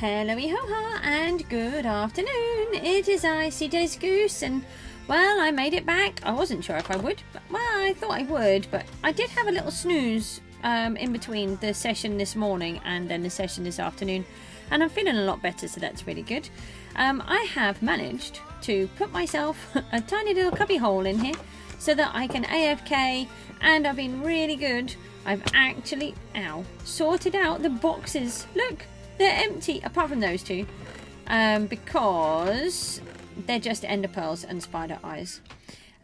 Hello-y ho-ha and good afternoon. It is I, CJSGOOSE, and well, I made it back. I wasn't sure if I would, but well, I thought I would, but I did have a little snooze in between the session this morning and then the session this afternoon, and I'm feeling a lot better, so that's really good. I have managed to put myself a tiny little cubby hole in here so that I can AFK, and I've been really good. I've actually, sorted out the boxes. Look! They're empty, apart from those two, because they're just ender pearls and spider eyes,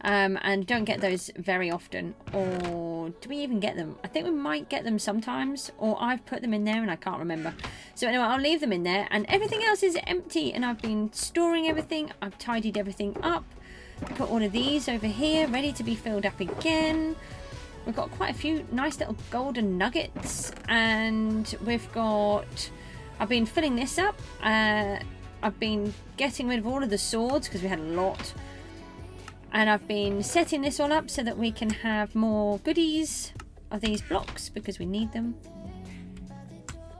and don't get those very often. Or do we even get them? I think we might get them sometimes, or I've put them in there and I can't remember. So anyway, I'll leave them in there, and everything else is empty, and I've been storing everything. I've tidied everything up, put all of these over here ready to be filled up again. We've got quite a few nice little golden nuggets, and we've got... I've been filling this up. I've been getting rid of all of the swords because we had a lot. And I've been setting this all up so that we can have more goodies of these blocks because we need them.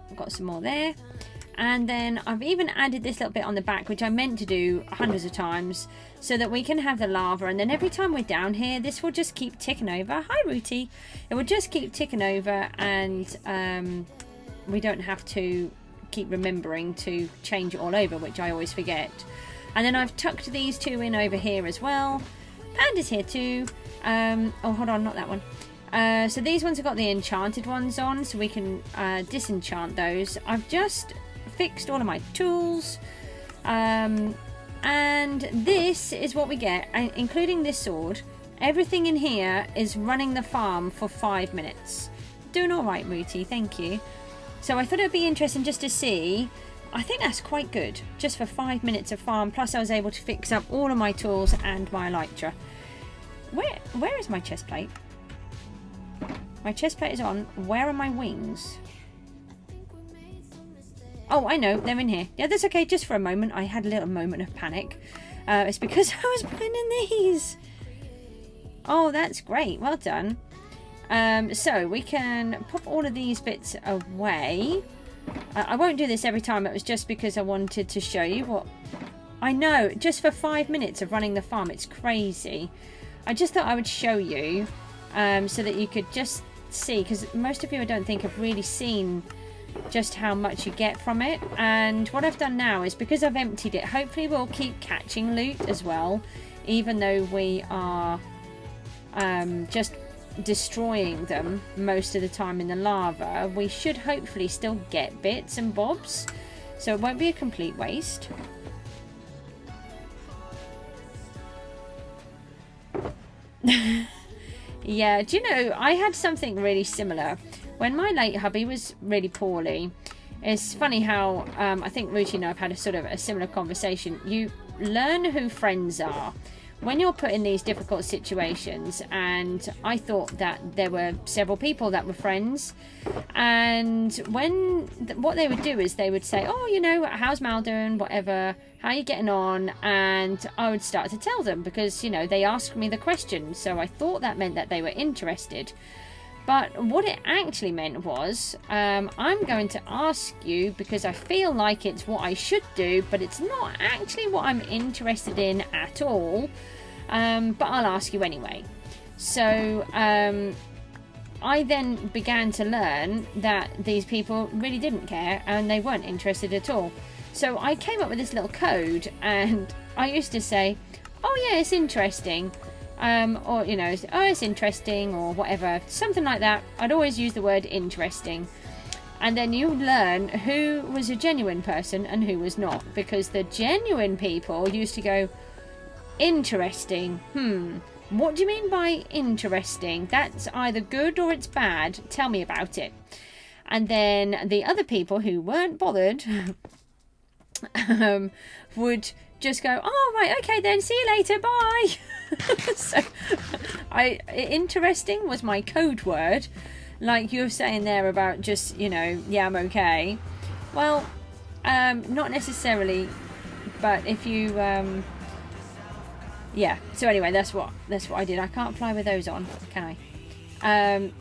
I've got some more there. And then I've even added this little bit on the back, which I meant to do hundreds of times, so that we can have the lava. And then every time we're down here, this will just keep ticking over. Hi, Rooty. It will just keep ticking over, and we don't have to keep remembering to change it all over, which I always forget. And then I've tucked these two in over here as well. Panda's here too. Oh, hold on, not that one. So these ones have got the enchanted ones on, so we can disenchant those. I've just fixed all of my tools, and this is what we get, including this sword. Everything in here is running the farm for 5 minutes. Doing all right, Rooty, thank you. So I thought it would be interesting just to see. I think that's quite good, just for 5 minutes of farm. Plus I was able to fix up all of my tools and my elytra. Where is my chest plate? My chest plate is on. Where are my wings? Oh, I know, they're in here. Yeah, that's okay, just for a moment. I had a little moment of panic. It's because I was putting in these. Oh, that's great, well done. So we can pop all of these bits away. I won't do this every time. It was just because I wanted to show you what I know. Just for 5 minutes of running the farm, it's crazy. I just thought I would show you, so that you could just see, because most of you, I don't think, have really seen just how much you get from it. And what I've done now is, because I've emptied it, hopefully we'll keep catching loot as well, even though we are just destroying them most of the time in the lava. We should hopefully still get bits and bobs, so it won't be a complete waste. Yeah, do you know, I had something really similar when my late hubby was really poorly. It's funny how I think Rooty and I have had a sort of a similar conversation. You learn who friends are when you're put in these difficult situations, and I thought that there were several people that were friends, and when what they would do is they would say, oh, you know, how's Mal doing, whatever, how are you getting on? And I would start to tell them, because, you know, they asked me the question, so I thought that meant that they were interested. But what it actually meant was, I'm going to ask you because I feel like it's what I should do, but it's not actually what I'm interested in at all. But I'll ask you anyway. So I then began to learn that these people really didn't care and they weren't interested at all. So I came up with this little code, and I used to say, oh yeah, it's interesting. Or, you know, oh, it's interesting, or whatever, something like that. I'd always use the word interesting. And then you learn who was a genuine person and who was not, because the genuine people used to go, interesting, what do you mean by interesting? That's either good or it's bad, tell me about it. And then the other people who weren't bothered would just go, oh right, okay then, see you later, bye. So interesting was my code word, like you were saying there about just, you know, yeah, I'm okay. Well, not necessarily, but if you, yeah. So anyway, that's what I did. I can't fly with those on, can I?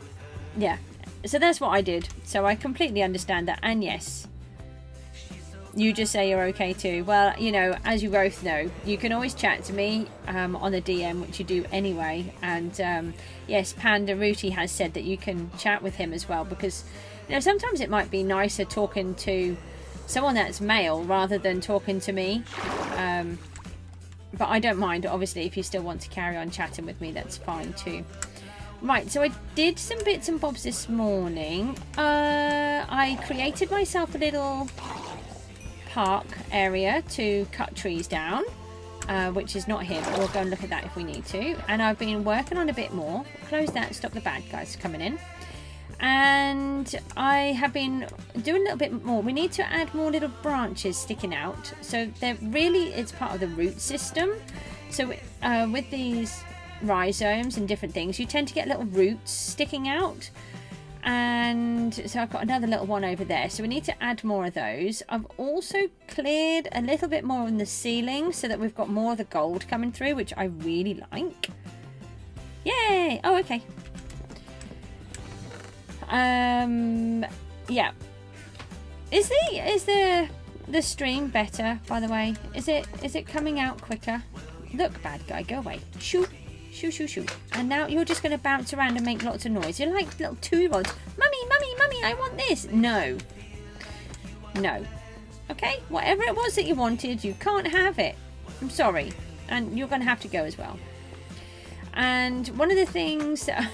Yeah. So that's what I did. So I completely understand that. And yes, you just say you're okay too. Well, you know, as you both know, you can always chat to me on the DM, which you do anyway. And yes, Panda Rooty has said that you can chat with him as well, because, you know, sometimes it might be nicer talking to someone that's male rather than talking to me. But I don't mind, obviously, if you still want to carry on chatting with me, that's fine too. Right, so I did some bits and bobs this morning. I created myself a little park area to cut trees down, which is not here, but we'll go and look at that if we need to. And I've been working on a bit more. Close that, stop the bad guys coming in. And I have been doing a little bit more. We need to add more little branches sticking out, so they're really, it's part of the root system. So with these rhizomes and different things, you tend to get little roots sticking out. And so I've got another little one over there, so we need to add more of those. I've also cleared a little bit more on the ceiling so that we've got more of the gold coming through, which I really like. Yay! Oh, okay. Yeah. Is the stream better, by the way? Is it coming out quicker? Look, bad guy, go away. Shoo, shoo, shoo, shoo. And now you're just going to bounce around and make lots of noise. You're like little 2-year-olds. Mummy, mummy, mummy, I want this. No. No. Okay? Whatever it was that you wanted, you can't have it. I'm sorry. And you're going to have to go as well. And one of the things that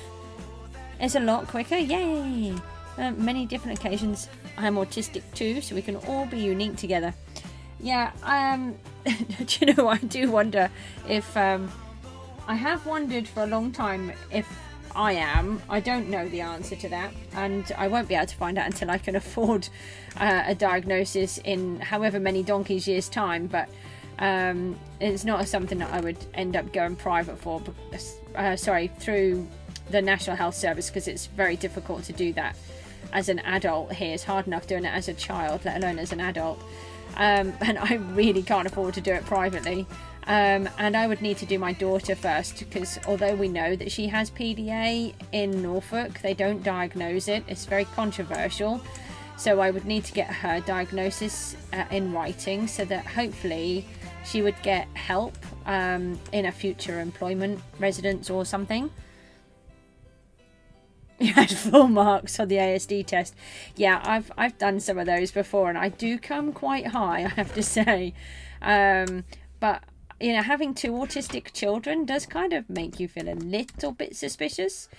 is a lot quicker. Yay! Many different occasions. I'm autistic too, so we can all be unique together. Yeah, do you know, I do wonder if, I have wondered for a long time if I am. I don't know the answer to that, and I won't be able to find out until I can afford a diagnosis in however many donkey's years time, but it's not something that I would end up going private for, through the National Health Service, because it's very difficult to do that as an adult here. It's hard enough doing it as a child, let alone as an adult. And I really can't afford to do it privately. And I would need to do my daughter first, because although we know that she has PDA in Norfolk, they don't diagnose it. It's very controversial. So I would need to get her diagnosis in writing, so that hopefully she would get help in a future employment residence or something. You had full marks on the ASD test. Yeah, I've done some of those before, and I do come quite high, I have to say. But you know, having 2 autistic children does kind of make you feel a little bit suspicious.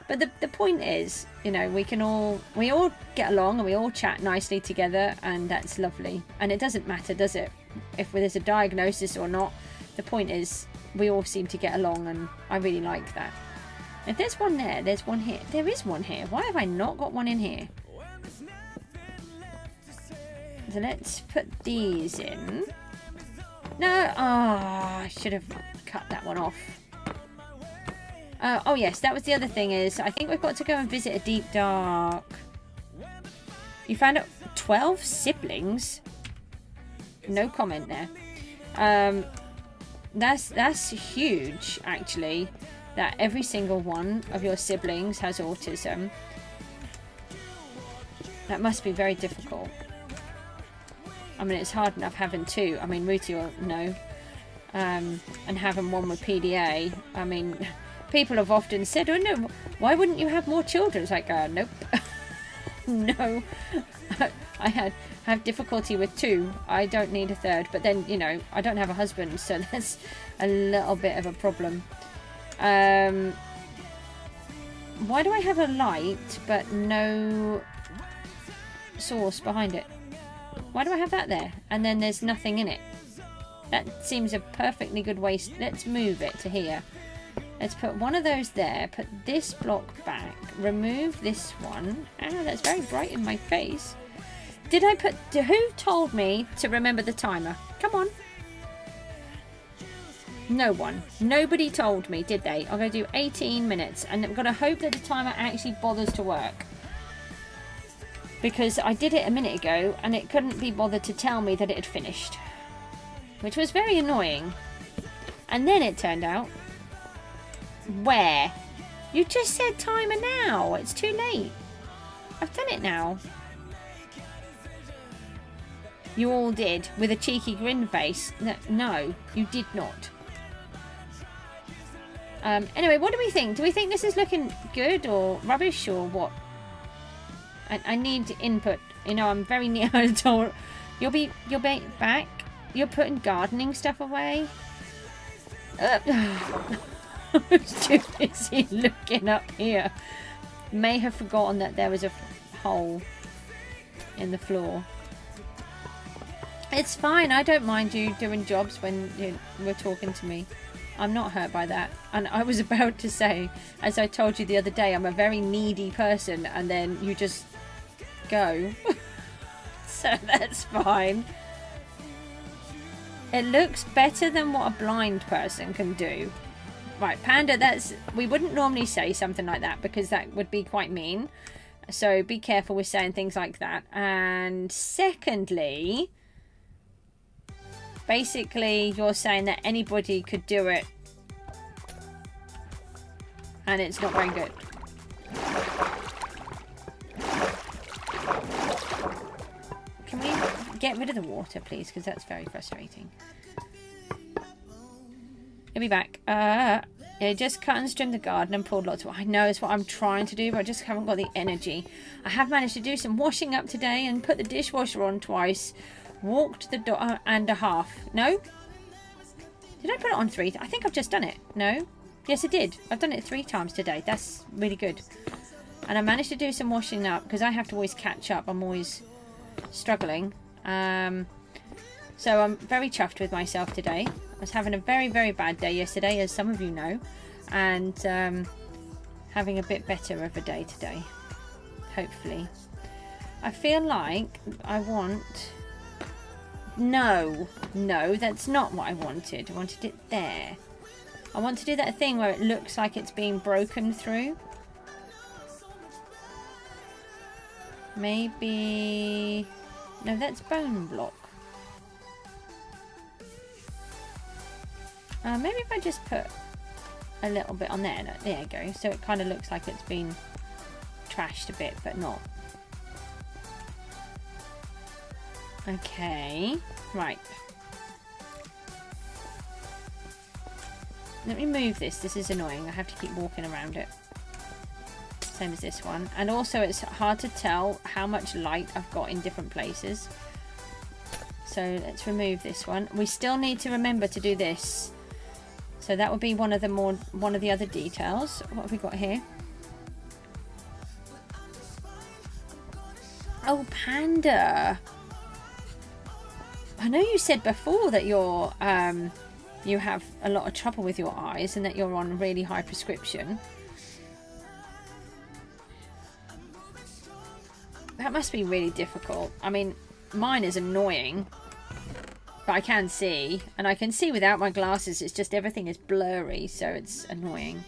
But the point is, you know, we all get along and we all chat nicely together, and that's lovely. And it doesn't matter, does it, if there's a diagnosis or not? The point is, we all seem to get along, and I really like that. If there's one there, there's one here. There is one here. Why have I not got one in here? So let's put these in. No, oh, I should have cut that one off. Oh yes, that was the other thing, is I think we've got to go and visit a deep dark. You found out 12 siblings? No comment there. That's huge, actually. That every single one of your siblings has autism. That must be very difficult. I mean, it's hard enough having 2. I mean, Ruti will know. And having one with PDA. I mean, people have often said, oh no, why wouldn't you have more children? It's like, nope. No. I have difficulty with 2. I don't need a 3rd. But then, you know, I don't have a husband, so that's a little bit of a problem. Why do I have a light but no source behind it? Why do I have that there and then there's nothing in it? That seems a perfectly good waste. Let's move it to here. Let's put one of those there, put this block back, remove this one. Ah, that's very bright in my face. Did I put... Who told me to remember the timer? Come on. No one. Nobody told me, did they? I'm going to do 18 minutes. And I'm going to hope that the timer actually bothers to work. Because I did it a minute ago and it couldn't be bothered to tell me that it had finished. Which was very annoying. And then it turned out... Where? You just said timer now. It's too late. I've done it now. You all did. With a cheeky grin face. No, you did not. Anyway, what do we think? Do we think this is looking good or rubbish or what? I need input. You know, I'm very near to... You'll be back. You're putting gardening stuff away. I was too busy looking up here. May have forgotten that there was a hole in the floor. It's fine. I don't mind you doing jobs when you were talking to me. I'm not hurt by that. And I was about to say, as I told you the other day, I'm a very needy person, and then you just go. So that's fine. It looks better than what a blind person can do. Right, Panda, that's... We wouldn't normally say something like that because that would be quite mean. So be careful with saying things like that. And secondly... Basically, you're saying that anybody could do it. And it's not very good. Can we get rid of the water, please? Because that's very frustrating. He'll be back. Yeah, just cut and trimmed the garden and poured lots of... I know, it's what I'm trying to do, but I just haven't got the energy. I have managed to do some washing up today and put the dishwasher on twice. Walked the dog and a half. No? Did I put it on 3? I think I've just done it. No? Yes, I did. I've done it 3 times today. That's really good. And I managed to do some washing up because I have to always catch up. I'm always struggling. So I'm very chuffed with myself today. I was having a very, very bad day yesterday, as some of you know. And having a bit better of a day today. Hopefully. I feel like I want... No, that's not what I wanted. I wanted it there. I want to do that thing where it looks like it's being broken through. Maybe... No, that's bone block. Maybe if I just put a little bit on there. There you go. So it kind of looks like it's been trashed a bit, but not. Okay, right. Let me move this. This is annoying. I have to keep walking around it. Same as this one. And also it's hard to tell how much light I've got in different places. So let's remove this one. We still need to remember to do this. So that would be one of the other details. What have we got here? Oh, Panda. I know you said before that you're you have a lot of trouble with your eyes and that you're on really high prescription. That must be really difficult. I mean, mine is annoying, but I can see, and I can see without my glasses. It's just everything is blurry, so it's annoying.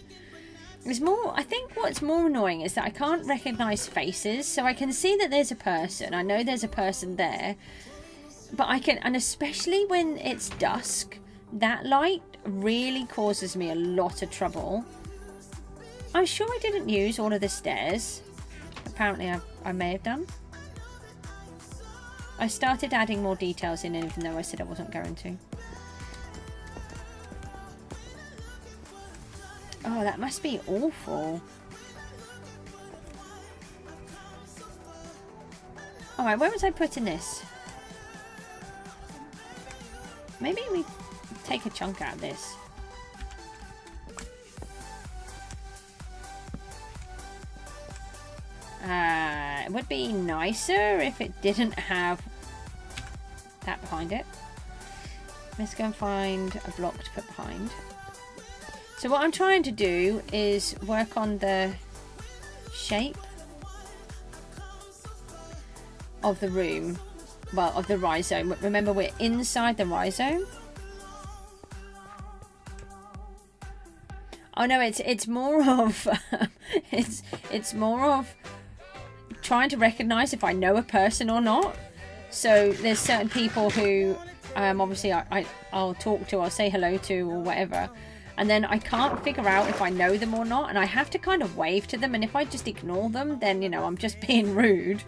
It's more, I think what's more annoying is that I can't recognize faces, so I can see that there's a person. I know there's a person there. But I can, and especially when it's dusk, that light really causes me a lot of trouble. I'm sure I didn't use all of the stairs. Apparently I may have done. I started adding more details in, even though I said I wasn't going to. Oh, that must be awful. Alright, where was I putting this? Maybe we take a chunk out of this. It would be nicer if it didn't have that behind it. Let's go and find a block to put behind. So what I'm trying to do is work on the shape of the room. Well, of the rhizome. Remember, we're inside the rhizome. Oh no, it's more of it's more of trying to recognize if I know a person or not. So there's certain people who obviously I'll talk to, I'll say hello to or whatever, and then I can't figure out if I know them or not, and I have to kind of wave to them, and if I just ignore them, then, you know, I'm just being rude,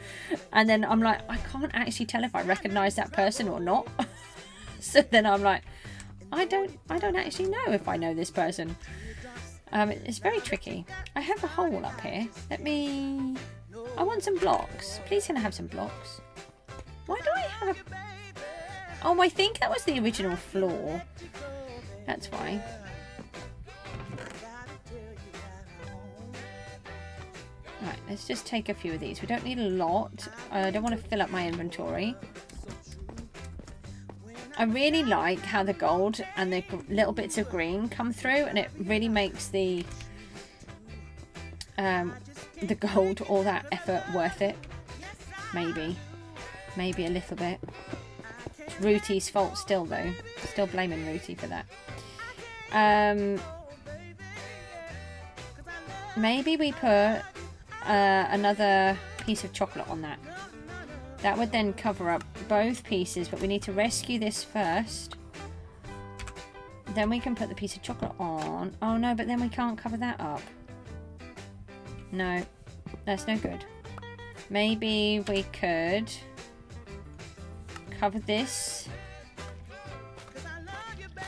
and then I'm like, I can't actually tell if I recognize that person or not. So then I'm like, I don't actually know if I know this person. It's very tricky. I have a hole up here. I want some blocks. Please can I have some blocks? Why do I have a... Oh, I think that was the original floor. That's why. Right, let's just take a few of these. We don't need a lot. I don't want to fill up my inventory. I really like how the gold and the little bits of green come through, and it really makes the gold, all that effort, worth it. Maybe a little bit. It's Rooty's fault still, though. Still blaming Rooty for that. Maybe we put another piece of chocolate on that. That would then cover up both pieces, but we need to rescue this first. Then we can put the piece of chocolate on. Oh no, but then we can't cover that up. No, that's no good. Maybe we could cover this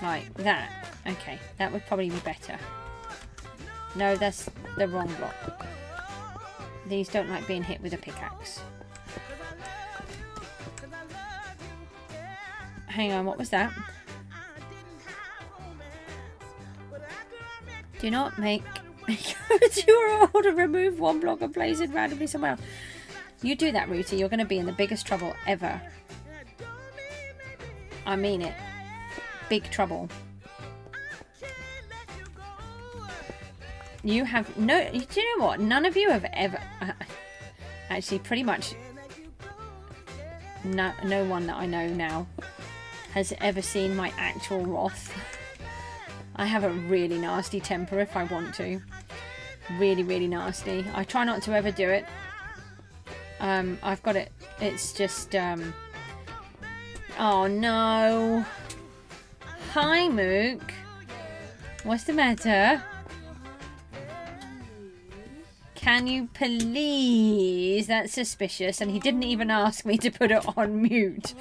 like that. Okay, that would probably be better. No, that's the wrong block. These don't like being hit with a pickaxe. Hang on, what was that? Do not make your order, remove one block and place it randomly somewhere else. You do that, Rooty, you're going to be in the biggest trouble ever. I mean it. Big trouble. You have no... Do you know what? None of you have ever... actually, pretty much... No one that I know now has ever seen my actual wrath. I have a really nasty temper if I want to. Really, really nasty. I try not to ever do it. I've got it. It's just... Oh no. Hi, Mook. What's the matter? Can you please? That's suspicious, and he didn't even ask me to put it on mute.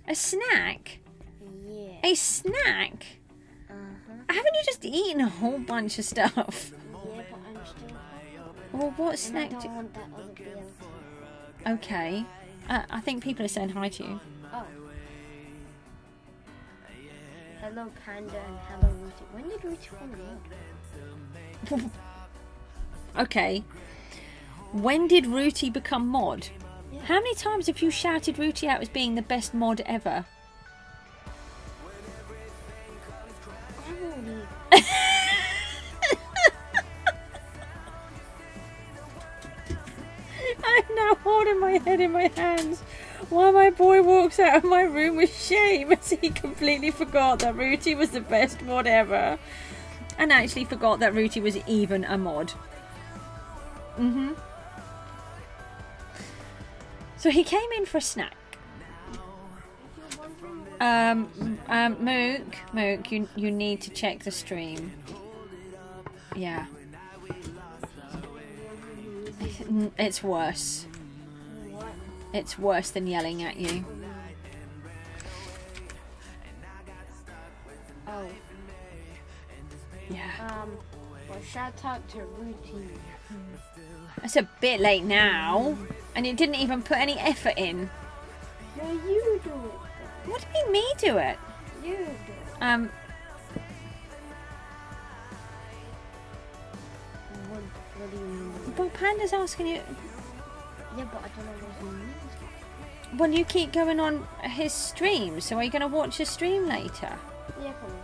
A snack? Yeah. A snack? Haven't you just eaten a whole bunch of stuff? Yeah, but I'm still hungry. Well, what snack I do... don't want that other deal. Okay. I think people are saying hi to you. Oh. Hello, Panda, and hello, Rooty. When did Rooty come in? Okay. When did Rooty become mod? Yeah. How many times have you shouted Rooty out as being the best mod ever? I won't leave. I'm now holding my head in my hands while my boy walks out of my room with shame as he completely forgot that Rooty was the best mod ever. And actually forgot that Rooty was even a mod. So he came in for a snack. Mook, you need to check the stream. Yeah. It's worse. It's worse than yelling at you. Oh. Yeah. Well, shout out to Rooty. It's a bit late now, and it didn't even put any effort in. No, you do it. What do you mean me do it? You do it. What do you mean? Well, Panda's asking you. Yeah, but I don't know what he means. Well, you keep going on his stream, so are you going to watch his stream later? Yeah, probably.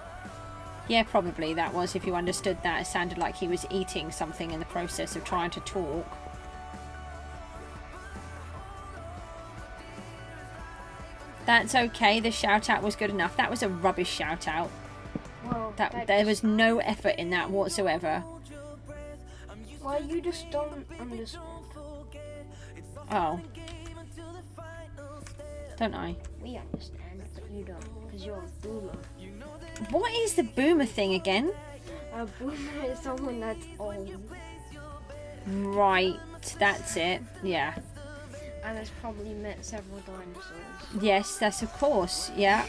Yeah, probably that was, if you understood that. It sounded like he was eating something in the process of trying to talk. That's okay, the shout out was good enough. That was a rubbish shout out. What? No. There was no effort in that whatsoever. Well, you just don't understand. Oh. Don't I? We understand, but you don't, because you're a boomer. What is the boomer thing again? A boomer is someone that's old. Right, that's it. Yeah. And has probably met several dinosaurs. Yes, that's of course. Yeah.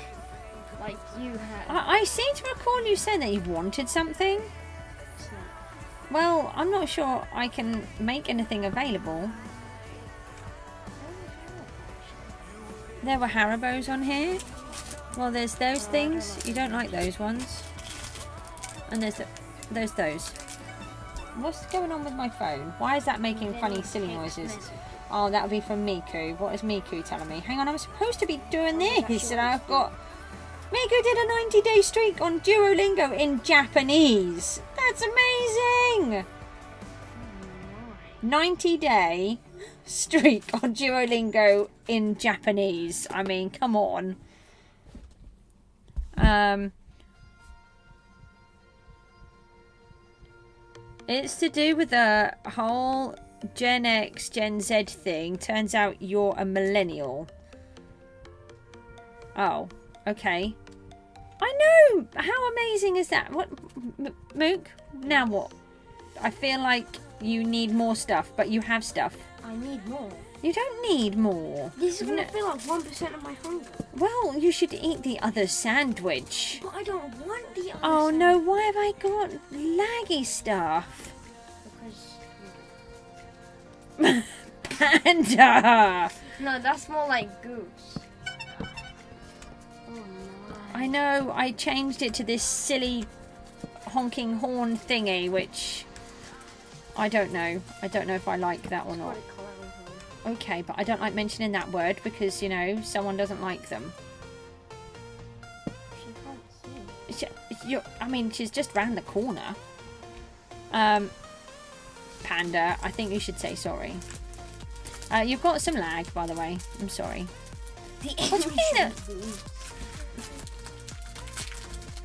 Like you had. I seem to recall you saying that you wanted something. Well, I'm not sure I can make anything available. There were Haribos on here. Well, there's those things. You don't like those ones. And there's those. What's going on with my phone? Why is that making funny, silly noises? Oh, that'll be from Miku. What is Miku telling me? Hang on, I'm supposed to be doing this, and I've got... Miku did a 90-day streak on Duolingo in Japanese. That's amazing! 90-day streak on Duolingo in Japanese. I mean, come on. It's to do with the whole Gen X, Gen Z thing. Turns out you're a millennial. Oh, okay. I know! How amazing is that? What, Mook? Now what? I feel like you need more stuff, but you have stuff. I need more. You don't need more. This is going to fill up 1% of my hunger. Well, you should eat the other sandwich. But I don't want the other Oh sandwich. no, why have I got laggy stuff? Because... Panda! No, that's more like Goose. Oh my. I know, I changed it to this silly honking horn thingy, which I don't know. I don't know if I like that or not. Okay, but I don't like mentioning that word because, you know, someone doesn't like them. She can't see. I mean, she's just round the corner. Panda, I think you should say sorry. You've got some lag, by the way. I'm sorry. What do you mean?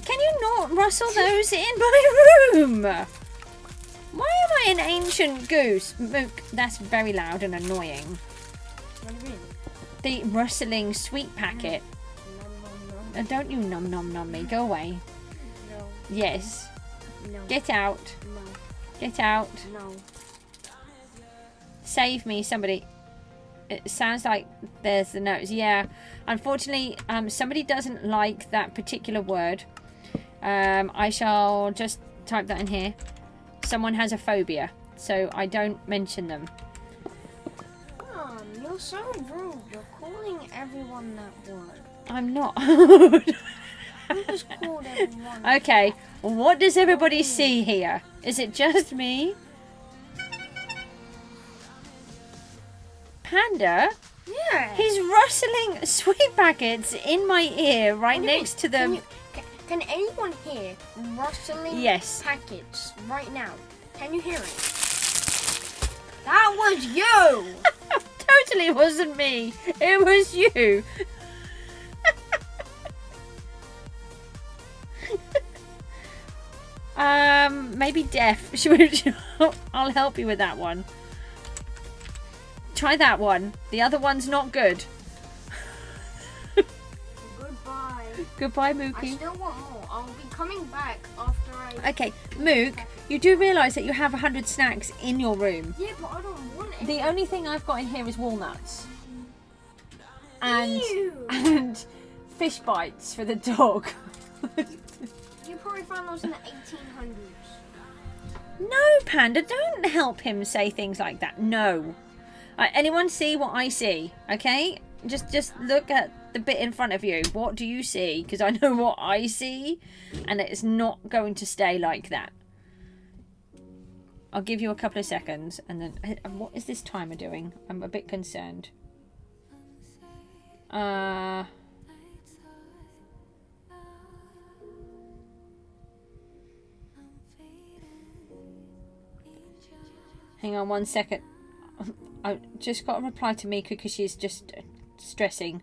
Can you not rustle those in my room? Why am I an ancient goose? Mook, that's very loud and annoying. What do you mean? The rustling sweet packet. Nom, nom, Don't you nom nom nom me. Go away. nom. No. Yes. No. Get out. No. Get out. No. Save me, somebody. It sounds like there's the notes. Yeah. Unfortunately, somebody doesn't like that particular word. I shall just type that in here. Someone has a phobia, so I don't mention them. You're so rude. You're calling everyone that word. I'm not. You just called everyone. Okay, what does everybody see here? Is it just me? Panda? Yeah. He's rustling sweet packets in my ear right next to them. Can anyone hear rustling Yes. packets right now? Can you hear it? That was you! Totally wasn't me. It was you. Maybe deaf. I'll help you with that one. Try that one. The other one's not good. Goodbye. Goodbye, I Mookie. still want more. I'll be coming back after I... Okay, Mook, you do realise that you have 100 snacks in your room. Yeah, but I don't want it. The only thing I've got in here is walnuts. And, Ew. and fish bites for the dog. You probably found those in the 1800s. No, Panda, don't help him say things like that. No. Anyone see what I see? Okay? Just look at the bit in front of you. What do you see? Because I know what I see, and it's not going to stay like that. I'll give you a couple of seconds, and then... What is this timer doing? I'm a bit concerned. Hang on 1 second. I just got a reply to Mika because she's just stressing.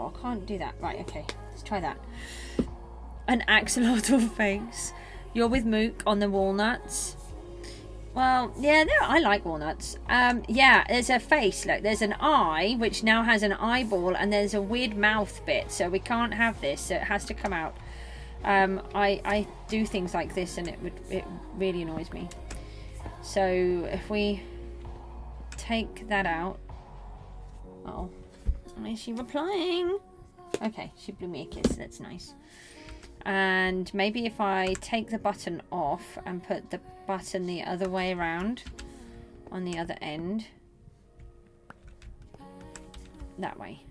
Oh, I can't do that. Right, okay. Let's try that. An axolotl face. You're with Mook on the walnuts. Well, yeah, I like walnuts. Yeah, there's a face. Look, there's an eye, which now has an eyeball, and there's a weird mouth bit. So we can't have this. So it has to come out. I do things like this, and it really annoys me. So if we take that out. Oh, is she replying? Okay, she blew me a kiss. That's nice. And maybe if I take the button off and put the button the other way around on the other end. That way.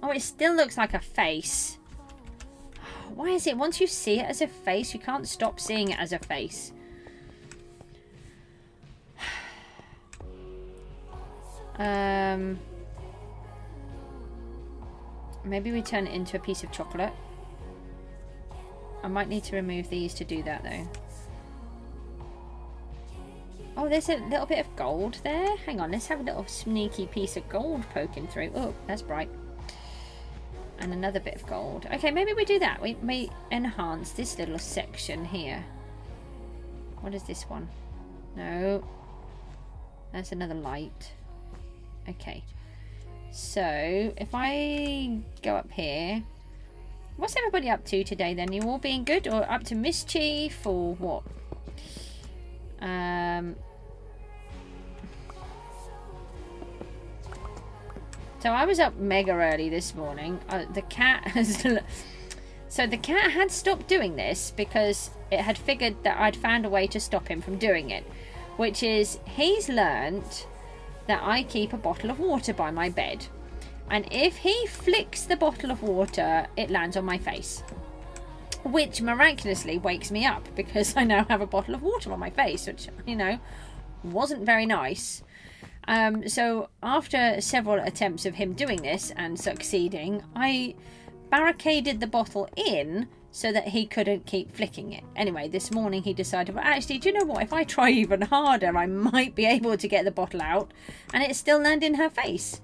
Oh, it still looks like a face. Why is it once you see it as a face, you can't stop seeing it as a face? Maybe we turn it into a piece of chocolate. I might need to remove these to do that though. Oh, there's a little bit of gold there. Hang on, let's have a little sneaky piece of gold poking through. Oh, that's bright. And another bit of gold. Okay, maybe we do that. We may enhance this little section here. What is this one? No. That's another light. Okay. So, if I go up here... What's everybody up to today then? You all being good? Or up to mischief? Or what? So I was up mega early this morning. The cat has... So the cat had stopped doing this because it had figured that I'd found a way to stop him from doing it. Which is, he's learnt that I keep a bottle of water by my bed. And if he flicks the bottle of water, it lands on my face. Which miraculously wakes me up because I now have a bottle of water on my face, which, you know, wasn't very nice. So after several attempts of him doing this and succeeding, I barricaded the bottle in so that he couldn't keep flicking it. Anyway, this morning he decided, well, actually, do you know what? If I try even harder, I might be able to get the bottle out and it still land in her face.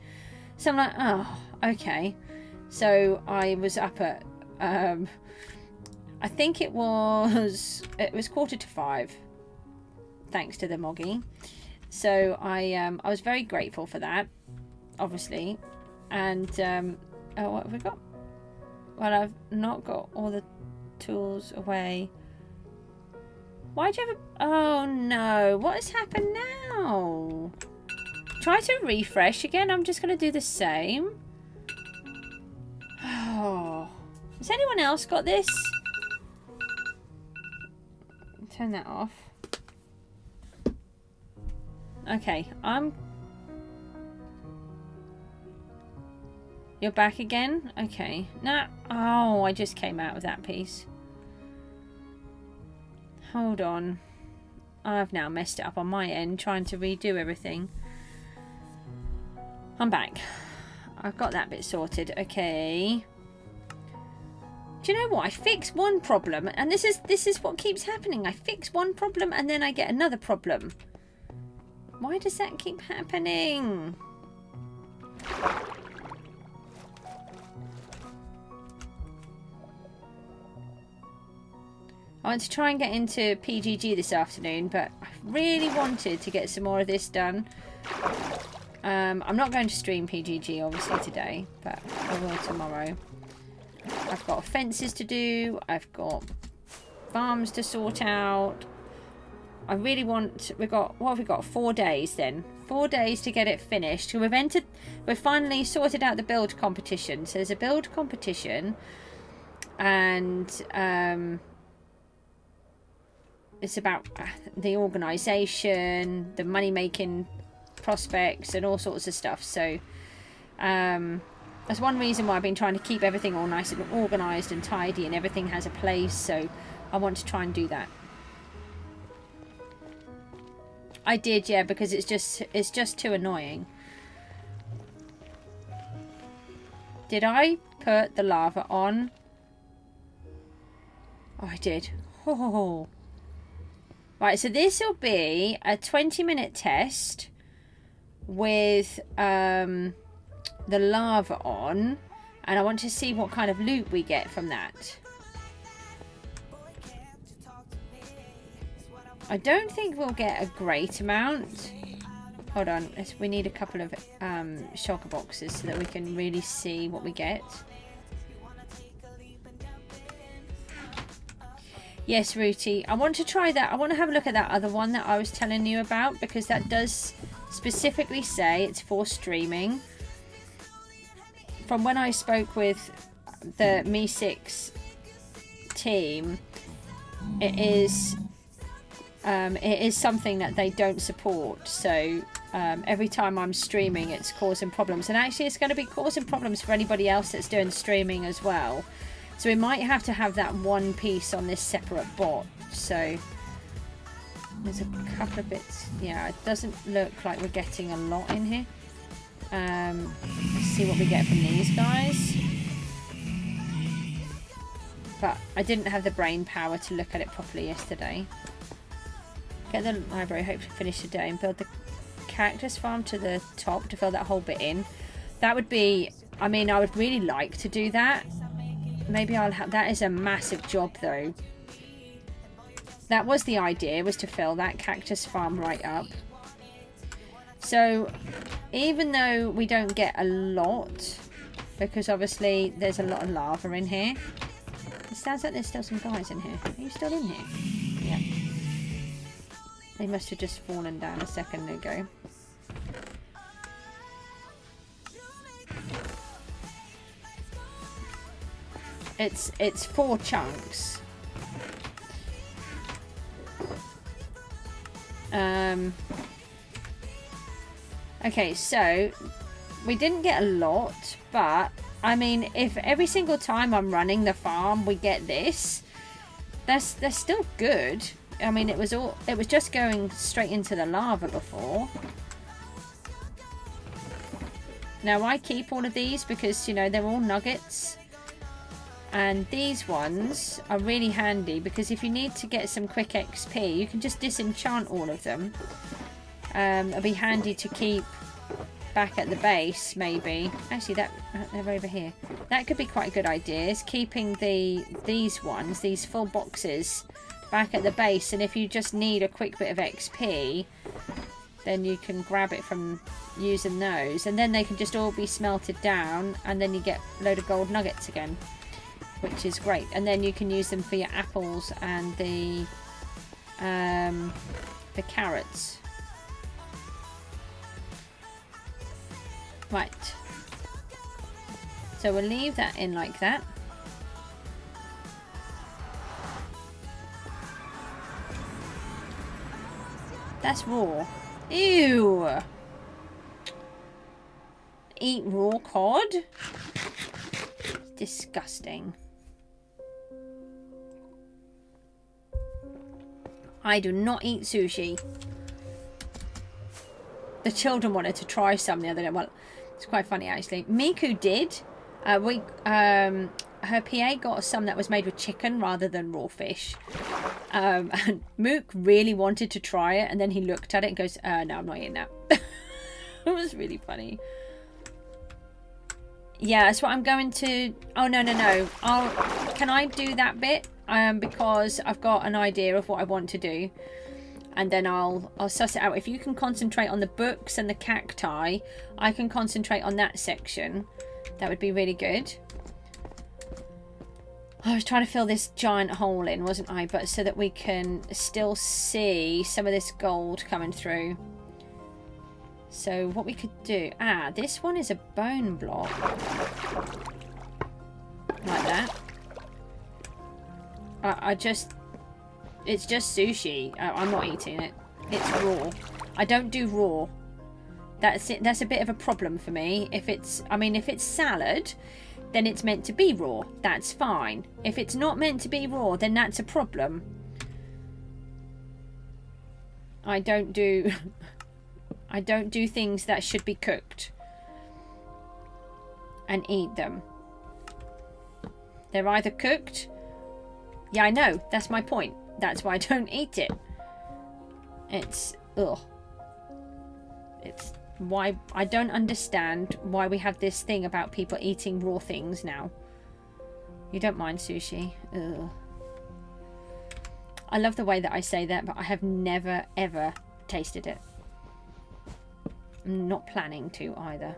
So I'm like, oh, okay. So I was up at, I think it was 4:45, thanks to the Moggy. So I was very grateful for that, obviously. And, oh, what have we got? Well, I've not got all the tools away. Why'd you have a... Oh, no. What has happened now? Try to refresh again. I'm just going to do the same. Oh. Has anyone else got this? Turn that off. Okay, You're back again? Okay. Nah. Oh, I just came out of that piece. Hold on. I've now messed it up on my end, trying to redo everything. I'm back. I've got that bit sorted. Okay. Do you know what? I fix one problem, and this is what keeps happening. I fix one problem, and then I get another problem. Why does that keep happening? I want to try and get into PGG this afternoon, but I really wanted to get some more of this done. I'm not going to stream PGG obviously today, but I will tomorrow. I've got fences to do. I've got farms to sort out. I really want... what have we got? 4 days then. 4 days to get it finished. So we've finally sorted out the build competition. So there's a build competition. And it's about the organisation, the money-making prospects and all sorts of stuff. So that's one reason why I've been trying to keep everything all nice and organised and tidy and everything has a place. So I want to try and do that. I did, yeah, because it's just too annoying. Did I put the lava on? Oh, I did. Oh. Right, so this will be a 20-minute test with the lava on, and I want to see what kind of loot we get from that. I don't think we'll get a great amount. Hold on, we need a couple of shulker boxes so that we can really see what we get. Yes, Rooty, I want to try that. I want to have a look at that other one that I was telling you about, because that does specifically say it's for streaming. From when I spoke with the Me6 team, it is something that they don't support. So every time I'm streaming, it's causing problems, and actually it's going to be causing problems for anybody else that's doing streaming as well. So we might have to have that one piece on this separate bot. So there's a couple of bits. Yeah, it doesn't look like we're getting a lot in here. Let's see what we get from these guys. But I didn't have the brain power to look at it properly yesterday. Get the library, hopefully finish the day, and build the cactus farm to the top to fill that whole bit in. That would be, I mean, I would really like to do that. Maybe I'll have, that is a massive job though. That was the idea, was to fill that cactus farm right up. So even though we don't get a lot, because obviously there's a lot of lava in here. It sounds like there's still some guys in here. Are you still in here? Yeah. They must have just fallen down a second ago. It's 4 chunks. Okay, so we didn't get a lot, but I mean, if every single time I'm running the farm we get this, that's still good. I mean, it was just going straight into the lava before. Now I keep all of these because, you know, they're all nuggets. And these ones are really handy because if you need to get some quick XP, you can just disenchant all of them. It'll be handy to keep back at the base, maybe. Actually, they're over here. That could be quite a good idea, is keeping these ones, these full boxes, back at the base. And if you just need a quick bit of XP, then you can grab it from using those. And then they can just all be smelted down, and then you get a load of gold nuggets again, which is great. And then you can use them for your apples and the carrots. Right. So we'll leave that in like that. That's raw. Ew. Eat raw cod? It's disgusting. I do not eat sushi. The children wanted to try some the other day. Well, it's quite funny actually. Miku did. Her PA got some that was made with chicken rather than raw fish. And Mook really wanted to try it, and then he looked at it and goes, no, I'm not eating that. It was really funny. Yeah, that's what I'm going to... Oh, no. Can I do that bit? Because I've got an idea of what I want to do. And then I'll suss it out. If you can concentrate on the books and the cacti, I can concentrate on that section. That would be really good. I was trying to fill this giant hole in, wasn't I? But so that we can still see some of this gold coming through. So what we could do... Ah, this one is a bone block. Like that. It's just sushi. I'm not eating it. It's raw. I don't do raw. That's it. That's a bit of a problem for me. If it's salad, then it's meant to be raw. That's fine. If it's not meant to be raw, then that's a problem. I don't do things that should be cooked and eat them. They're either cooked. Yeah, I know. That's my point. That's why I don't eat it. It's... Ugh. It's Why? I don't understand why we have this thing about people eating raw things now. You don't mind sushi? Ugh. I love the way that I say that, but I have never, ever tasted it. I'm not planning to either.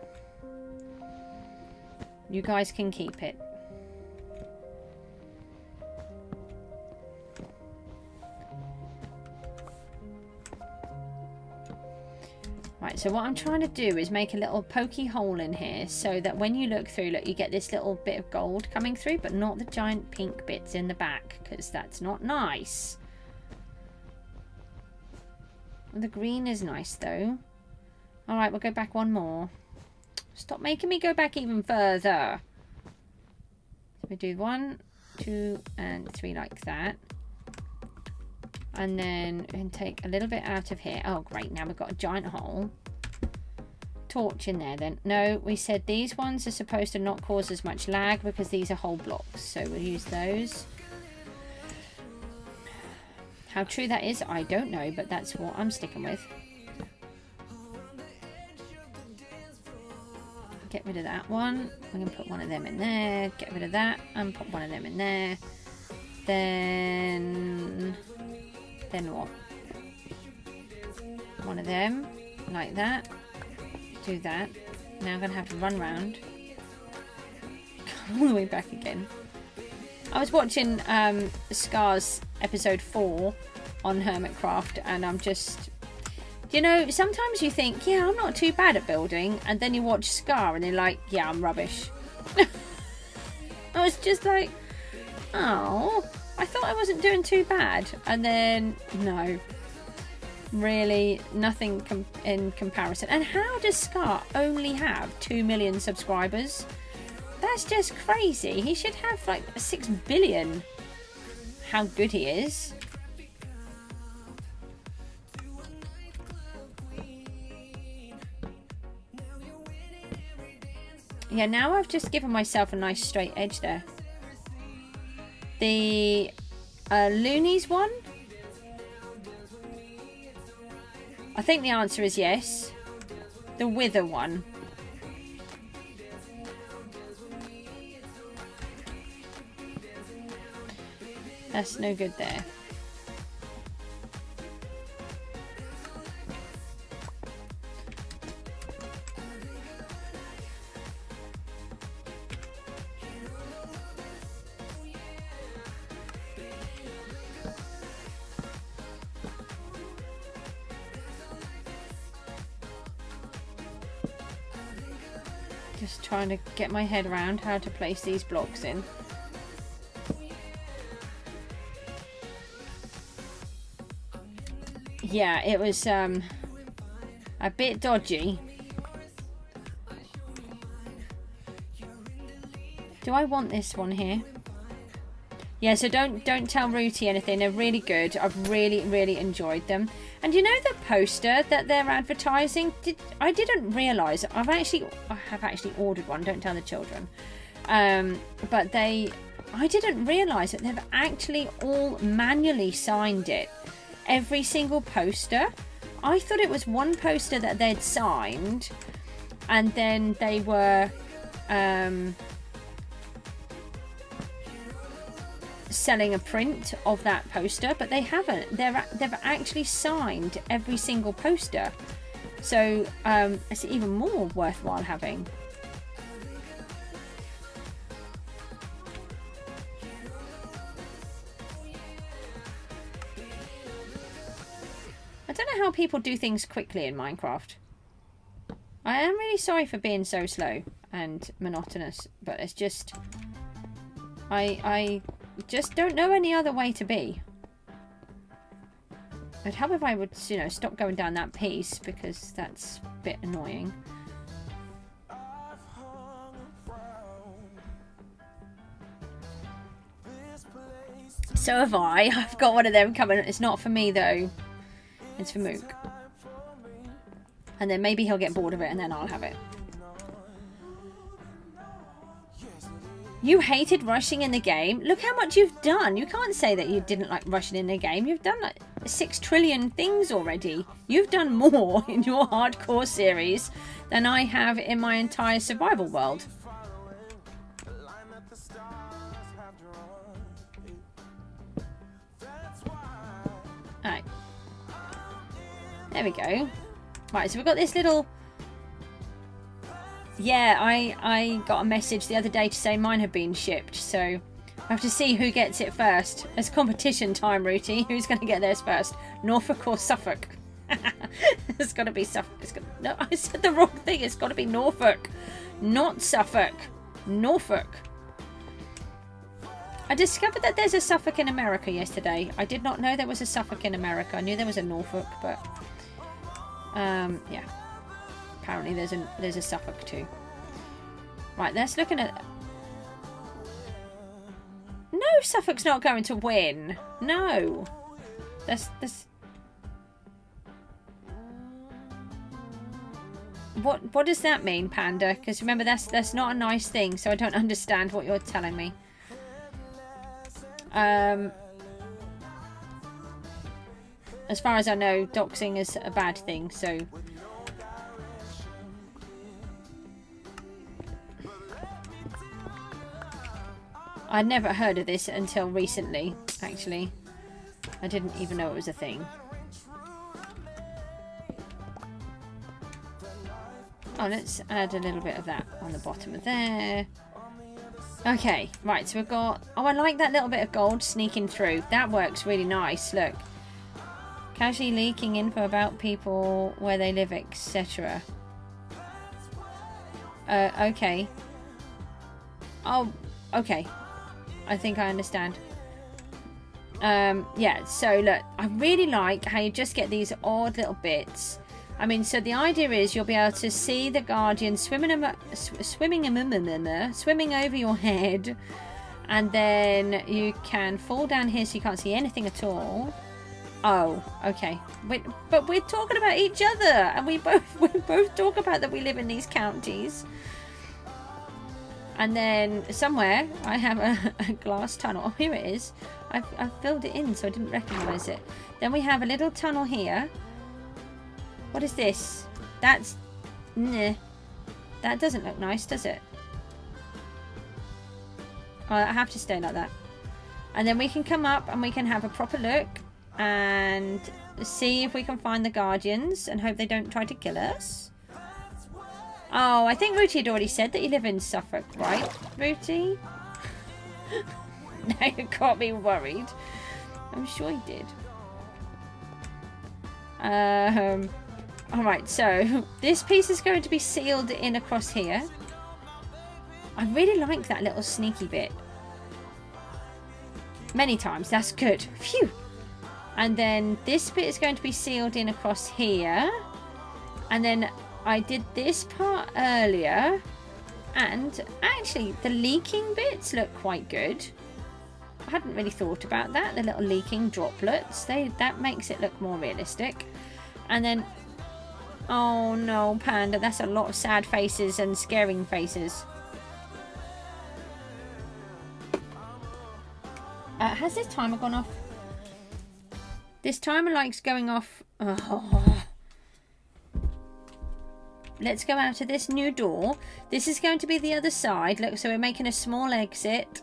You guys can keep it. Right, so what I'm trying to do is make a little pokey hole in here so that when you look through, look, you get this little bit of gold coming through, but not the giant pink bits in the back, because that's not nice. The green is nice, though. Alright, we'll go back one more. Stop making me go back even further. So we do 1, 2, and 3 like that. And then we can take a little bit out of here. Oh, great. Now we've got a giant hole. Torch in there then. No, we said these ones are supposed to not cause as much lag because these are whole blocks. So we'll use those. How true that is, I don't know, but that's what I'm sticking with. Get rid of that one. We're going to put one of them in there. Get rid of that and put one of them in there. Then what? One of them, like that. Do that. Now I'm going to have to run round. Come all the way back again. I was watching Scar's episode 4 on Hermitcraft, and I'm just... You know, sometimes you think, yeah, I'm not too bad at building, and then you watch Scar and you're like, yeah, I'm rubbish. I was just like, oh... I thought I wasn't doing too bad, and then no, really nothing in comparison. And how does Scar only have 2 million subscribers? That's just crazy. He should have like 6 billion. How good he is. Yeah, now I've just given myself a nice straight edge there. The Loonies one? I think the answer is yes. The Wither one. That's no good there. Just trying to get my head around how to place these blocks in. Yeah, it was a bit dodgy. Do I want this one here? Yeah, so don't tell Rooty anything. They're really good. I've really enjoyed them. And you know the poster that they're advertising? I didn't realise. I have actually ordered one. Don't tell the children. But I didn't realise that they've actually all manually signed it. Every single poster. I thought it was one poster that they'd signed, and then they were selling a print of that poster, but they haven't. They've actually signed every single poster, so it's even more worthwhile having. I don't know how people do things quickly in Minecraft. I am really sorry for being so slow and monotonous, but it's just I just don't know any other way to be. I'd help if I would, you know, stop going down that piece, because that's a bit annoying. So have I. I've got one of them coming. It's not for me though. It's for Mook. And then maybe he'll get bored of it and then I'll have it. You hated rushing in the game. Look how much you've done. You can't say that you didn't like rushing in the game. You've done like 6 trillion things already. You've done more in your hardcore series than I have in my entire survival world. Alright. There we go. Right, so we've got this little... Yeah, I got a message the other day to say mine had been shipped, so I have to see who gets it first. It's competition time, Rooty. Who's going to get theirs first? Norfolk or Suffolk? It's got to be Suffolk. No, I said the wrong thing. It's got to be Norfolk. Not Suffolk. Norfolk. I discovered that there's a Suffolk in America yesterday. I did not know there was a Suffolk in America. I knew there was a Norfolk, but... yeah. Apparently there's a Suffolk too. Right, let's look at... No, Suffolk's not going to win. No. That's... What does that mean, Panda? Because remember, that's not a nice thing, so I don't understand what you're telling me. As far as I know, doxing is a bad thing, so... I'd never heard of this until recently, actually. I didn't even know it was a thing. Oh, let's add a little bit of that on the bottom of there. Okay, right, so we've got... Oh, I like that little bit of gold sneaking through. That works really nice, look. Casually leaking info about people, where they live, etc. Okay. Oh, okay. I think I understand. Yeah, so look, I really like how you just get these odd little bits. I mean, so the idea is you'll be able to see the Guardian swimming over your head, and then you can fall down here so you can't see anything at all. Oh, okay. But we're talking about each other, and we both talk about that we live in these counties. And then somewhere I have a glass tunnel. Oh, here it is. I've filled it in, so I didn't recognise it. Then we have a little tunnel here. What is this? That's... Nah. That doesn't look nice, does it? Oh, I have to stay like that. And then we can come up and we can have a proper look and see if we can find the Guardians and hope they don't try to kill us. Oh, I think Rooty had already said that you live in Suffolk, right, Rooty? Now you got me worried. I'm sure he did. Alright, so this piece is going to be sealed in across here. I really like that little sneaky bit. Many times, that's good. Phew! And then this bit is going to be sealed in across here. And then I did this part earlier, and actually the leaking bits look quite good. I hadn't really thought about that, the little leaking droplets. That makes it look more realistic. And then, oh no, Panda, that's a lot of sad faces and scaring faces. Has this timer gone off? This timer likes going off. Oh. Let's go out to this new door. This is going to be the other side. Look, so we're making a small exit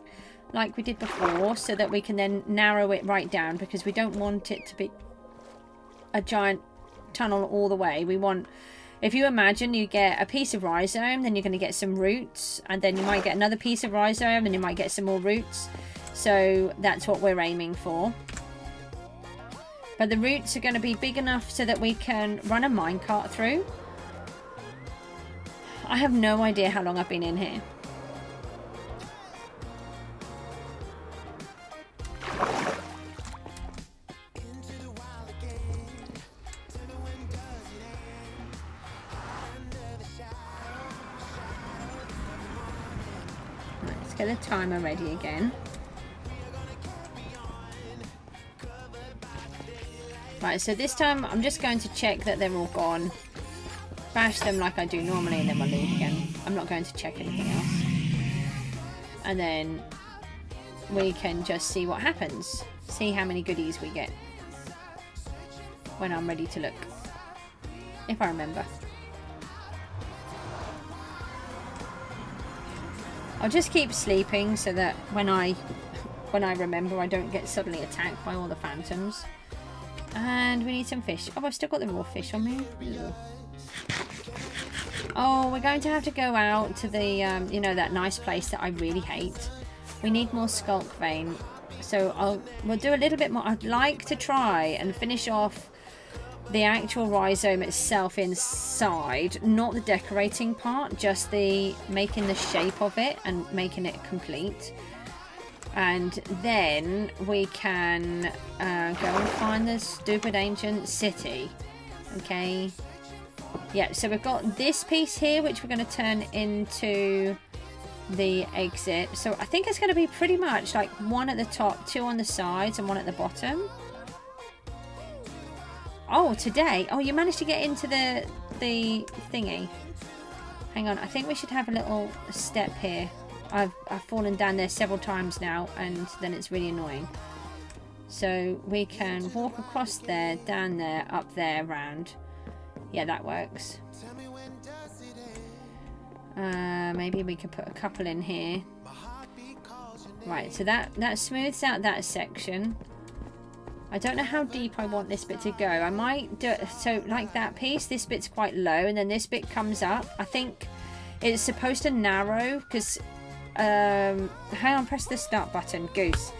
like we did before so that we can then narrow it right down, because we don't want it to be a giant tunnel all the way. We want, if you imagine you get a piece of rhizome, then you're going to get some roots, and then you might get another piece of rhizome, and you might get some more roots. So that's what we're aiming for. But the roots are going to be big enough so that we can run a minecart through. I have no idea how long I've been in here. Let's get the timer ready again. Right, so this time I'm just going to check that they're all gone. Bash them like I do normally, and then we'll leave again. I'm not going to check anything else. and then we can just see what happens. See how many goodies we get when I'm ready to look. If I remember. I'll just keep sleeping so that when I remember I don't get suddenly attacked by all the phantoms. And we need some fish. Oh, I've still got the raw fish on me. Ew. Oh, we're going to have to go out to the, you know, that nice place that I really hate. We need more sculk vein. So we'll do a little bit more. I'd like to try and finish off the actual rhizome itself inside, not the decorating part, just the making the shape of it and making it complete. And then we can go and find the stupid ancient city. Okay. Yeah, so we've got this piece here, which we're going to turn into the exit. So I think it's going to be pretty much like one at the top, two on the sides, and one at the bottom. Oh, today. Oh, you managed to get into the thingy. Hang on, I think we should have a little step here. I've fallen down there several times now, and then it's really annoying. So we can walk across there, down there, up there, round. Yeah, that works. Maybe we could put a couple in here. Right, so that smooths out that section. I don't know how deep I want this bit to go. I might do it so like that piece. This bit's quite low, and then this bit comes up. I think it's supposed to narrow because hang on, press the start button. Goose.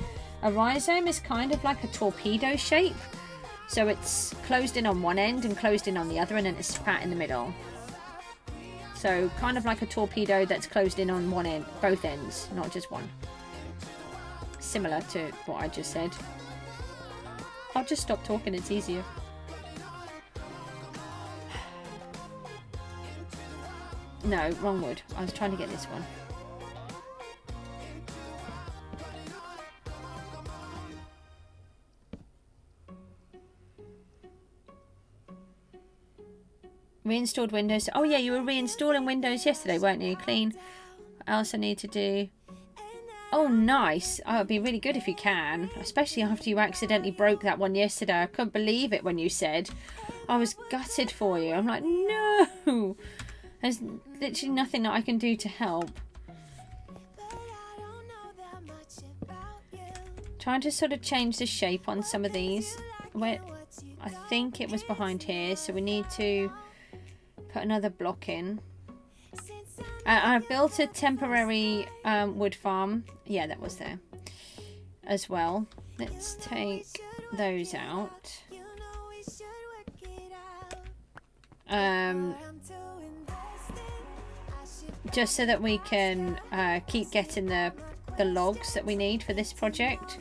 A rhizome is kind of like a torpedo shape, so it's closed in on one end and closed in on the other, and then it's fat in the middle. So kind of like a torpedo that's closed in on one end, both ends, not just one. Similar to what I just said. I'll just stop talking, it's easier. No, wrong wood. I was trying to get this one. Reinstalled Windows. Oh yeah, you were reinstalling Windows yesterday, weren't you? Clean. What else I need to do? Oh, nice. Oh, it'd be really good if you can. Especially after you accidentally broke that one yesterday. I couldn't believe it when you said. I was gutted for you. I'm like, no. There's literally nothing that I can do to help. Trying to sort of change the shape on some of these. Where I think it was behind here. So we need to put another block in. I built a temporary wood farm. Yeah, that was there as well. Let's take those out. Just so that we can keep getting the logs that we need for this project.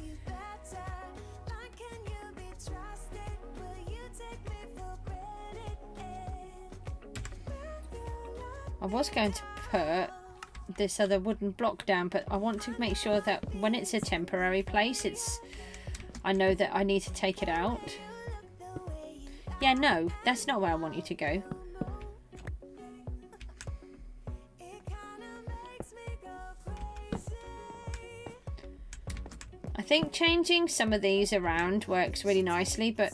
I was going to put this other wooden block down, but I want to make sure that when it's a temporary place, I know that I need to take it out. Yeah, no, that's not where I want you to go. I think changing some of these around works really nicely, but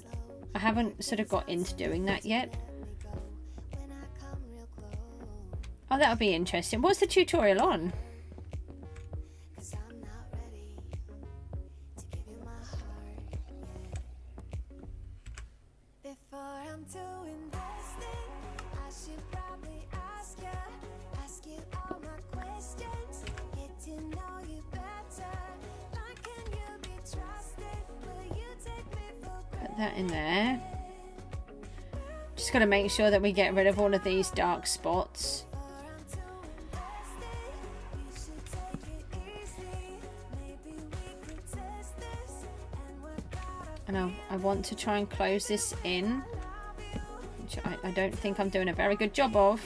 I haven't sort of got into doing that yet. Oh, that'll be interesting. What's the tutorial on? Put that in there. Just got to make sure that we get rid of all of these dark spots. And I want to try and close this in, which I don't think I'm doing a very good job of.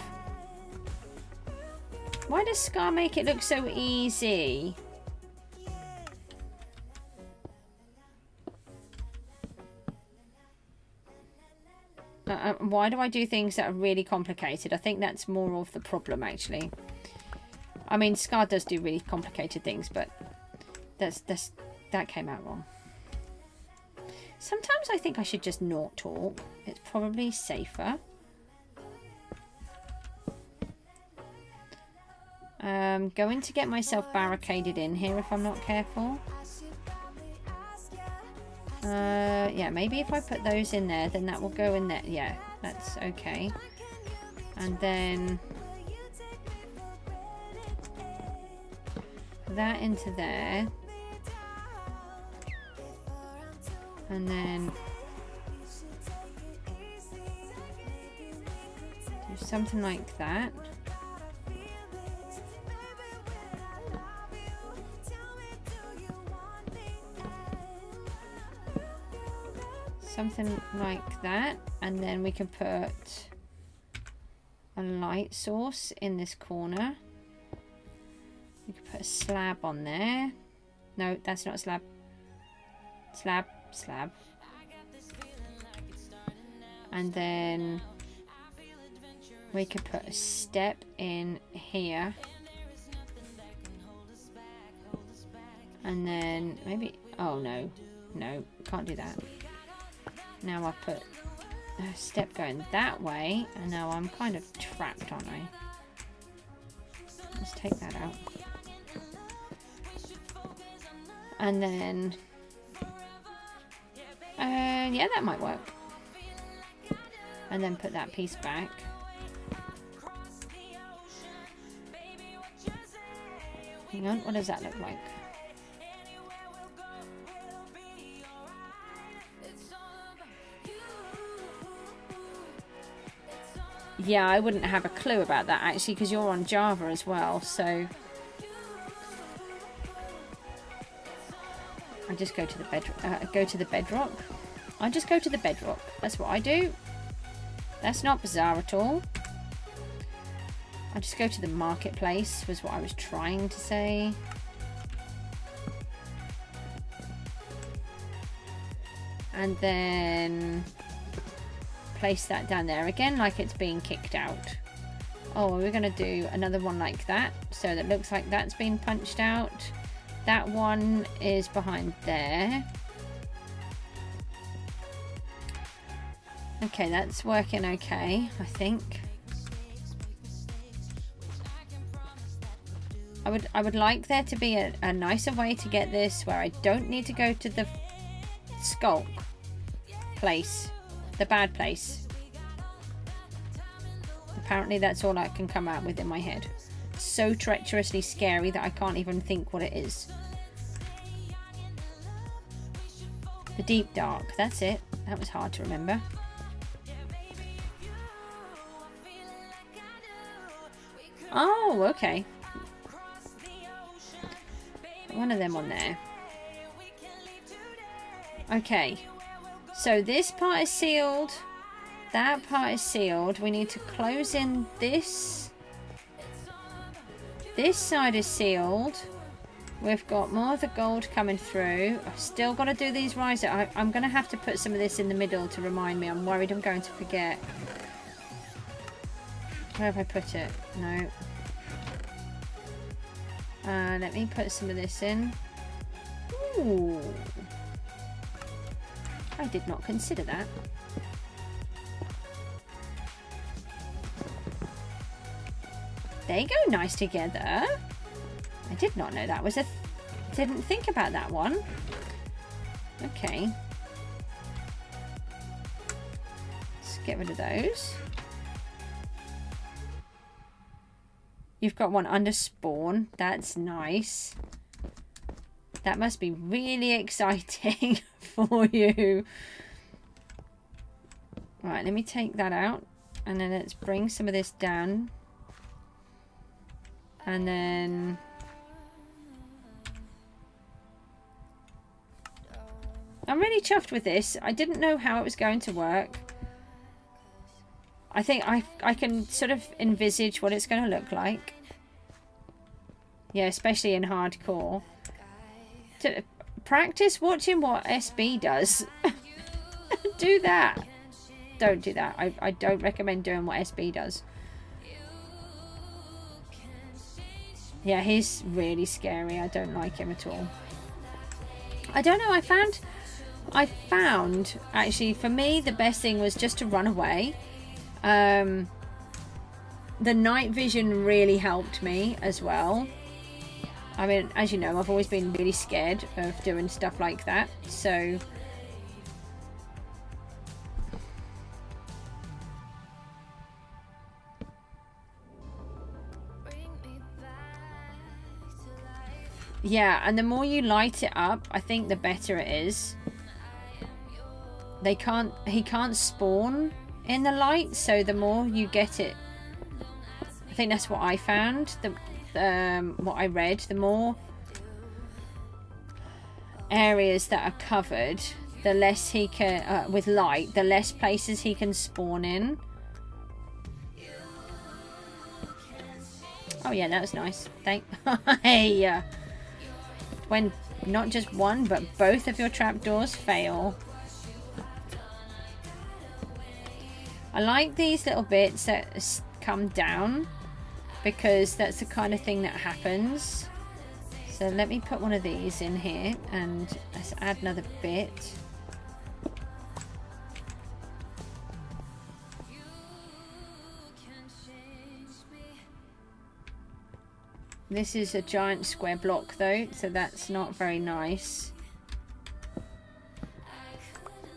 Why does Scar make it look so easy? Why do I do things that are really complicated? I think that's more of the problem, actually. I mean, Scar does do really complicated things, but that came out wrong. Sometimes I think I should just not talk. It's probably safer. Going to get myself barricaded in here if I'm not careful. Yeah, maybe if I put those in there, then that will go in there. Yeah, that's okay. And then that into there. And then do something like that. Something like that, and then we can put a light source in this corner. We can put a slab on there. No, that's not a slab. Slab. And then we could put a step in here. And then maybe, oh no, can't do that. Now I put a step going that way, and now I'm kind of trapped, aren't I? Let's take that out. And then, yeah, that might work. And then put that piece back. Hang on, what does that look like? Yeah, I wouldn't have a clue about that actually, because you're on Java as well, so I just go to the bedrock. I just go to the bedrock. That's what I do. That's not bizarre at all. I just go to the marketplace, was what I was trying to say. And then place that down there again like it's being kicked out. Oh, we're going to do another one like that, so that looks like that's been punched out. That one is behind there. Okay, that's working okay, I think. I would like there to be a nicer way to get this where I don't need to go to the sculk place. The bad place. Apparently that's all I can come out with in my head. So treacherously scary that I can't even think what it is. The deep dark, that's it. That was hard to remember. Oh, okay. One of them on there. Okay. So this part is sealed. That part is sealed. We need to close in this. This side is sealed. We've got more of the gold coming through. I've still got to do these riser. I'm going to have to put some of this in the middle to remind me. I'm worried I'm going to forget. Where have I put it? No. Let me put some of this in. Ooh. I did not consider that. They go nice together. I did not know that was a... Didn't think about that one. Okay. Let's get rid of those. You've got one under spawn. That's nice. That must be really exciting for you. Right, let me take that out. And then let's bring some of this down. And then... I'm really chuffed with this. I didn't know how it was going to work. I think I can sort of envisage what it's going to look like. Yeah, especially in hardcore. To practice watching what SB does. Do that. Don't do that. I don't recommend doing what SB does. Yeah, he's really scary. I don't like him at all. I don't know. I found actually for me the best thing was just to run away. The night vision really helped me as well. I mean, as you know, I've always been really scared of doing stuff like that. So yeah, and the more you light it up, I think the better it is. He can't spawn in the light, so the more you get it, I think that's what I found. What I read, the more areas that are covered, the less he can with light, the less places he can spawn in. Oh yeah, that was nice. Hey, when not just one but both of your trapdoors fail. I like these little bits that come down because that's the kind of thing that happens. So let me put one of these in here and let's add another bit. This is a giant square block though, so that's not very nice.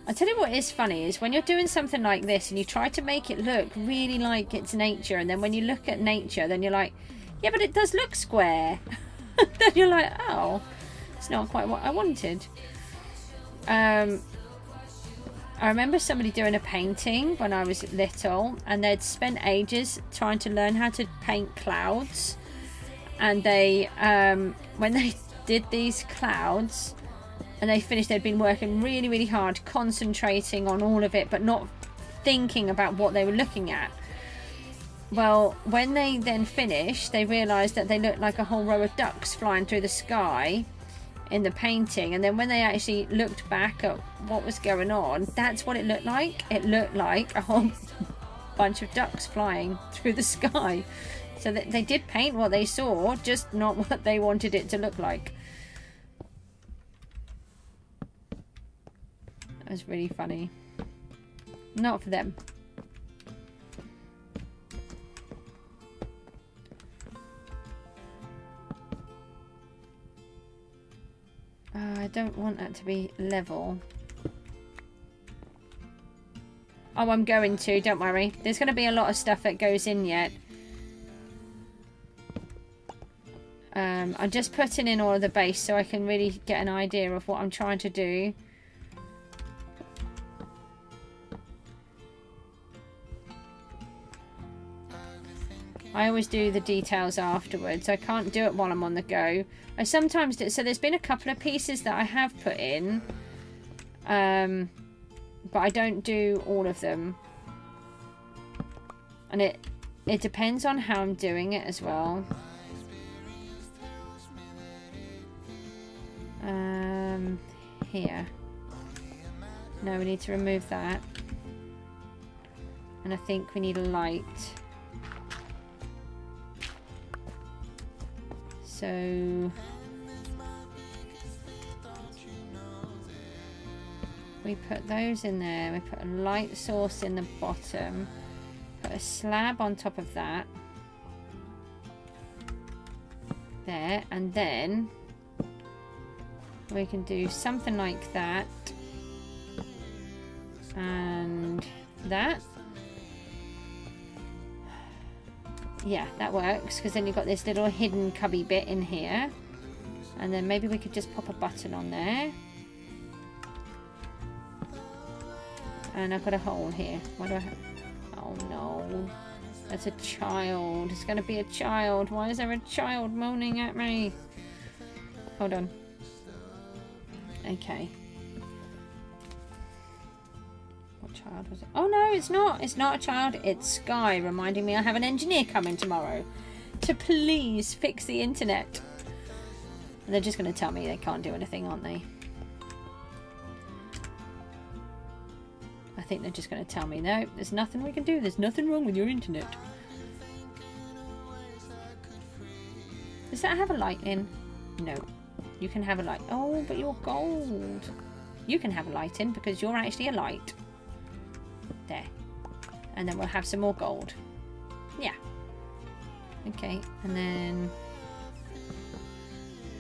I tell you what is funny is when you're doing something like this and you try to make it look really like it's nature, and then when you look at nature then you're like, yeah, but it does look square. Then you're like, oh, it's not quite what I wanted. I remember somebody doing a painting when I was little, and they'd spent ages trying to learn how to paint clouds. And they, when they did these clouds and they finished, they'd been working really, really hard, concentrating on all of it, but not thinking about what they were looking at. Well, when they then finished, they realised that they looked like a whole row of ducks flying through the sky in the painting. And then when they actually looked back at what was going on, that's what it looked like. It looked like a whole bunch of ducks flying through the sky. So they did paint what they saw, just not what they wanted it to look like. That was really funny. Not for them. I don't want that to be level. Oh, I'm going to, don't worry. There's going to be a lot of stuff that goes in yet. I'm just putting in all of the base so I can really get an idea of what I'm trying to do. I always do the details afterwards. I can't do it while I'm on the go. I sometimes do. So there's been a couple of pieces that I have put in. But I don't do all of them. And it depends on how I'm doing it as well. Here. No, we need to remove that. And I think we need a light. So we put those in there. We put a light source in the bottom. Put a slab on top of that. There. And then we can do something like that. And that. Yeah, that works, because then you've got this little hidden cubby bit in here. And then maybe we could just pop a button on there. And I've got a hole here. What do I have? Oh no. That's a child. It's going to be a child. Why is there a child moaning at me? Hold on. Okay. What child was it? Oh no, it's not. It's not a child. It's Sky reminding me I have an engineer coming tomorrow to please fix the internet. And they're just going to tell me they can't do anything, aren't they? I think they're just going to tell me, no, there's nothing we can do. There's nothing wrong with your internet. Does that have a light in? No. You can have a light. Oh, but you're gold. You can have a light in because you're actually a light. There. And then we'll have some more gold. Yeah. Okay, and then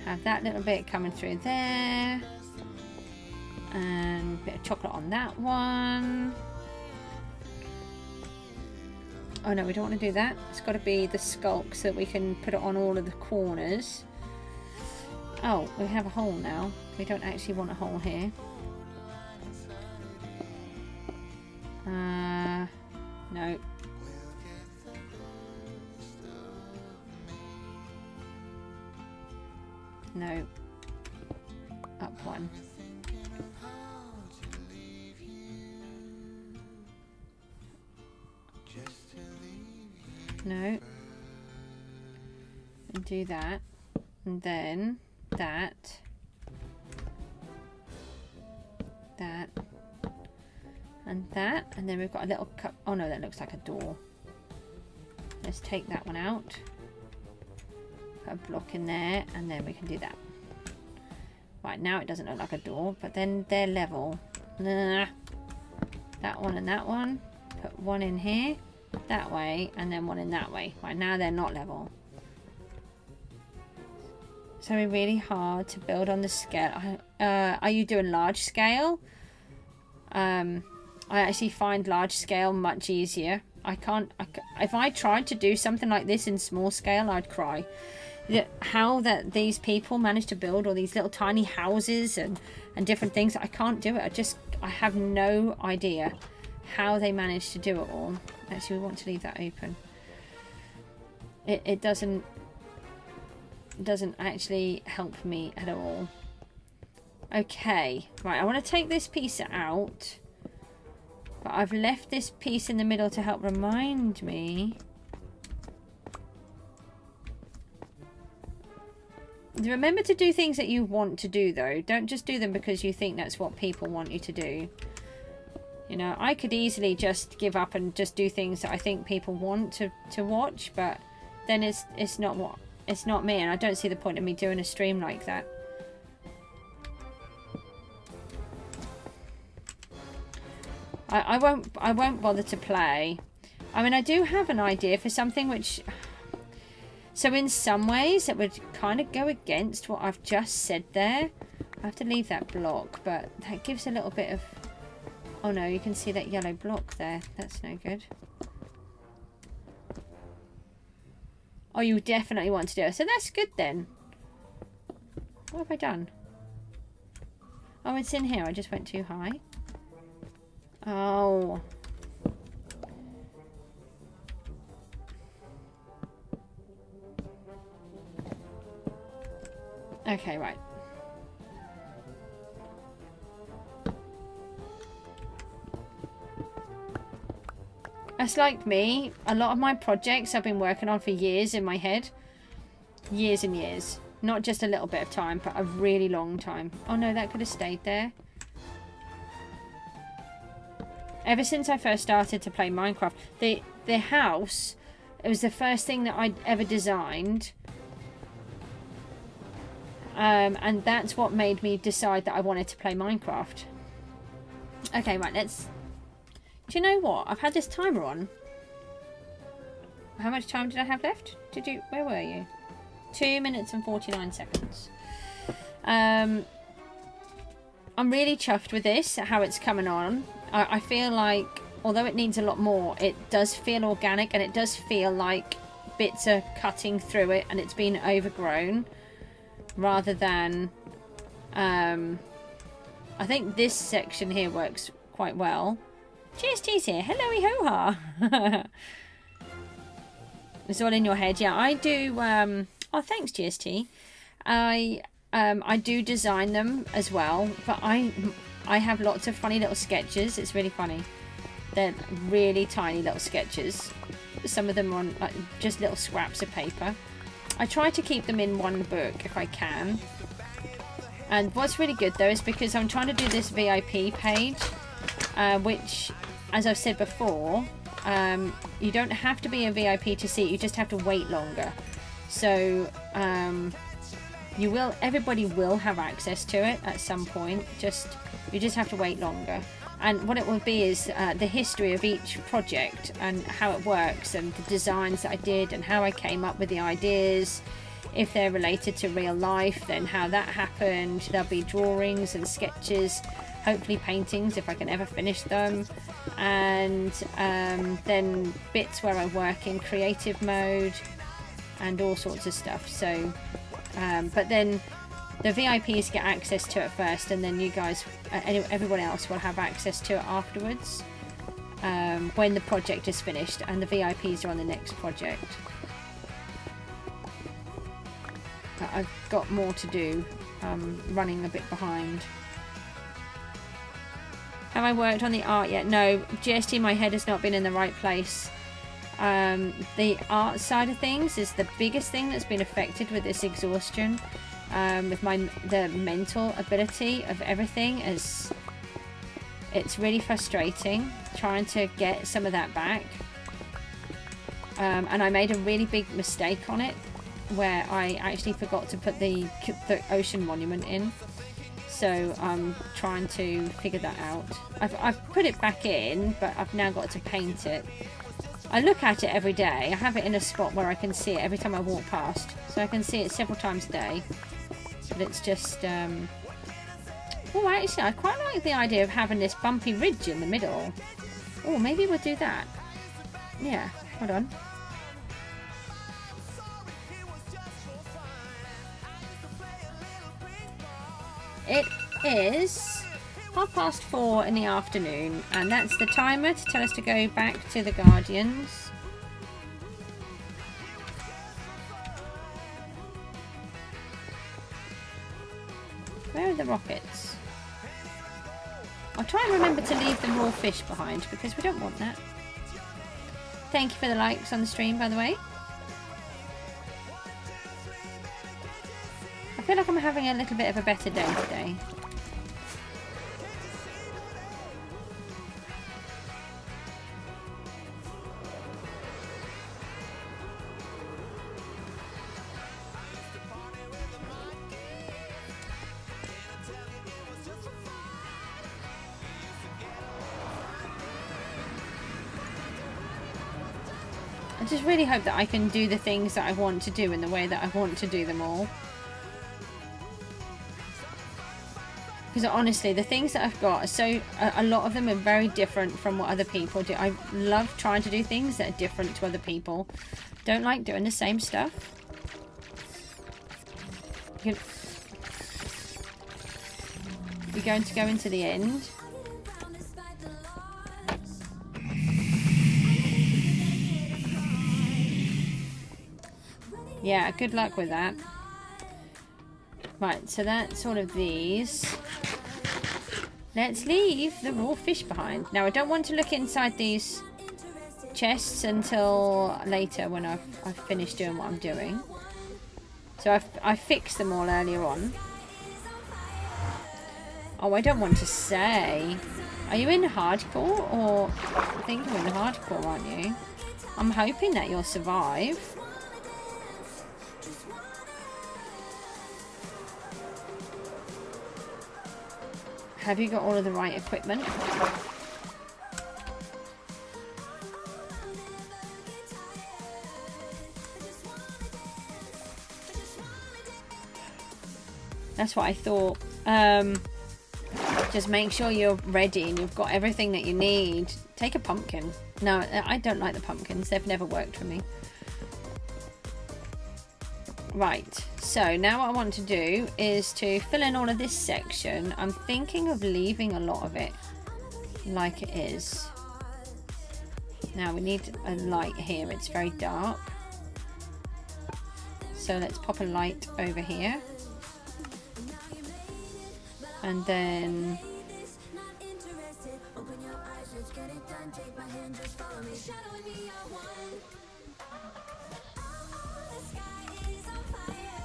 have that little bit coming through there. And a bit of chocolate on that one. Oh no, we don't want to do that. It's got to be the sculk so that we can put it on all of the corners. Oh, we have a hole now. We don't actually want a hole here. No. No. Up one. No. And do that. And then that. That. And that. And then we've got a little cup. Oh no, that looks like a door. Let's take that one out. Put a block in there. And then we can do that. Right, now it doesn't look like a door. But then they're level. Nah. That one and that one. Put one in here. That way. And then one in that way. Right, now they're not level. So it's really hard to build on the scale. Are you doing large scale? I actually find large scale much easier. If I tried to do something like this in small scale, I'd cry. How that these people manage to build all these little tiny houses and different things, I can't do it. I have no idea how they manage to do it all. Actually, we want to leave that open. It doesn't actually help me at all. Okay, right, I want to take this piece out, but I've left this piece in the middle to help remind me. Remember to do things that you want to do, though. Don't just do them because you think that's what people want you to do. You know, I could easily just give up and just do things that I think people want to watch, but then it's not me, and I don't see the point of me doing a stream like that. I won't bother to play. I mean, I do have an idea for something which... So in some ways, it would kind of go against what I've just said there. I have to leave that block, but that gives a little bit of... Oh no, you can see that yellow block there. That's no good. Oh, you definitely want to do it. So that's good then. What have I done? Oh, it's in here. I just went too high. Oh. Okay, right. That's like me. A lot of my projects I've been working on for years in my head. Years and years. Not just a little bit of time, but a really long time. Oh no, that could have stayed there. Ever since I first started to play Minecraft, the house, it was the first thing that I'd ever designed. And that's what made me decide that I wanted to play Minecraft. Okay, right, let's... Do you know what? I've had this timer on. How much time did I have left? Where were you? 2 minutes and 49 seconds. I'm really chuffed with this, how it's coming on. I feel like, although it needs a lot more, it does feel organic, and it does feel like bits are cutting through it and it's been overgrown. Rather than... I think this section here works quite well. GST's here. Hello, ho-ha. It's all in your head. Yeah, I do... oh, thanks, GST. I do design them as well, but I have lots of funny little sketches. It's really funny. They're really tiny little sketches. Some of them are on like just little scraps of paper. I try to keep them in one book if I can. And what's really good though is because I'm trying to do this VIP page, which, as I've said before, you don't have to be a VIP to see it. You just have to wait longer. So everybody will have access to it at some point. You just have to wait longer. And what it will be is the history of each project and how it works and the designs that I did and how I came up with the ideas. If they're related to real life, then how that happened. There'll be drawings and sketches, hopefully paintings if I can ever finish them, and then bits where I work in creative mode and all sorts of stuff. So but then the VIPs get access to it first, and then you guys, everyone else will have access to it afterwards when the project is finished, and the VIPs are on the next project. I've got more to do. Running a bit behind. Have I worked on the art yet? No, GST, my head has not been in the right place. The art side of things is the biggest thing that's been affected with this exhaustion. With the mental ability of everything, it's really frustrating trying to get some of that back. And I made a really big mistake on it, where I actually forgot to put the ocean monument in. So I'm trying to figure that out. I've put it back in, but I've now got to paint it. I look at it every day. I have it in a spot where I can see it every time I walk past. So I can see it several times a day. But it's just... Oh, actually, I quite like the idea of having this bumpy ridge in the middle. Oh, maybe we'll do that. Yeah, hold on. It is 4:30 in the afternoon, and that's the timer to tell us to go back to the Guardians. Where are the rockets? I'll try and remember to leave the raw fish behind, because we don't want that. Thank you for the likes on the stream, by the way. I feel like I'm having a little bit of a better day today. I just really hope that I can do the things that I want to do in the way that I want to do them all. Because honestly, the things that I've got are so... a lot of them are very different from what other people do. I love trying to do things that are different to other people. Don't like doing the same stuff. You're going to go into the end. Yeah, good luck with that. Right, so that's all of these. Let's leave the raw fish behind. Now, I don't want to look inside these chests until later when I've finished doing what I'm doing. So I fixed them all earlier on. Oh, I don't want to say. Are you in hardcore? Or I think you're in hardcore, aren't you? I'm hoping that you'll survive. Have you got all of the right equipment? That's what I thought. Just make sure you're ready and you've got everything that you need. Take a pumpkin. No, I don't like the pumpkins. They've never worked for me. Right, so now what I want to do is to fill in all of this section. I'm thinking of leaving a lot of it like it is. Now we need a light here. It's very dark. So let's pop a light over here. And then...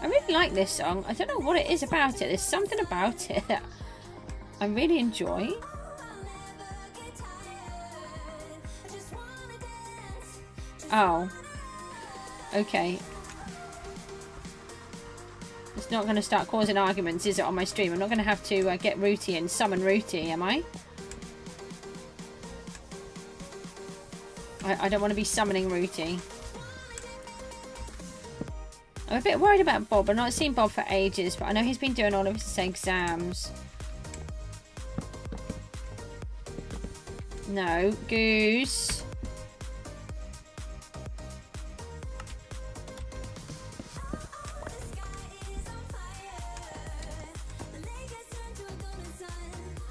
I really like this song. I don't know what it is about it. There's something about it that I really enjoy. Oh. Okay. It's not going to start causing arguments, is it, on my stream? I'm not going to have to get Rooty and summon Rooty, am I? I don't want to be summoning Rooty. I'm a bit worried about Bob. I've not seen Bob for ages, but I know he's been doing all of his exams. No, Goose.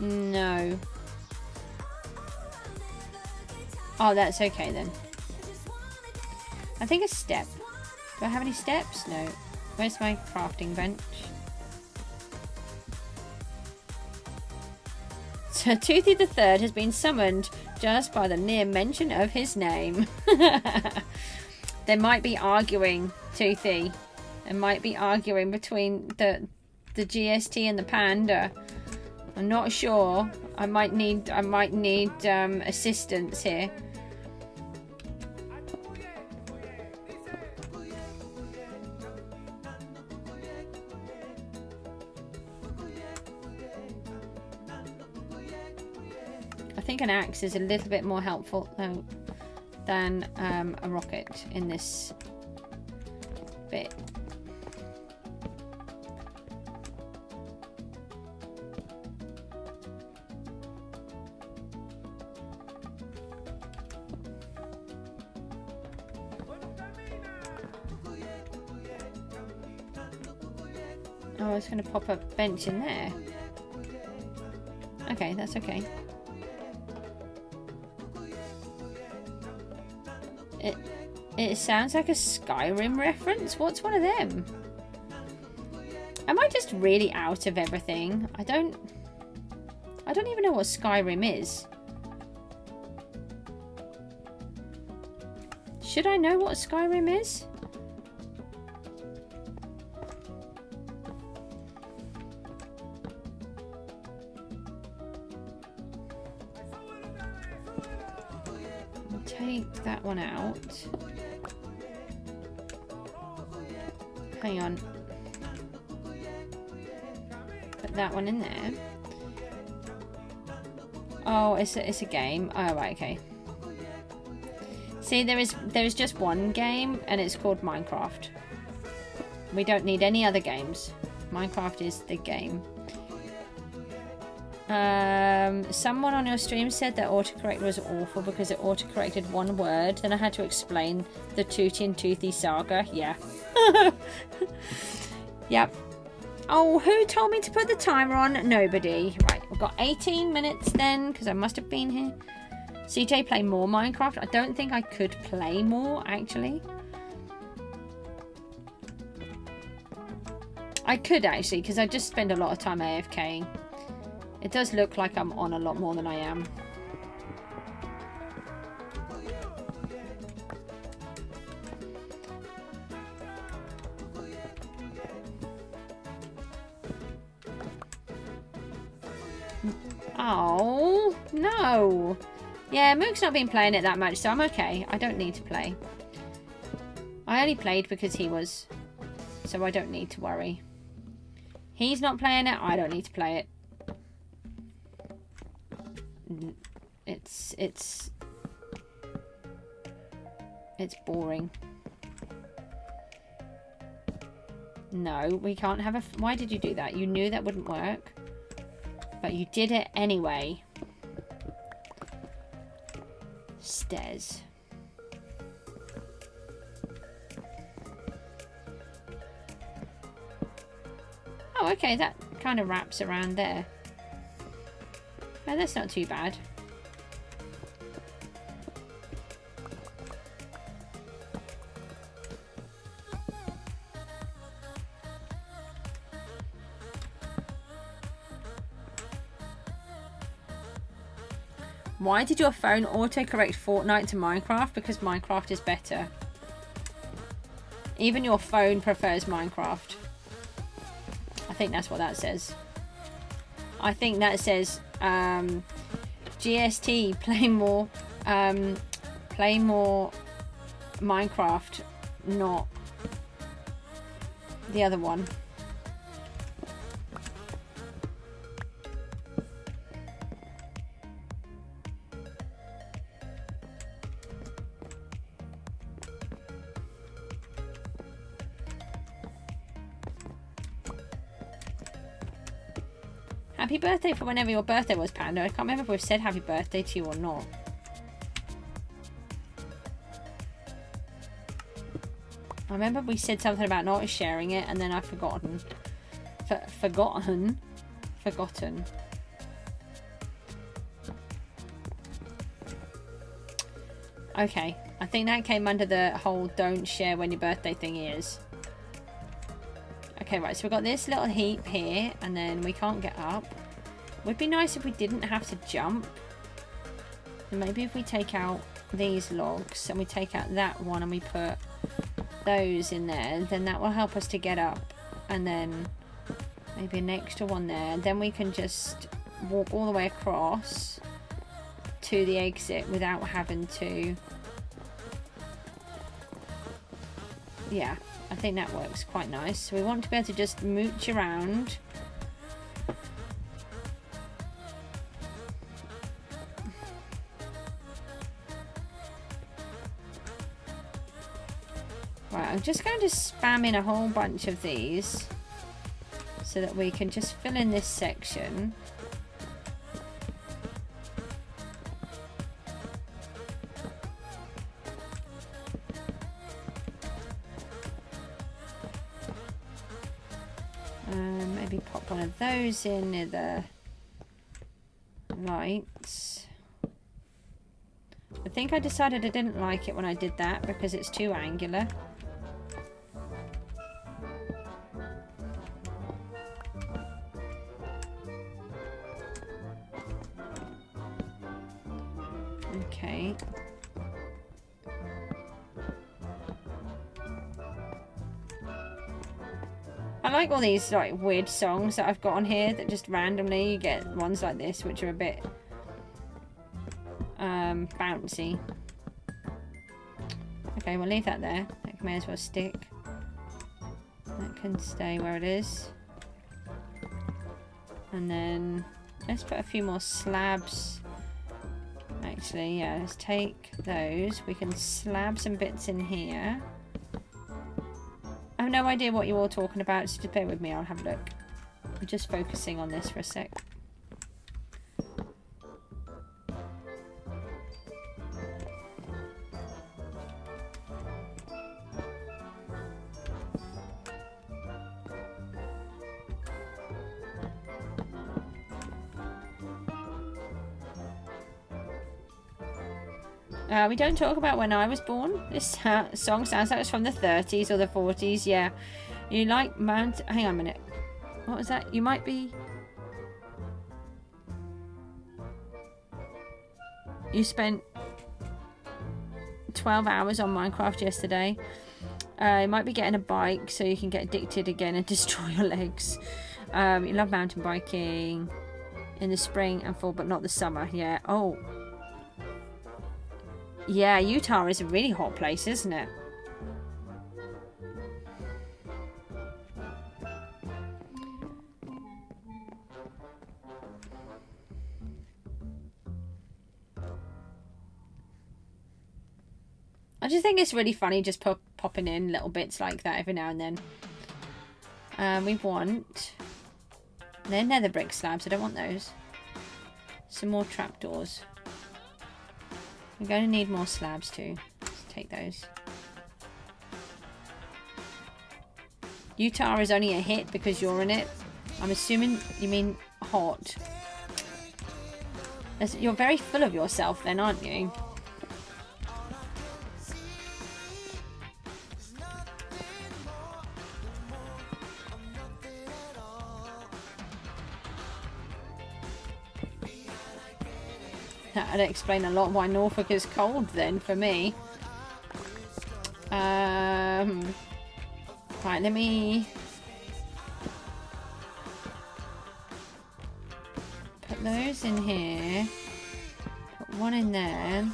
No. Oh, that's okay then. I think a step. Do I have any steps? No. Where's my crafting bench? So Toothy the Third has been summoned just by the mere mention of his name. They might be arguing, Toothy. They might be arguing between the GST and the panda. I'm not sure. I might need assistance here. I think an axe is a little bit more helpful though than a rocket in this bit. Oh, I was going to pop a bench in there. Okay, that's okay. It sounds like a Skyrim reference. What's one of them? Am I just really out of everything? I don't even know what Skyrim is. Should I know what Skyrim is? Take that one out. Hang on. Put that one in there. Oh, it's a game. Oh, right, okay. See, there is just one game, and it's called Minecraft. We don't need any other games. Minecraft is the game. Someone on your stream said that autocorrect was awful because it autocorrected one word. Then I had to explain the Tooty and Toothy saga. Yeah. Yep. Oh, who told me to put the timer on? Nobody. Right, we've got 18 minutes then because I must have been here. CJ, play more Minecraft? I don't think I could play more, actually. I could, actually, because I just spend a lot of time AFKing. It does look like I'm on a lot more than I am. Oh, no. Yeah, Mook's not been playing it that much, so I'm okay. I don't need to play. I only played because he was, so I don't need to worry. He's not playing it, I don't need to play it. It's boring. No, we can't have a... Why did you do that? You knew that wouldn't work. But you did it anyway. Stairs. Oh, okay, that kind of wraps around there. Oh, that's not too bad. Why did your phone autocorrect Fortnite to Minecraft? Because Minecraft is better. Even your phone prefers Minecraft. I think that's what that says. I think that says GST play more Minecraft, not the other one. Happy birthday for whenever your birthday was, Panda. I can't remember if we've said happy birthday to you or not. I remember we said something about not sharing it, and then I've forgotten. Forgotten. Okay, I think that came under the whole don't share when your birthday thing is. Okay, right, so we've got this little heap here, and then we can't get up. Would be nice if we didn't have to jump. And maybe if we take out these logs, and we take out that one, and we put those in there, then that will help us to get up. And then maybe an extra one there. Then we can just walk all the way across to the exit without having to... Yeah, I think that works quite nice. So we want to be able to just mooch around. Right, I'm just going to spam in a whole bunch of these so that we can just fill in this section. Maybe pop one of those in near the lights. I think I decided I didn't like it when I did that because it's too angular. Okay. I like all these like weird songs that I've got on here that just randomly you get ones like this which are a bit bouncy. Okay, we'll leave that there. That may as well stick. That can stay where it is. And then let's put a few more slabs. Actually, yeah, let's take those. We can slab some bits in here. I have no idea what you're all talking about, so just bear with me, I'll have a look. I'm just focusing on this for a sec. We don't talk about when I was born. This song sounds like it's from the 30s or the 40s. Yeah. You like Mount... Hang on a minute. What was that? You might be... You spent 12 hours on Minecraft yesterday. You might be getting a bike so you can get addicted again and destroy your legs. You love mountain biking in the spring and fall, but not the summer. Yeah. Oh. Yeah, Utah is a really hot place, isn't it? I just think it's really funny just popping in little bits like that every now and then. We want... They're nether brick slabs, I don't want those. Some more trapdoors. We're going to need more slabs too. Let's take those. Utah is only a hit because you're in it. I'm assuming you mean hot. You're very full of yourself then, aren't you? That'd explain a lot why Norfolk is cold then for me. Right, let me put those in here. Put one in there.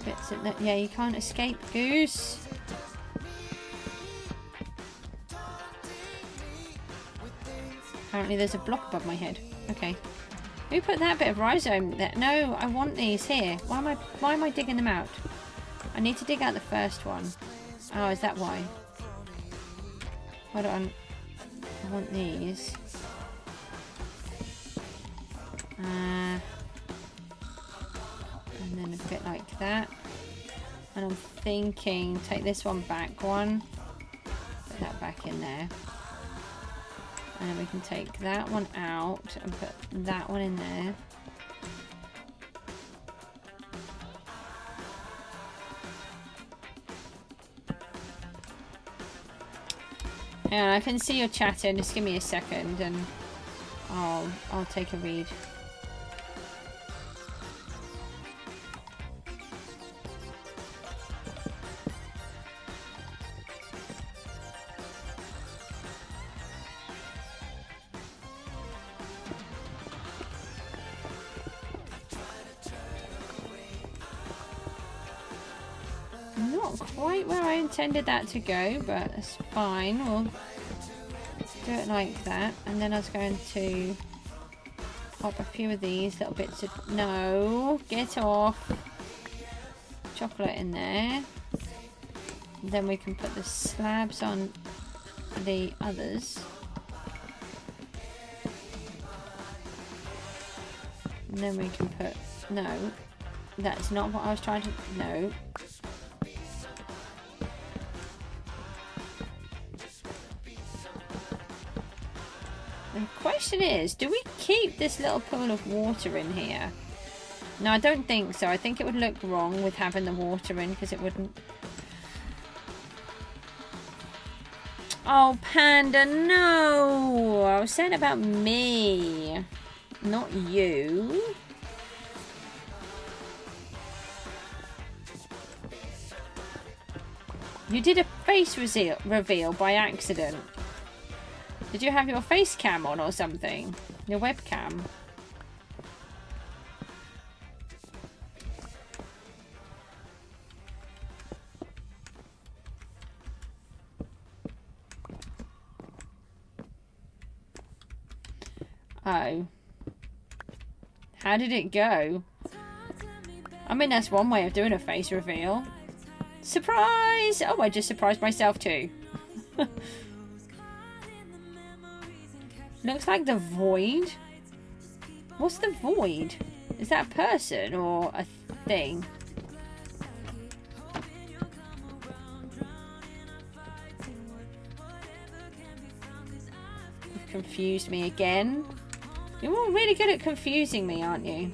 Bits of that. Yeah, you can't escape, Goose. Apparently there's a block above my head. Okay. Who put that bit of rhizome there? No, I want these here. Why am I digging them out? I need to dig out the first one. Oh, is that why? Hold on. I want these. And then a bit like that. And I'm thinking, take this one back one. Put that back in there. And then we can take that one out and put that one in there. And I can see you're chatting. Just give me a second and I'll take a read. Not quite where I intended that to go, but it's fine. We'll do it like that. And then I was going to pop a few of these little bits of... No! Get off! Chocolate in there. And then we can put the slabs on the others. And then we can put... No. That's not what I was trying to... No. The question is, do we keep this little pool of water in here? No, I don't think so. I think it would look wrong with having the water in because it wouldn't... Oh, Panda, no! I was saying about me, not you. You did a face reveal by accident. Did you have your face cam on or something? Your webcam? Oh. How did it go? I mean, that's one way of doing a face reveal. Surprise! Oh, I just surprised myself too. Looks like the void. What's the void? Is that a person or a thing? You've confused me again. You're all really good at confusing me, aren't you?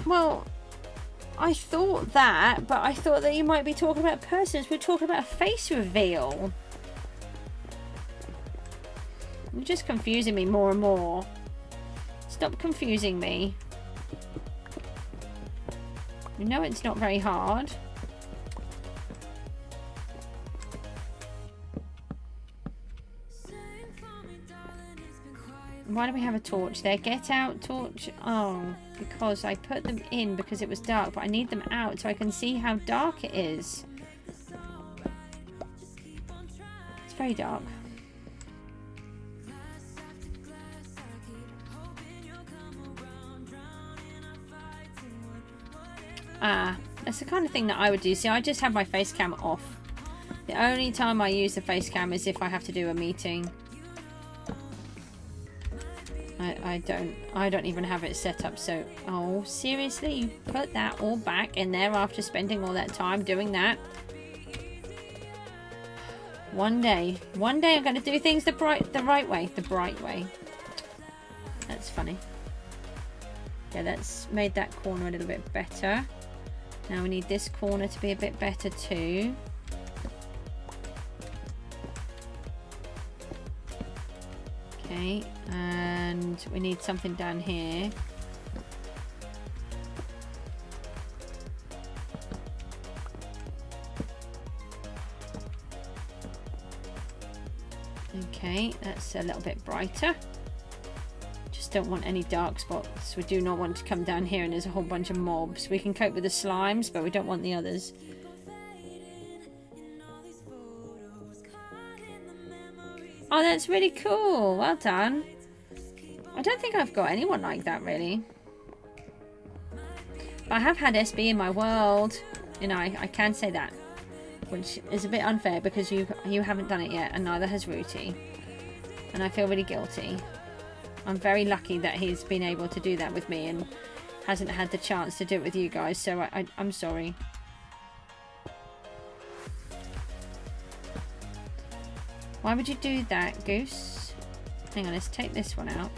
Well, I thought that, but I thought that you might be talking about persons. We're talking about a face reveal. You're just confusing me more and more. Stop confusing me. You know it's not very hard. Why do we have a torch there? Get out, torch. Oh, because I put them in because it was dark, but I need them out so I can see how dark it is. It's very dark. Ah, that's the kind of thing that I would do. See, I just have my face cam off. The only time I use the face cam is if I have to do a meeting. I don't even have it set up, so... Oh, seriously? You put that all back in there after spending all that time doing that? One day I'm going to do things the right way. The bright way. That's funny. Yeah, that's made that corner a little bit better. Now we need this corner to be a bit better too. Okay, and we need something down here. Okay, that's a little bit brighter. Just don't want any dark spots. We do not want to come down here and there's a whole bunch of mobs. We can cope with the slimes, but we don't want the others. Oh, that's really cool. Well done. I don't think I've got anyone like that, really. But I have had SB in my world. You know, I can say that. Which is a bit unfair because you haven't done it yet, and neither has Rooty. And I feel really guilty. I'm very lucky that he's been able to do that with me and hasn't had the chance to do it with you guys, so I'm sorry. Why would you do that, Goose? Hang on, let's take this one out.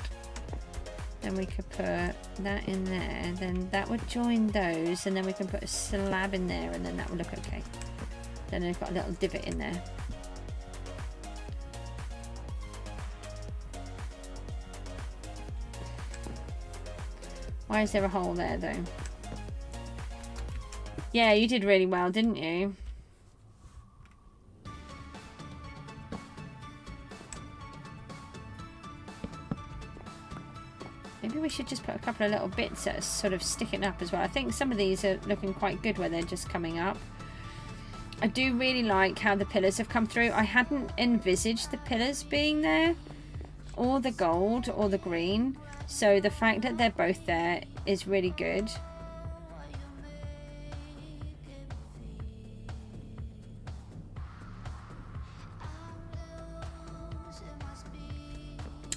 Then we could put that in there, then that would join those, and then we can put a slab in there, and then that would look okay. Then they've got a little divot in there. Why is there a hole there, though? Yeah, you did really well, didn't you? Maybe we should just put a couple of little bits that are sort of sticking up as well. I think some of these are looking quite good where they're just coming up. I do really like how the pillars have come through. I hadn't envisaged the pillars being there, or the gold, or the green. So the fact that they're both there is really good.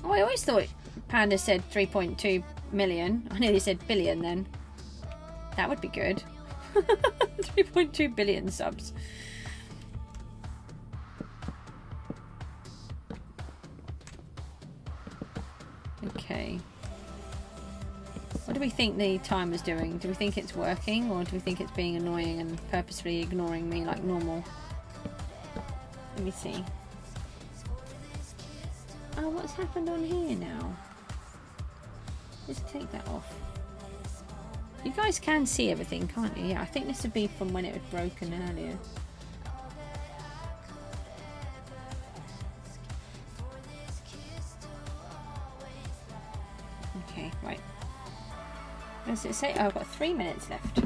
Oh, I always thought Panda said 3.2 million. I nearly said billion then. That would be good. 3.2 billion subs. Okay. What do we think the timer's doing? Do we think it's working, or do we think it's being annoying and purposefully ignoring me like normal? Let me see. Oh, what's happened on here now? Let's take that off. You guys can see everything, can't you? Yeah, I think this would be from when it had broken earlier. Okay, right. What does it say? Oh, I've got 3 minutes left.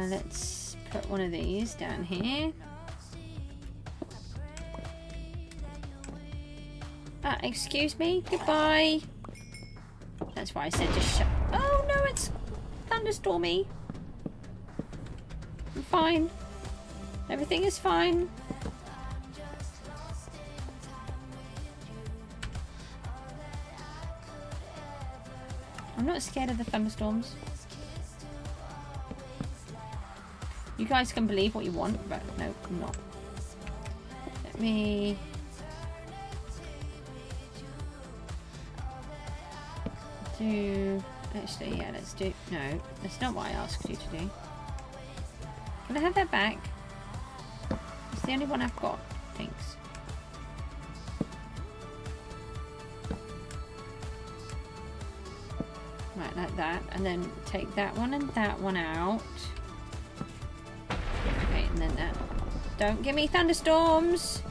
Let's put one of these down here. Excuse me, goodbye. That's why I said just shut. Oh no, it's thunderstormy. I'm fine. Everything is fine. I'm not scared of the thunderstorms. You guys can believe what you want, but no, I'm not. Let me... do... Actually, yeah, let's do... No, that's not what I asked you to do. Can I have that back? It's the only one I've got. Thanks. Right, like that. And then take that one and that one out. And then that. Don't give me thunderstorms!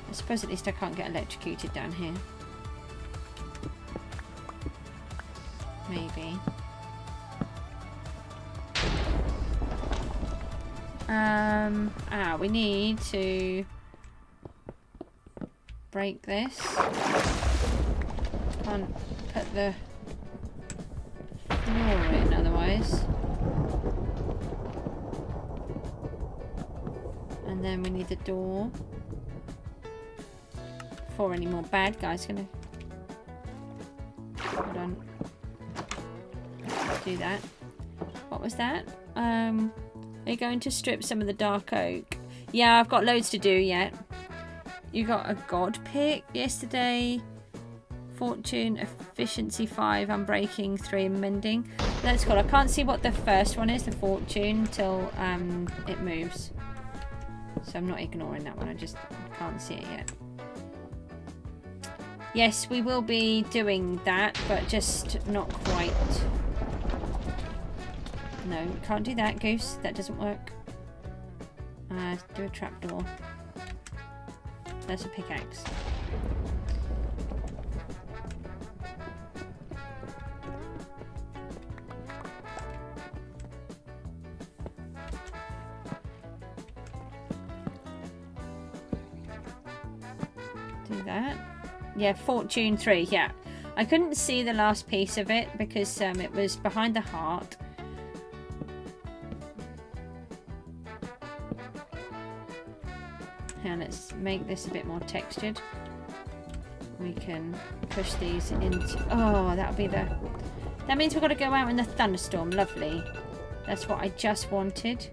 I suppose at least I can't get electrocuted down here. Maybe. We need to break this. Can't put the floor in otherwise. And then we need the door. Before any more bad guys gonna... Hold on. Do that. What was that? Are you going to strip some of the dark oak? Yeah, I've got loads to do yet. You got a god pick yesterday. Fortune, efficiency 5, unbreaking 3, and mending. That's cool. I can't see what the first one is, the fortune, till it moves. So I'm not ignoring that one, I just can't see it yet. Yes, we will be doing that, but just not quite. No, can't do that, Goose. That doesn't work. Do a trapdoor. There's a pickaxe. Do that. Yeah, fortune 3. Yeah, I couldn't see the last piece of it because it was behind the heart. And let's make this a bit more textured. We can push these into... Oh, that'll be the... That means we've got to go out in the thunderstorm. Lovely. That's what I just wanted.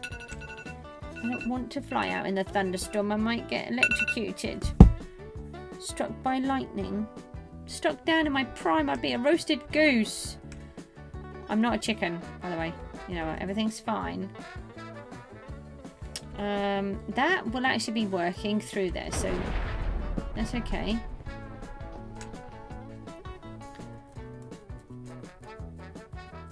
I don't want to fly out in the thunderstorm. I might get electrocuted. Struck by lightning. Struck down in my prime, I'd be a roasted goose. I'm not a chicken, by the way. You know, everything's fine. That will actually be working through there, so that's okay.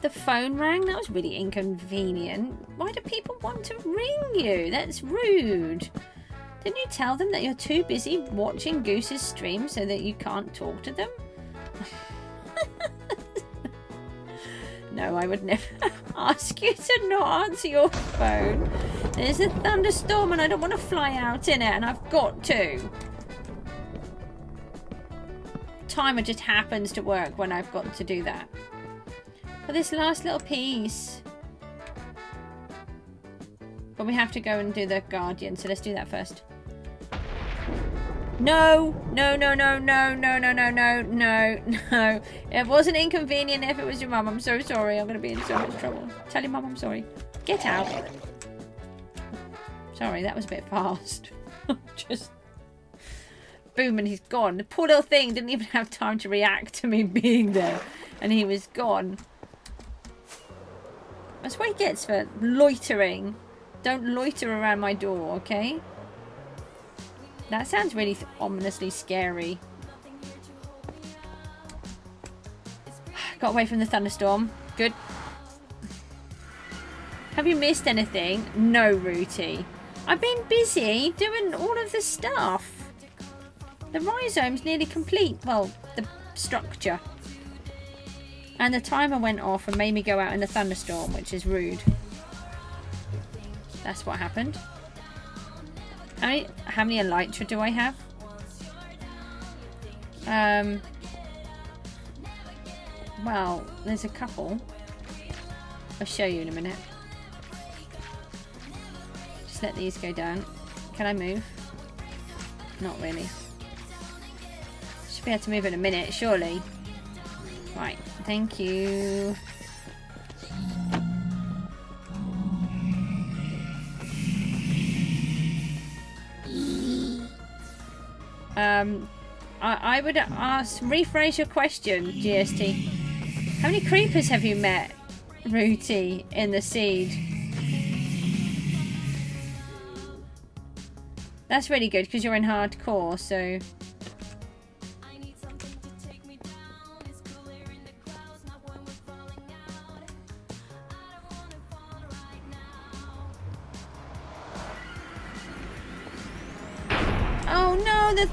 The phone rang? That was really inconvenient. Why do people want to ring you? That's rude. Didn't you tell them that you're too busy watching Goose's stream so that you can't talk to them? No, I would never ask you to not answer your phone. There's a thunderstorm and I don't want to fly out in it, and I've got to. Timer just happens to work when I've got to do that. But this last little piece. But we have to go and do the guardian, so let's do that first. No, no, no, no, no, no, no, no, no, no, no. It wasn't inconvenient if it was your mum. I'm so sorry. I'm going to be in so much trouble. Tell your mum I'm sorry. Get out. Sorry, that was a bit fast. Just boom and he's gone. The poor little thing didn't even have time to react to me being there. And he was gone. That's what he gets for loitering. Don't loiter around my door, okay? That sounds really ominously scary. Got away from the thunderstorm. Good. Have you missed anything? No, Rooty. I've been busy doing all of the stuff. The rhizome's nearly complete. Well, the structure. And the timer went off and made me go out in a thunderstorm, which is rude. That's what happened. How many elytra do I have? Well, there's a couple. I'll show you in a minute. Just let these go down. Can I move? Not really. Should be able to move in a minute, surely. Right, thank you. I would ask, rephrase your question, GST. How many creepers have you met, Rooty, in the seed? That's really good because you're in hardcore, so... Oh no, the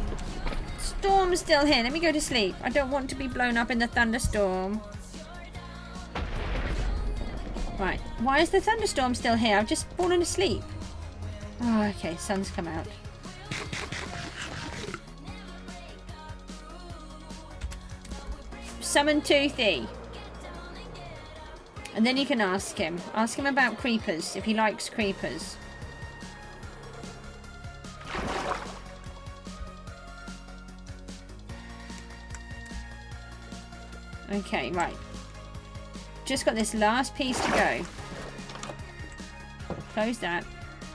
storm's still here. Let me go to sleep. I don't want to be blown up in the thunderstorm. Right. Why is the thunderstorm still here? I've just fallen asleep. Oh, okay. Sun's come out. Summon Toothy. And then you can ask him. Ask him about creepers, if he likes creepers. Okay, right. Just got this last piece to go. Close that.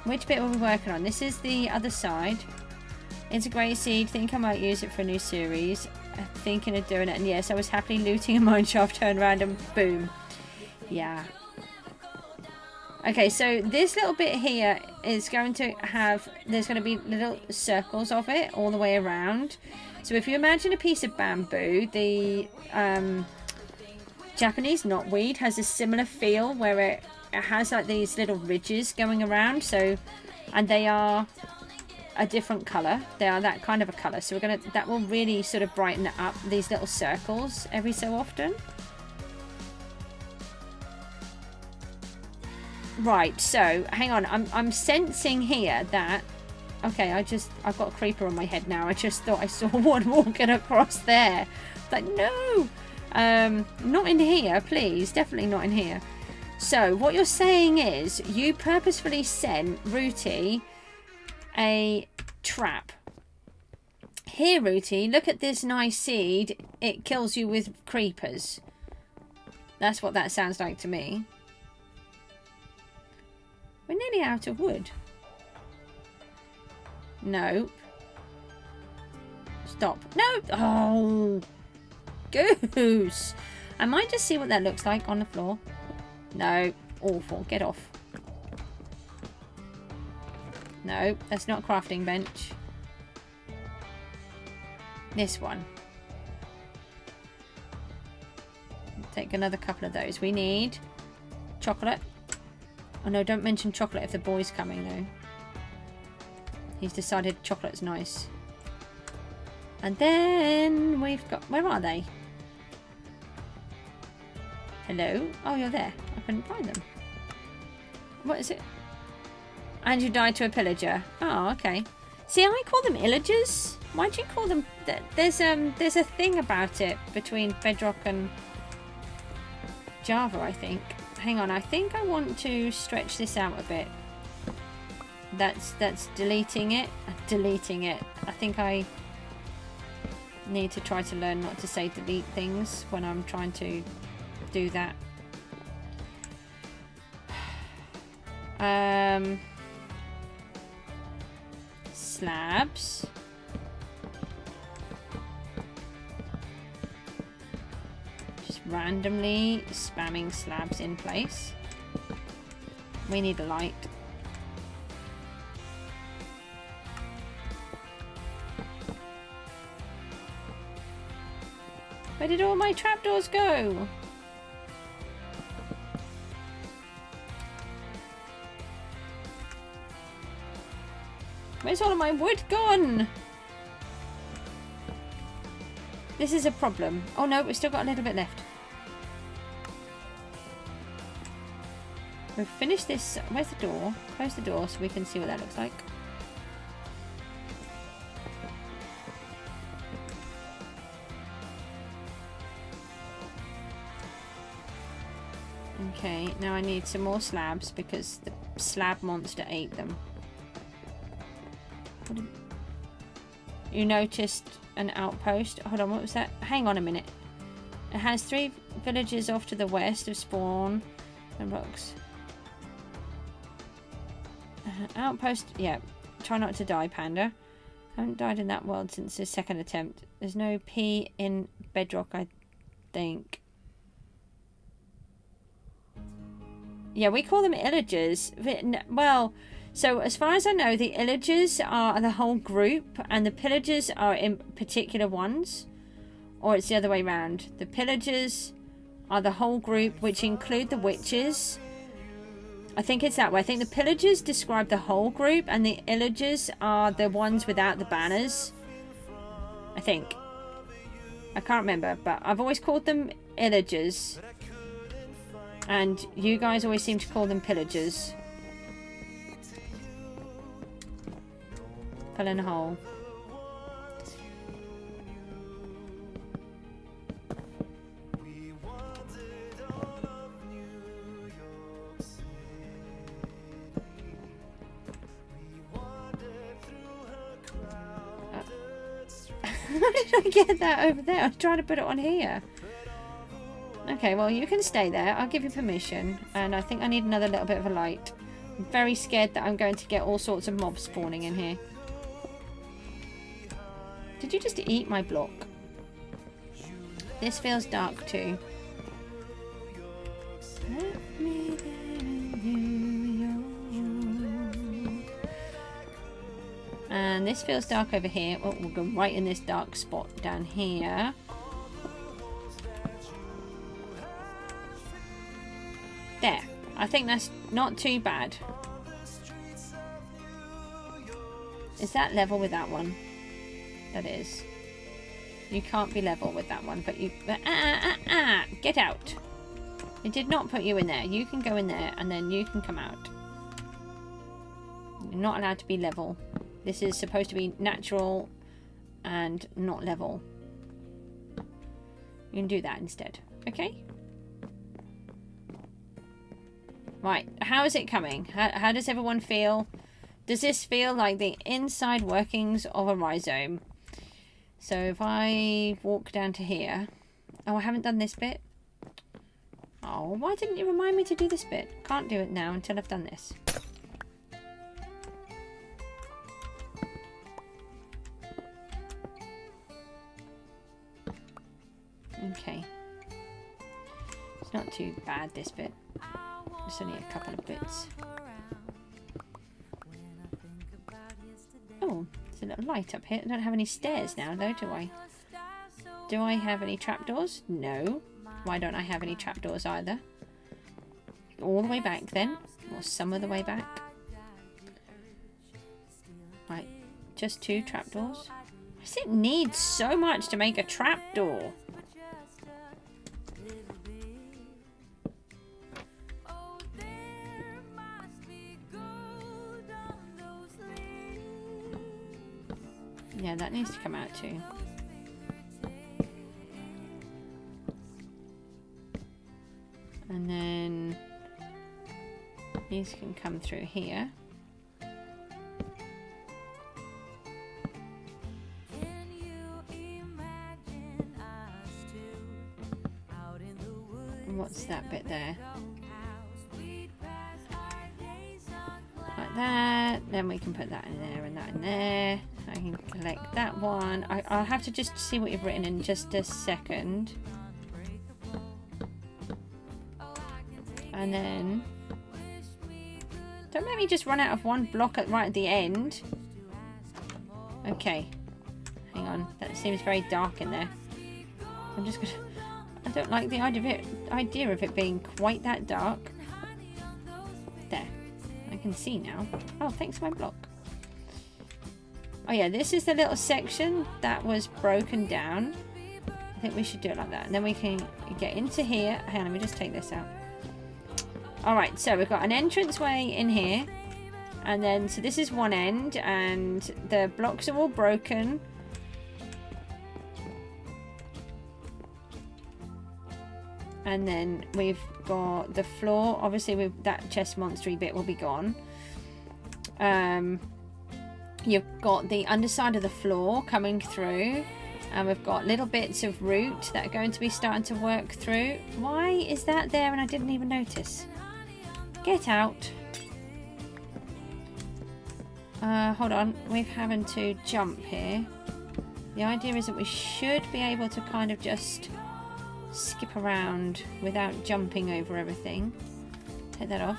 Which bit were we working on? This is the other side. Integrate seed. Think I might use it for a new series. Thinking of doing it. And yes, I was happily looting a mineshaft, turned around and boom. Yeah. Okay, so this little bit here is going to have, there's going to be little circles of it all the way around. So if you imagine a piece of bamboo, the Japanese knotweed has a similar feel where it has like these little ridges going around. So, and they are a different colour. They are that kind of a colour. So that will really sort of brighten it up, these little circles every so often. Right, so hang on, I'm sensing here that, okay, I've got a creeper on my head now. I just thought I saw one walking across there. Like, no, not in here, please, definitely not in here. So what you're saying is you purposefully sent Rooty a trap. Here, Rooty, look at this nice seed. It kills you with creepers. That's what that sounds like to me. We're nearly out of wood. Nope. Stop. No. Oh. Goose. I might just see what that looks like on the floor. No. Awful. Get off. No. That's not a crafting bench. This one. Take another couple of those. We need chocolate. Oh no, don't mention chocolate if the boy's coming though. He's decided chocolate's nice. And then we've got... Where are they? Hello? Oh, you're there. I couldn't find them. What is it? And you died to a pillager. Oh, okay. See, I call them illagers. Why do you call them... There's a thing about it between Bedrock and Java, I think. Hang on, I think I want to stretch this out a bit. That's deleting it. Deleting it. I think I need to try to learn not to say delete things when I'm trying to do that. Slabs. Randomly spamming slabs in place. We need a light. Where did all my trapdoors go? Where's all of my wood gone? This is a problem. Oh no, we've still got a little bit left. We've finished this. Where's the door? Close the door so we can see what that looks like. Okay, now I need some more slabs because the slab monster ate them. You noticed an outpost. Hold on, what was that? Hang on a minute. It has 3 villages off to the west of spawn and rocks. Outpost, yeah. Try not to die, Panda. Haven't died in that world since the second attempt. There's no P in Bedrock, I think. Yeah, we call them illagers. Well, so as far as I know, the illagers are the whole group, and the pillagers are in particular ones. Or it's the other way around. The pillagers are the whole group, which include the witches. I think it's that way. I think the pillagers describe the whole group, and the illagers are the ones without the banners. I think. I can't remember, but I've always called them illagers. And you guys always seem to call them pillagers. Pull in a hole. How did I get that over there? I was trying to put it on here. Okay, well, you can stay there. I'll give you permission. And I think I need another little bit of a light. I'm very scared that I'm going to get all sorts of mobs spawning in here. Did you just eat my block? This feels dark too. Let me there in New York. And this feels dark over here. Oh, we'll go right in this dark spot down here. There. I think that's not too bad. Is that level with that one? That is. You can't be level with that one, but you... Get out. It did not put you in there. You can go in there, and then you can come out. You're not allowed to be level. This is supposed to be natural and not level. You can do that instead. Okay? Right. How is it coming? How does everyone feel? Does this feel like the inside workings of a rhizome? So if I walk down to here... Oh, I haven't done this bit. Oh, why didn't you remind me to do this bit? Can't do it now until I've done this. Okay. It's not too bad, this bit. It's only a couple of bits. Oh, there's a little light up here. I don't have any stairs now, though, do I? Do I have any trapdoors? No. Why don't I have any trapdoors either? All the way back, then. Or some of the way back. Right. Just 2 trapdoors. Why does it need so much to make a trapdoor? Yeah, that needs to come out too. And then these can come through here. And what's that bit there? Like that. Then we can put that in there and that in there. I can collect that one. I'll have to just see what you've written in just a second. And then... Don't make me just run out of one block right at the end. Okay. Hang on. That seems very dark in there. I'm just gonna... I don't like the idea of it being quite that dark. There. I can see now. Oh, thanks for my block. Oh yeah, this is the little section that was broken down. I think we should do it like that. And then we can get into here. Hang on, let me just take this out. Alright, so we've got an entranceway in here. And then, so this is one end. And the blocks are all broken. And then we've got the floor. Obviously, that chest monstery bit will be gone. You've got the underside of the floor coming through, and we've got little bits of root that are going to be starting to work through. Why is that there and I didn't even notice? Get out. Hold on, we're having to jump here. The idea is that we should be able to kind of just skip around without jumping over everything. Take that off.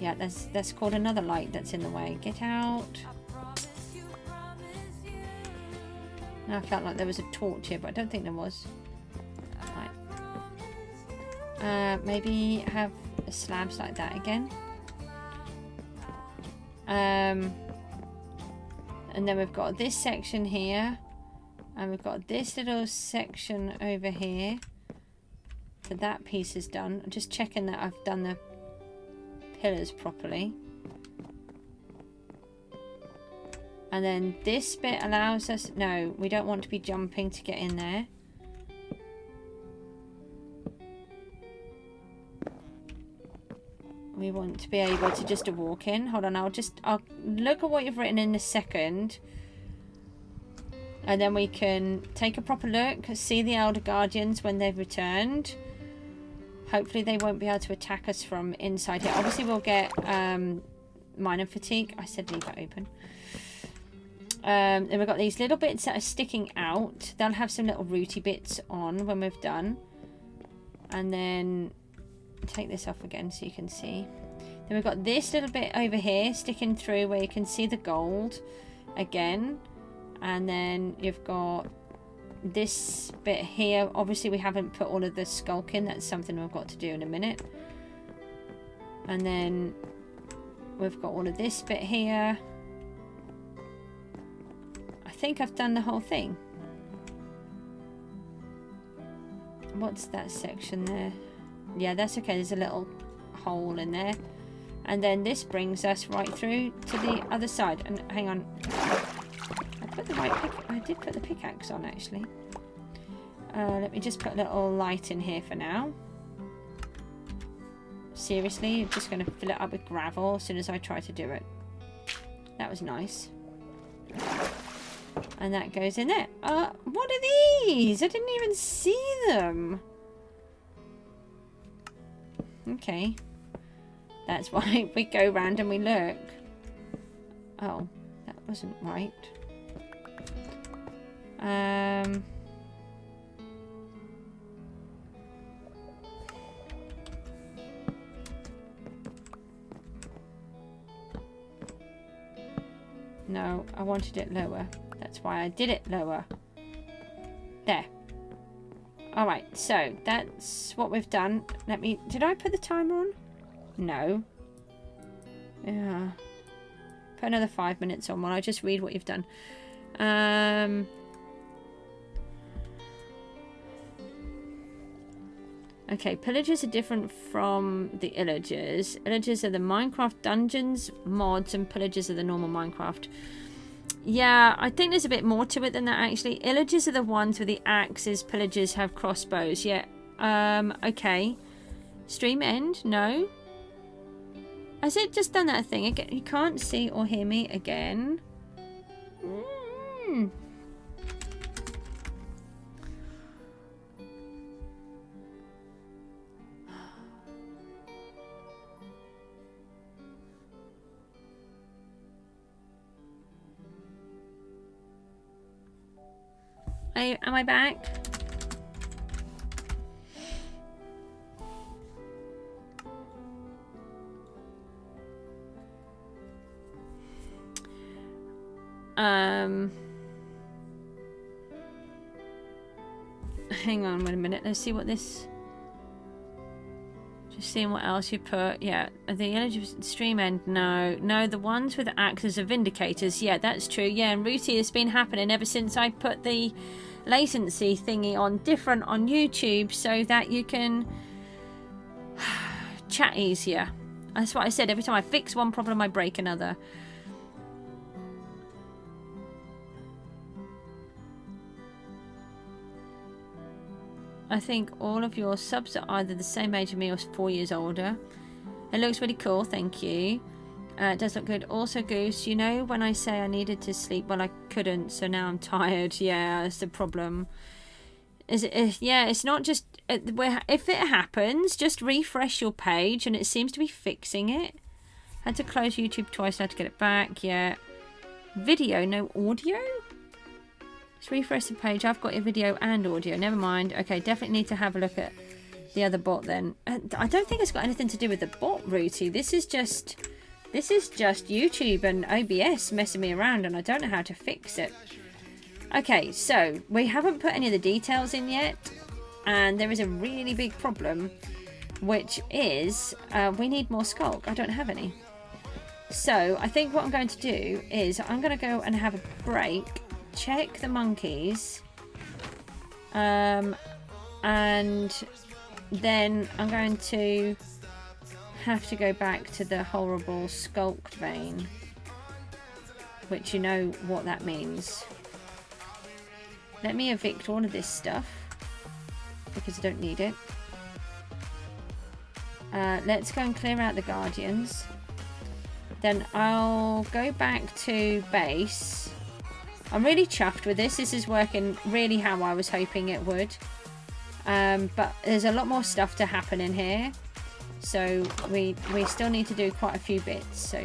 Yeah, that's called another light that's in the way. Get out. Now I felt like there was a torch here, but I don't think there was. Right. Maybe have slabs like that again. And then we've got this section here. And we've got this little section over here. So that piece is done. I'm just checking that I've done the pillars properly. And then this bit allows us... No, we don't want to be jumping to get in there. We want to be able to just walk in. Hold on, I'll look at what you've written in a second. And then we can take a proper look, see the Elder Guardians when they've returned. Hopefully they won't be able to attack us from inside here. Obviously we'll get minor fatigue. I said leave that open. Then we've got these little bits that are sticking out. They'll have some little rooty bits on when we've done. And then take this off again so you can see. Then we've got this little bit over here sticking through where you can see the gold again. And then you've got this bit here. Obviously we haven't put all of the sculk in. That's something we've got to do in a minute. And then we've got all of this bit here. I think I've done the whole thing. What's that section there? Yeah, that's okay. There's a little hole in there. And then this brings us right through to the other side. And hang on. I put the right pick. I did put the pickaxe on actually. Let me just put a little light in here for now. Seriously, I'm just going to fill it up with gravel as soon as I try to do it. That was nice. And that goes in there. What are these? I didn't even see them. Okay. That's why we go round and we look. Oh, that wasn't right. No, I wanted it lower. That's why I did it lower. There. Alright, so that's what we've done. Let me... Did I put the timer on? No. Yeah. Put another 5 minutes on while I just read what you've done. Okay, pillagers are different from the illagers. Illagers are the Minecraft dungeons, mods, and pillagers are the normal Minecraft. Yeah, I think there's a bit more to it than that actually. Illagers are the ones with the axes, pillagers have crossbows. Yeah. Okay. Stream end? No. Has it just done that thing again? You can't see or hear me again. Am I back? Hang on, wait a minute. Let's see what this... Just seeing what else you put. Yeah, the energy stream end. No, the ones with axes are vindicators. Yeah, that's true. Yeah, and Rooty has been happening ever since I put the latency thingy on different on YouTube so that you can chat easier. That's what I said. Every time I fix one problem, I break another. I think all of your subs are either the same age as me or 4 years older. It looks really cool, thank you. It does look good. Also, Goose, you know when I say I needed to sleep, well, I couldn't, so now I'm tired. Yeah, that's the problem. Yeah, it's not just... If it happens, just refresh your page, and it seems to be fixing it. Had to close YouTube twice, had to get it back. Yeah. Video, no audio? Let's refresh the page. I've got a video and audio. Never mind. Okay, definitely need to have a look at the other bot then. I don't think it's got anything to do with the bot, Rooty. This is just YouTube and OBS messing me around, and I don't know how to fix it. Okay, so we haven't put any of the details in yet, and there is a really big problem, which is we need more sculk. I don't have any. So I think what I'm going to do is I'm going to go and have a break, check the monkeys, and then I'm going to have to go back to the horrible sculked vein, which you know what that means. Let me evict all of this stuff because I don't need it. Let's go and clear out the guardians. Then I'll go back to base. I'm really chuffed with this. This is working really how I was hoping it would. But there's a lot more stuff to happen in here. So we still need to do quite a few bits. So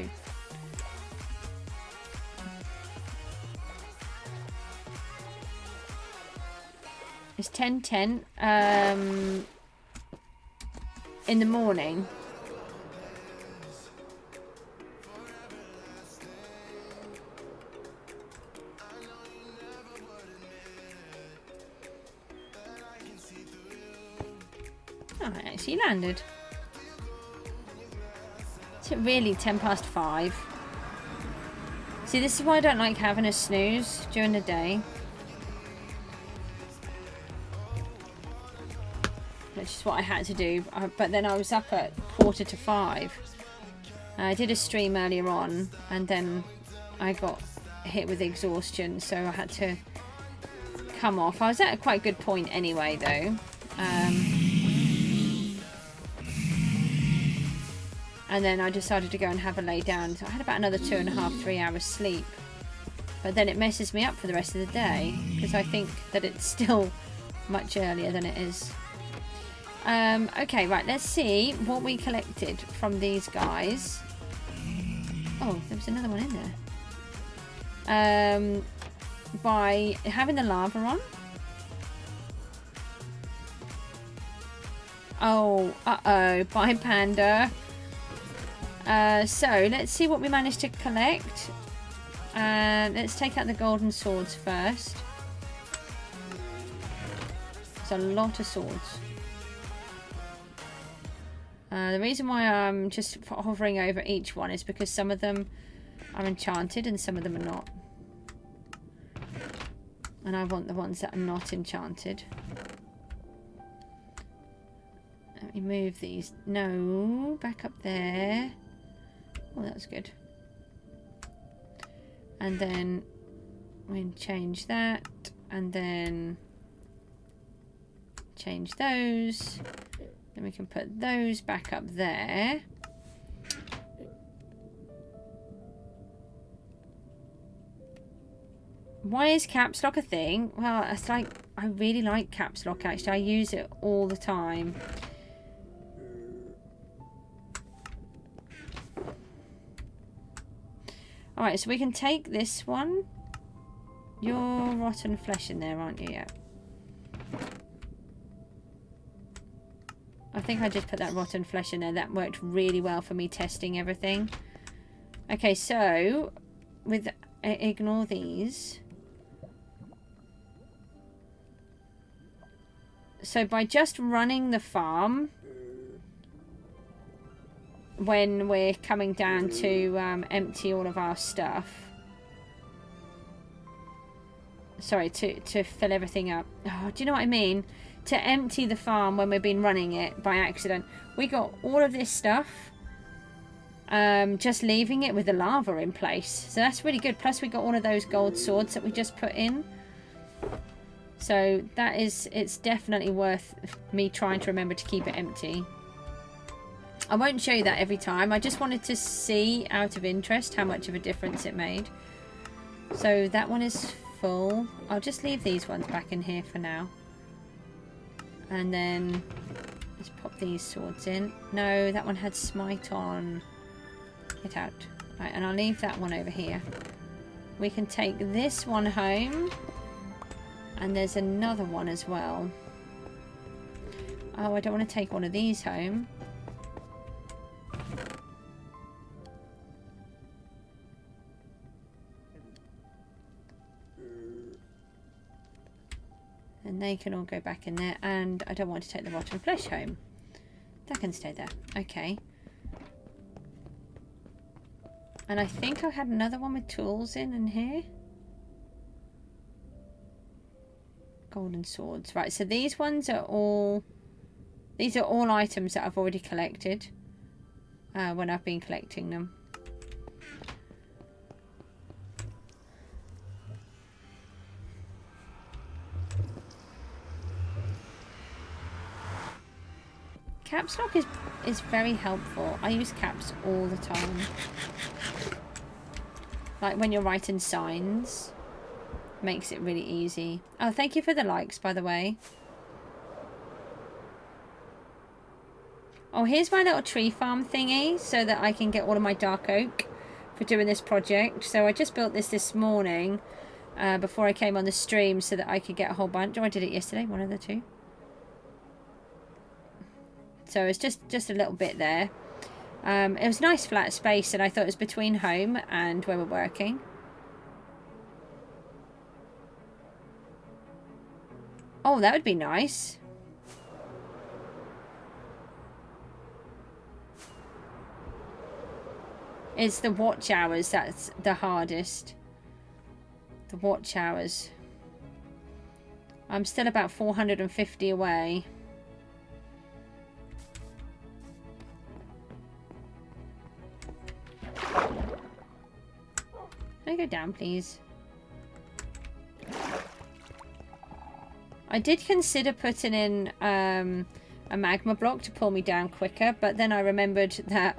it's 10:10 in the morning. Oh, I actually landed. Is it really 5:10? See, this is why I don't like having a snooze during the day. Which is what I had to do. But then I was up at 4:45. I did a stream earlier on, and then I got hit with exhaustion, so I had to come off. I was at a quite good point anyway, though. And then I decided to go and have a lay down. So I had about another 2.5, 3 hours sleep. But then it messes me up for the rest of the day, because I think that it's still much earlier than it is. Okay, right, let's see what we collected from these guys. Oh, there was another one in there. By having the lava on. Oh, uh-oh, bye Panda. So, let's see what we managed to collect. Let's take out the golden swords first. It's a lot of swords. The reason why I'm just hovering over each one is because some of them are enchanted and some of them are not. And I want the ones that are not enchanted. Let me move these. No, back up there. Oh, that was good. And then we change that. And then change those. Then we can put those back up there. Why is caps lock a thing? Well, it's like, I really like caps lock actually. I use it all the time. Alright, so we can take this one. You're rotten flesh in there, aren't you? Yeah. I think I just put that rotten flesh in there. That worked really well for me testing everything. Okay, so with ignore these. So by just running the farm, when we're coming down to empty all of our stuff. Sorry, to fill everything up. Oh, do you know what I mean? To empty the farm when we've been running it by accident. We got all of this stuff. Just leaving it with the lava in place. So that's really good. Plus we got all of those gold swords that we just put in. So that is, it's definitely worth me trying to remember to keep it empty. I won't show you that every time. I just wanted to see out of interest how much of a difference it made. So that one is full. I'll just leave these ones back in here for now. And then let's pop these swords in. No, that one had smite on. Get out. Right, and I'll leave that one over here. We can take this one home. And there's another one as well. Oh, I don't want to take one of these home. And they can all go back in there. And I don't want to take the rotten flesh home. That can stay there. Okay. And I think I had another one with tools in here. Golden swords. Right, so these ones are all... These are all items that I've already collected. When I've been collecting them. Caps lock is very helpful. I use caps all the time. Like when you're writing signs. Makes it really easy. Oh, thank you for the likes, by the way. Oh, here's my little tree farm thingy so that I can get all of my dark oak for doing this project. So I just built this morning before I came on the stream so that I could get a whole bunch. Oh, I did it yesterday, one of the two. So it's just a little bit there. It was nice flat space and I thought it was between home and where we're working. Oh, that would be nice. It's the watch hours that's the hardest. The watch hours. I'm still about 450 away. Can I go down, please? I did consider putting in a magma block to pull me down quicker, but then I remembered that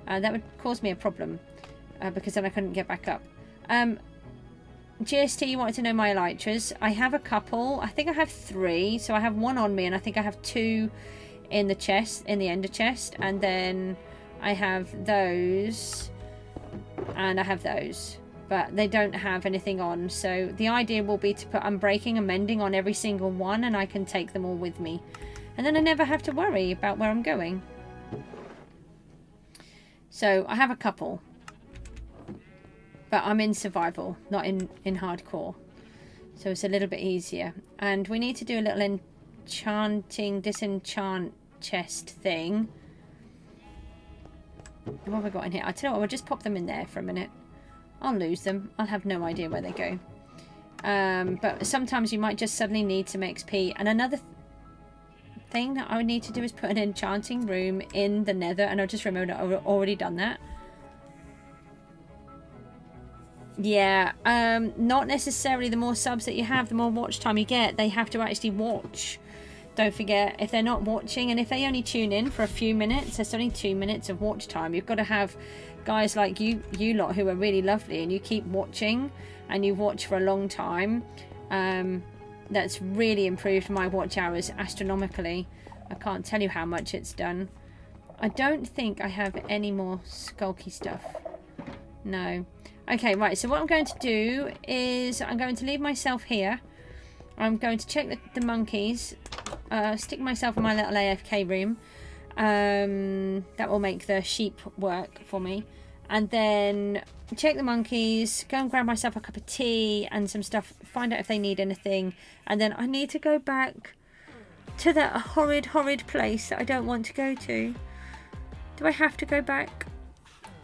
that would cause me a problem because then I couldn't get back up. GST, you wanted to know my elytras. I have a couple. I think I have 3. So I have 1 on me, and I think I have 2 in the chest, in the ender chest, and then I have those, and I have those. But they don't have anything on. So the idea will be to put unbreaking and mending on every single one, and I can take them all with me. And then I never have to worry about where I'm going. So I have a couple. But I'm in survival, not in hardcore. So it's a little bit easier. And we need to do a little enchanting, disenchant chest thing. What have I got in here? I tell you what, we'll just pop them in there for a minute. I'll lose them. I'll have no idea where they go. But sometimes you might just suddenly need some XP. And another thing that I would need to do is put an enchanting room in the nether. And I just remembered I've already done that. Yeah, not necessarily the more subs that you have, the more watch time you get. They have to actually watch. Don't forget, if they're not watching, and if they only tune in for a few minutes, there's only 2 minutes of watch time. You've got to have guys like you lot who are really lovely, and you keep watching, and you watch for a long time. That's really improved my watch hours astronomically. I can't tell you how much it's done. I don't think I have any more skulky stuff. No. Okay, right, so what I'm going to do is I'm going to leave myself here. I'm going to check the monkeys. Stick myself in my little AFK room. That will make the sheep work for me. And then check the monkeys. Go and grab myself a cup of tea and some stuff. Find out if they need anything. And then I need to go back to that horrid, horrid place that I don't want to go to. Do I have to go back?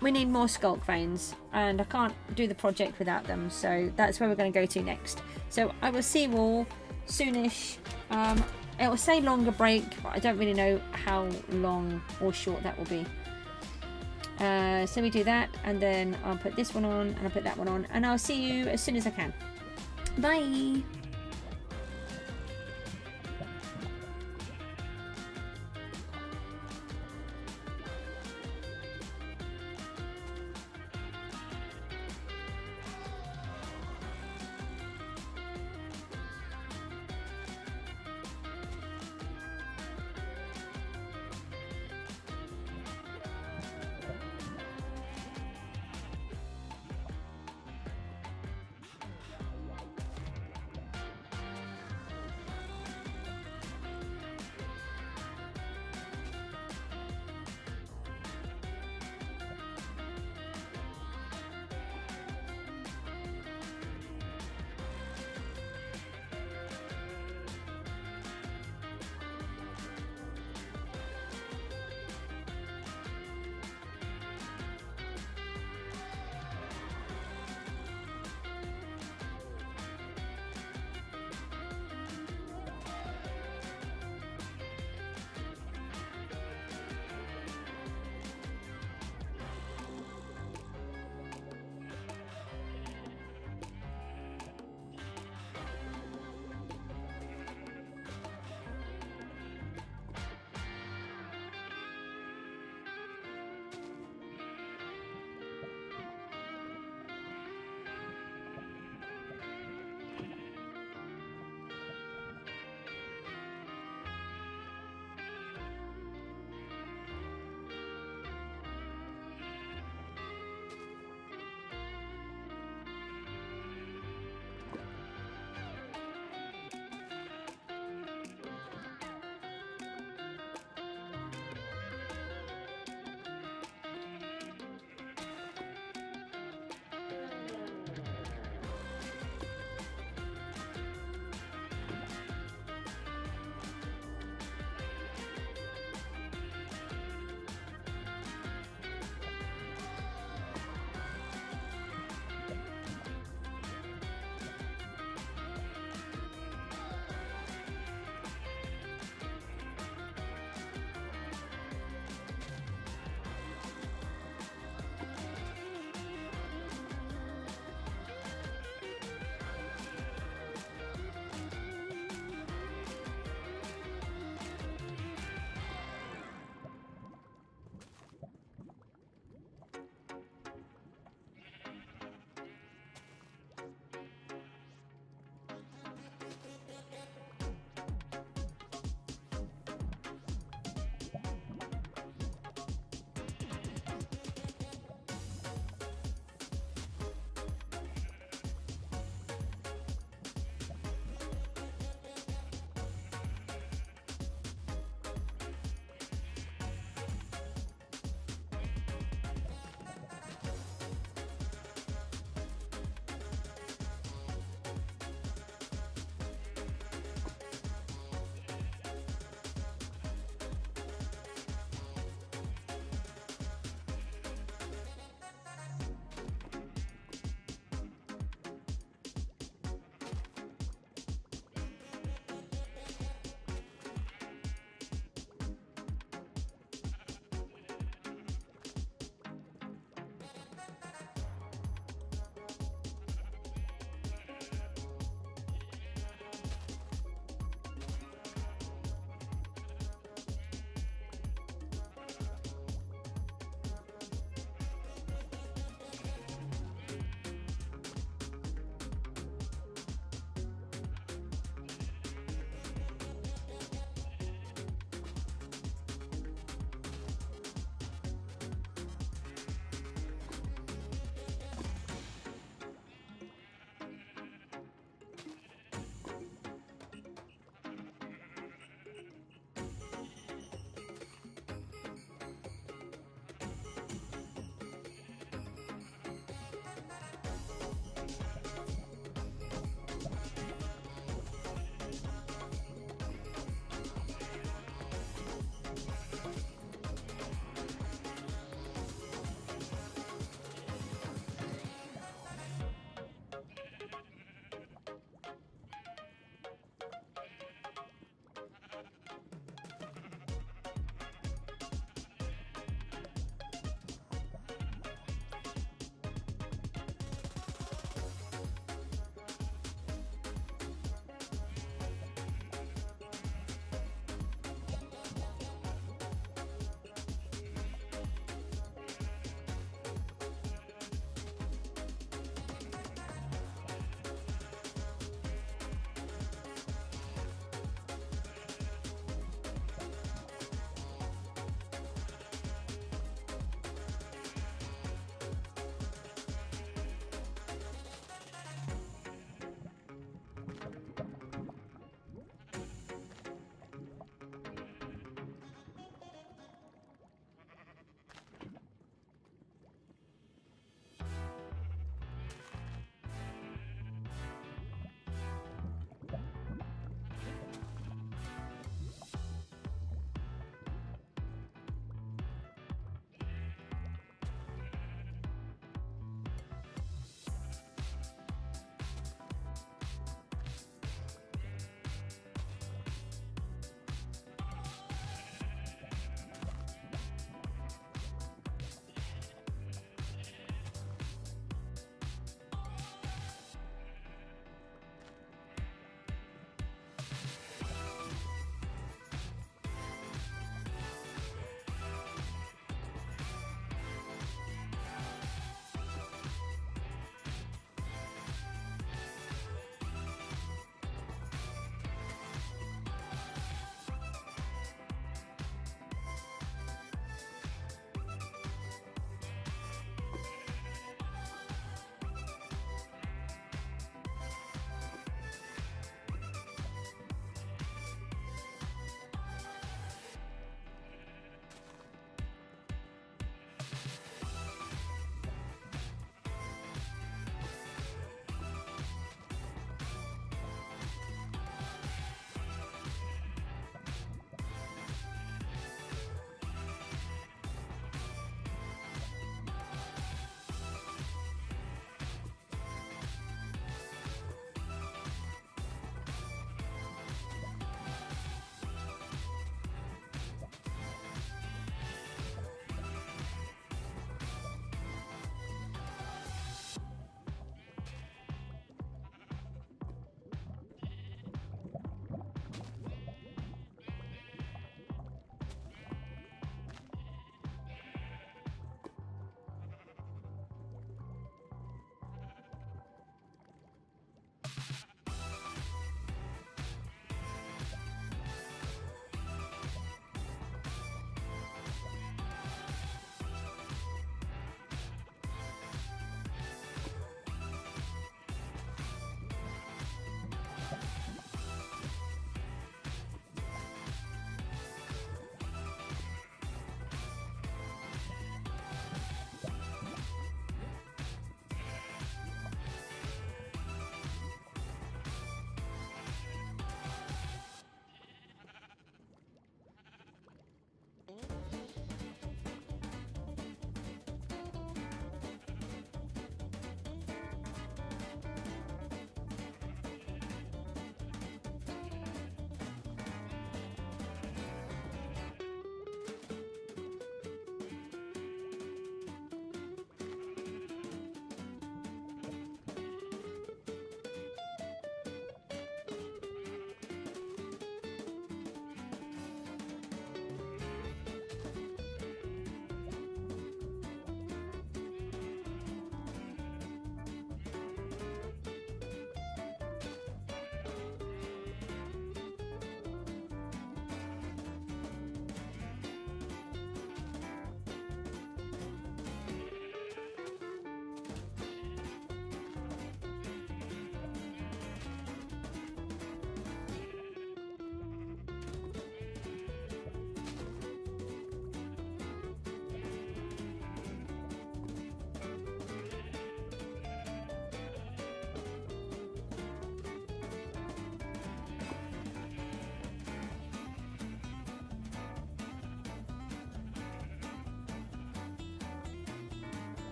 We need more sculk veins, and I can't do the project without them, so that's where we're going to go to next. So I will see you all soonish. It will say longer break, but I don't really know how long or short that will be. So we do that, and then I'll put this one on, and I'll put that one on, and I'll see you as soon as I can. Bye!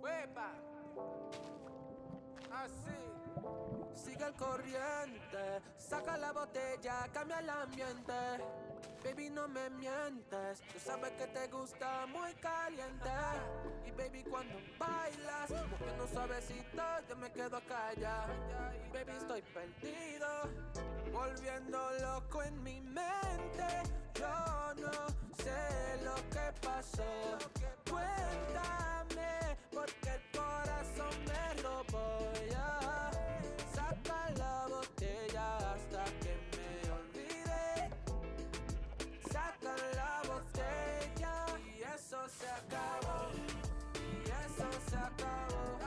Huepa. Así. Sigue el corriente, saca la botella, cambia el ambiente. Baby, no me mientes, tú sabes que te gusta muy caliente. Y baby, cuando bailas, moviendo suavecito, yo me quedo callado. Y baby, estoy perdido, volviendo loco en mi mente. Yo no sé lo que pasó, cuéntame, porque el corazón me robó ya. Saca la botella hasta que me olvide. Saca la botella y eso se acabó. Y eso se acabó.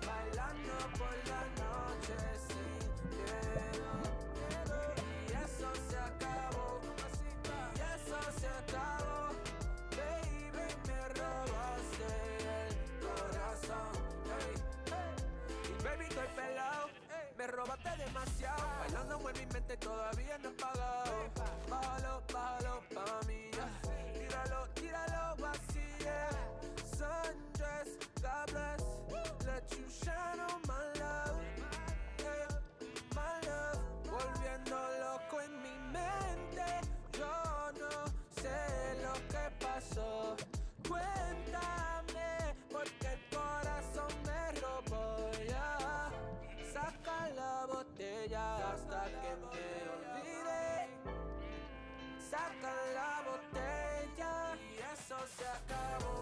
Bailando por la noche sin miedo. Y eso se acabó. Y eso se acabó. Baby, me robaste el corazón. Y baby, estoy pelado. Me robaste demasiado. Bailando en mi mente todavía no he pagado. Bájalo, bájalo pa' mí, yeah. Tíralo, tíralo así, yeah. Sundress, God bless. Let you shine on my love, yeah. My love. Volviendo loco en mi mente. Yo no sé lo que pasó. Cuéntame, porque el corazón me robó, yeah. Saca la botella hasta que me olvide. Saca la botella y eso se acabó.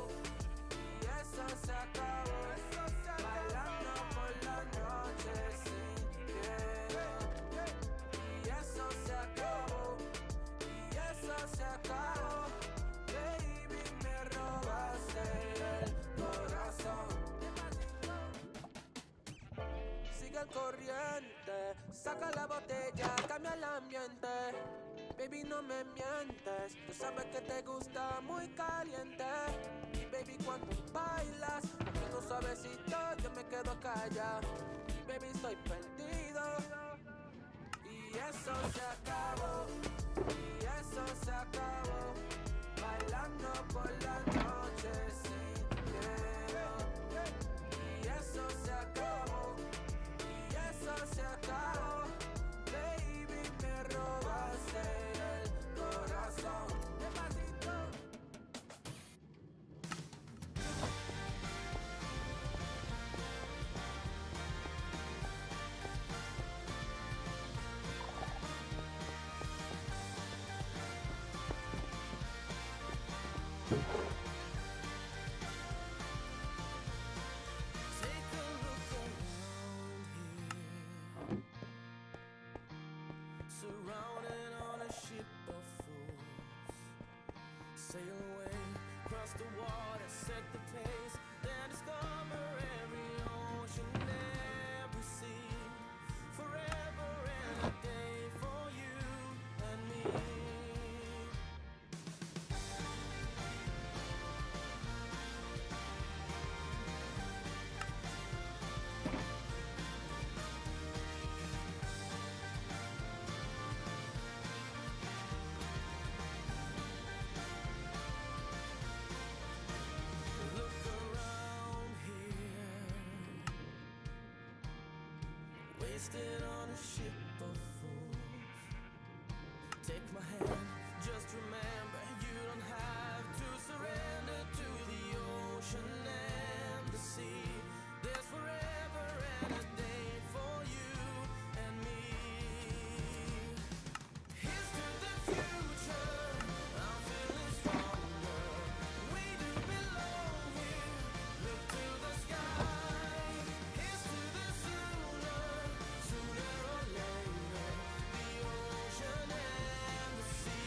Y eso se acabó. Bailando por la noche sin miedo. Y eso se acabó. Y eso se acabó. Baby, me robaste el corazón. Sigue el corriente, saca la botella, cambia el ambiente. Baby, no me mientes, tú sabes que te gusta muy caliente. Y baby, cuando bailas, moviendo suavecito, yo me quedo callado. Y baby, estoy perdido. Y eso se acabó. Y eso se acabó. Bailando por la noche sin miedo. Y eso se acabó. Eso se acabó, baby, me robaste el corazón. Despacito. Surrounded on a ship of fools, sail away across the water, set the pace, then discover every ocean, every sea, forever and a day for you and me. Wasted on a ship of fools. Take my hand, just remember you don't have to surrender to the ocean and the sea. There's forever and a day for you and me. Here's to the future, I'm feeling stronger. We do belong here, look to the sky. Here's to the sooner or later, the ocean and the sea.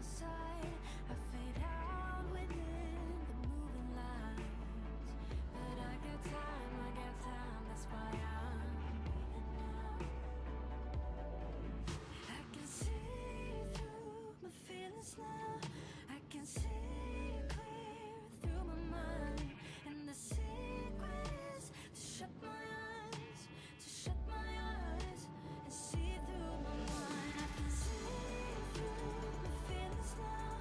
outside, I fade out within the moving lights. But I got time, that's why I'm breathing now. I can see through my feelings now. I can see clear through my mind. And the secret is to shut my eyes, and see through my mind. I can see through my feelings now.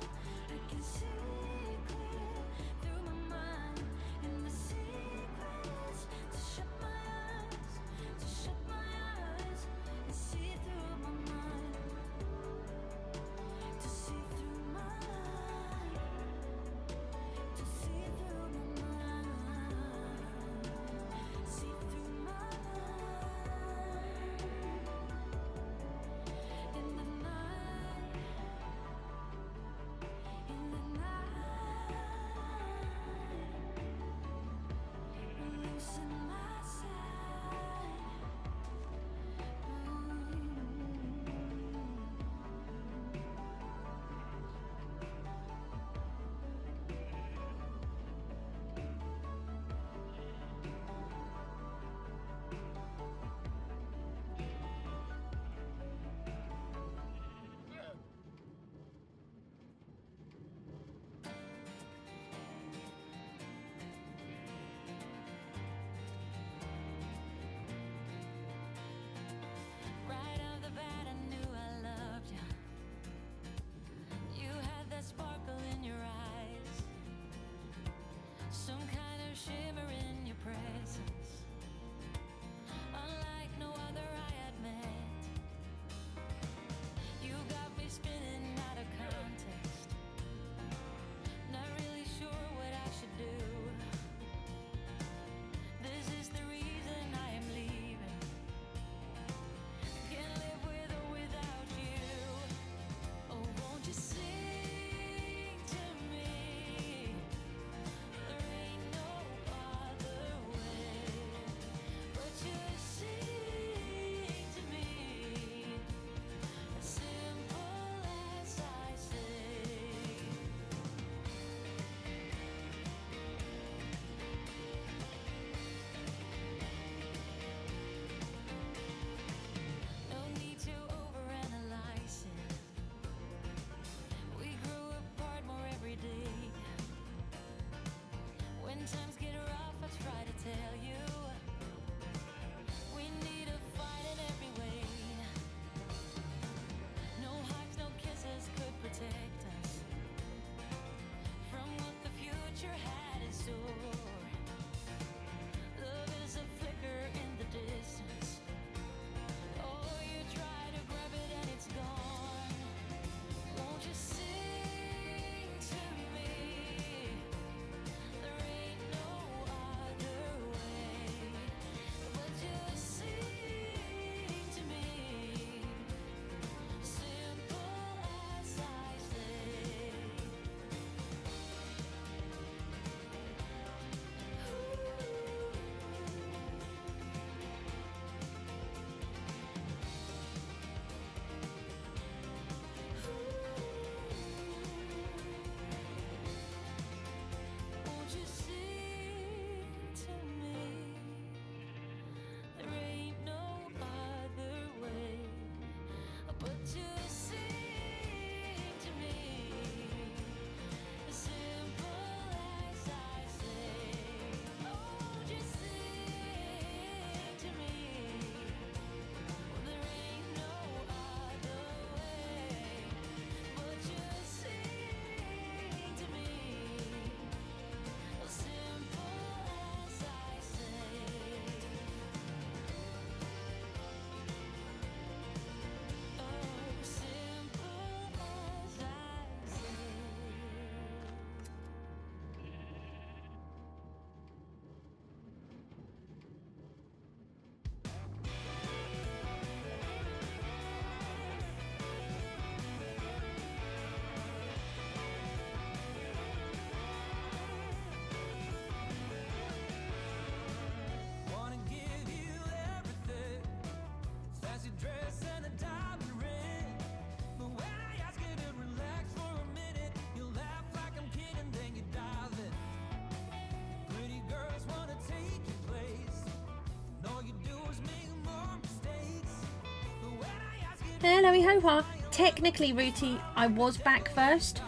Hello, ho-ha. Technically, Rooty, I was back first,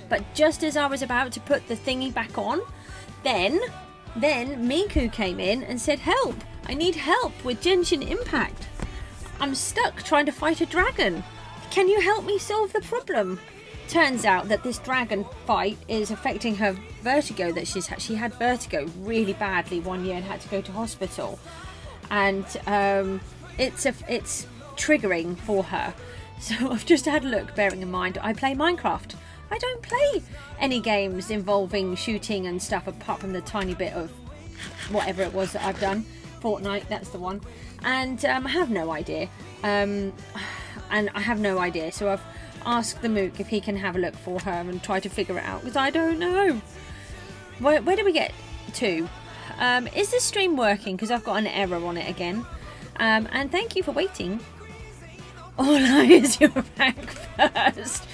but just as I was about to put the thingy back on, then Miku came in and said, help, I need help with Genshin Impact. I'm stuck trying to fight a dragon. Can you help me solve the problem? Turns out that this dragon fight is affecting her vertigo that she had vertigo really badly one year and had to go to hospital. And it's triggering for her. So I've just had a look, bearing in mind I play Minecraft. I don't play any games involving shooting and stuff apart from the tiny bit of whatever it was that I've done. Fortnite, that's the one. And I have no idea. So I've asked the Mook if he can have a look for her and try to figure it out, because I don't know. Where do we get to? Is this stream working? Because I've got an error on it again. And thank you for waiting. All eyes, you're back first.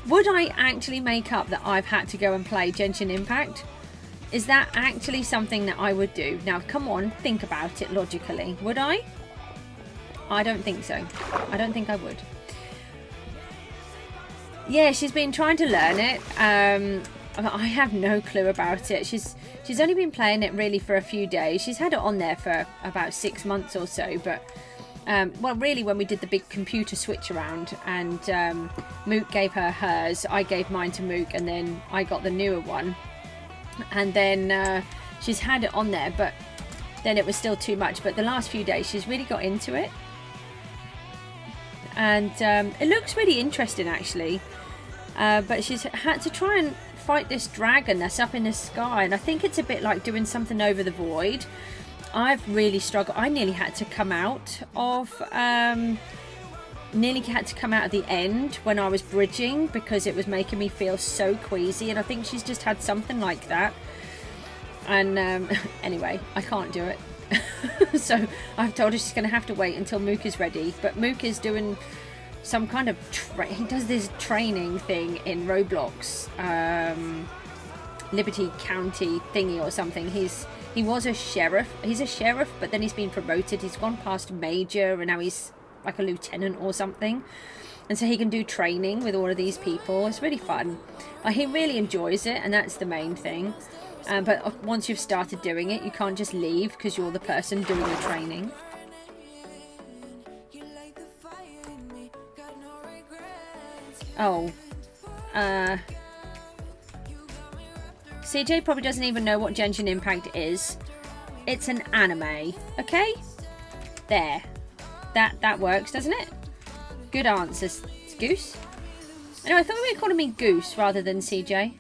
Would I actually make up that I've had to go and play Genshin Impact? Is that actually something that I would do? Now, come on, think about it logically. Would I? I don't think so. I don't think I would. Yeah, she's been trying to learn it. I have no clue about it. She's only been playing it really for a few days. She's had it on there for about 6 months or so, but well, really when we did the big computer switch around and Mook gave her hers, I gave mine to Mook, and then I got the newer one, and then she's had it on there, but then it was still too much. But the last few days she's really got into it, and it looks really interesting actually. But she's had to try and fight this dragon that's up in the sky, and I think it's a bit like doing something over the void. I've really struggled. I nearly had to come out of the end when I was bridging, because it was making me feel so queasy, and I think she's just had something like that. And anyway, I can't do it. So I've told her she's going to have to wait until Mook is ready. But Mook is doing some kind of he does this training thing in Roblox, Liberty County thingy or something. He was a sheriff. He's a sheriff, but then he's been promoted. He's gone past major, and now he's like a lieutenant or something. And so he can do training with all of these people. It's really fun. He really enjoys it, and that's the main thing. But once you've started doing it, you can't just leave because you're the person doing the training. Oh. CJ probably doesn't even know what Genshin Impact is. It's an anime. Okay? There. That works, doesn't it? Good answers, Goose. Anyway, I thought we were calling me Goose rather than CJ.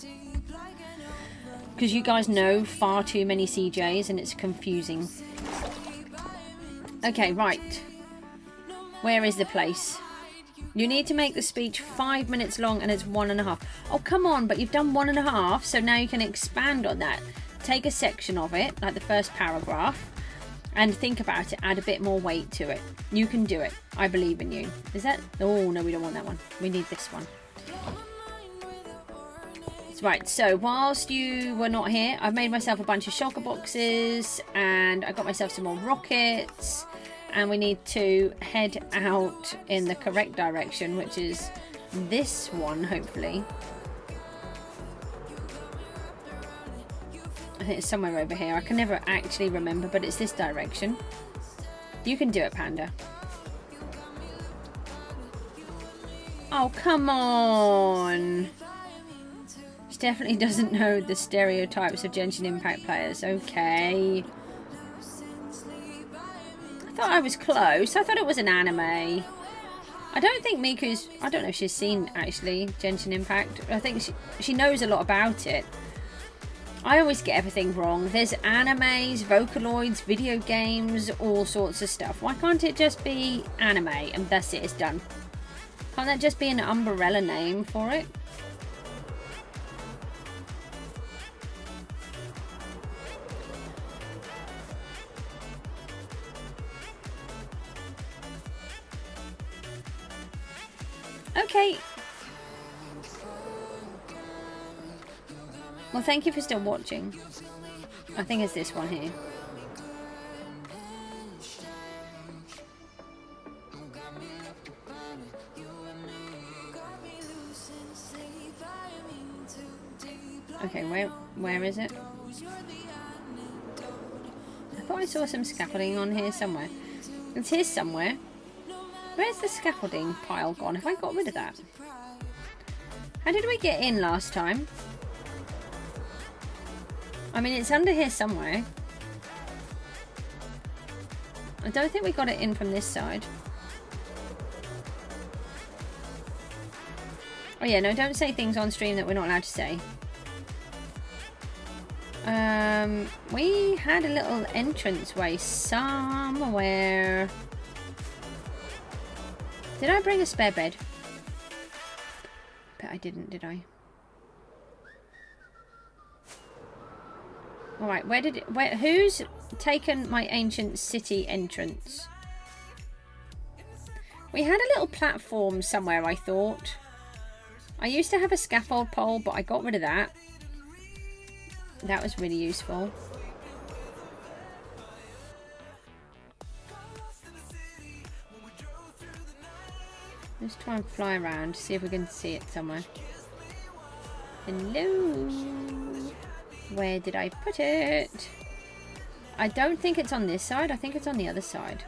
Because you guys know far too many CJs and it's confusing. Okay, right. Where is the place? You need to make the speech 5 minutes long and it's 1.5. Oh, come on, but you've done 1.5, so now you can expand on that. Take a section of it, like the first paragraph, and think about it. Add a bit more weight to it. You can do it. I believe in you. Is that... Oh, no, we don't want that one. We need this one. Right, so whilst you were not here, I've made myself a bunch of shulker boxes, and I got myself some more rockets. And we need to head out in the correct direction, which is this one, hopefully. I think it's somewhere over here. I can never actually remember, but it's this direction. You can do it, Panda. Oh, come on. She definitely doesn't know the stereotypes of Genshin Impact players. Okay. I thought I was close. I thought it was an anime. I don't think Miku's... I don't know if she's seen, actually, Genshin Impact. I think she knows a lot about it. I always get everything wrong. There's animes, Vocaloids, video games, all sorts of stuff. Why can't it just be anime and that's it, it's done? Can't that just be an umbrella name for it? Okay. Well, thank you for still watching. I think it's this one here. Okay, where is it? I thought I saw some scaffolding on here somewhere. It's here somewhere. Where's the scaffolding pile gone? Have I got rid of that? How did we get in last time? I mean, it's under here somewhere. I don't think we got it in from this side. Oh yeah, no, don't say things on stream that we're not allowed to say. We had a little entranceway somewhere. Did I bring a spare bed? But I didn't, did I? Alright, who's taken my ancient city entrance? We had a little platform somewhere, I thought. I used to have a scaffold pole, but I got rid of that. That was really useful. Let's try and fly around, see if we can see it somewhere. Hello? Where did I put it? I don't think it's on this side. I think it's on the other side.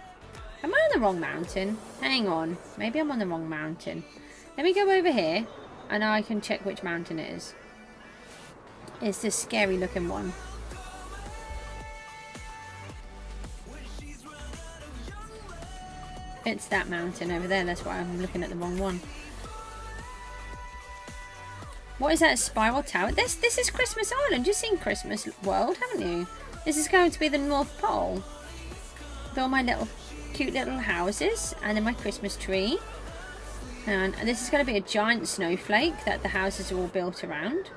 Am I on the wrong mountain? Hang on. Maybe I'm on the wrong mountain. Let me go over here and I can check which mountain it is. It's this scary looking one. It's that mountain over there. That's why I'm looking at the wrong one. What is that spiral tower? This is Christmas Island. You've seen Christmas World, haven't you? This is going to be the North Pole. With all my little cute little houses and then my Christmas tree. And this is going to be a giant snowflake that the houses are all built around.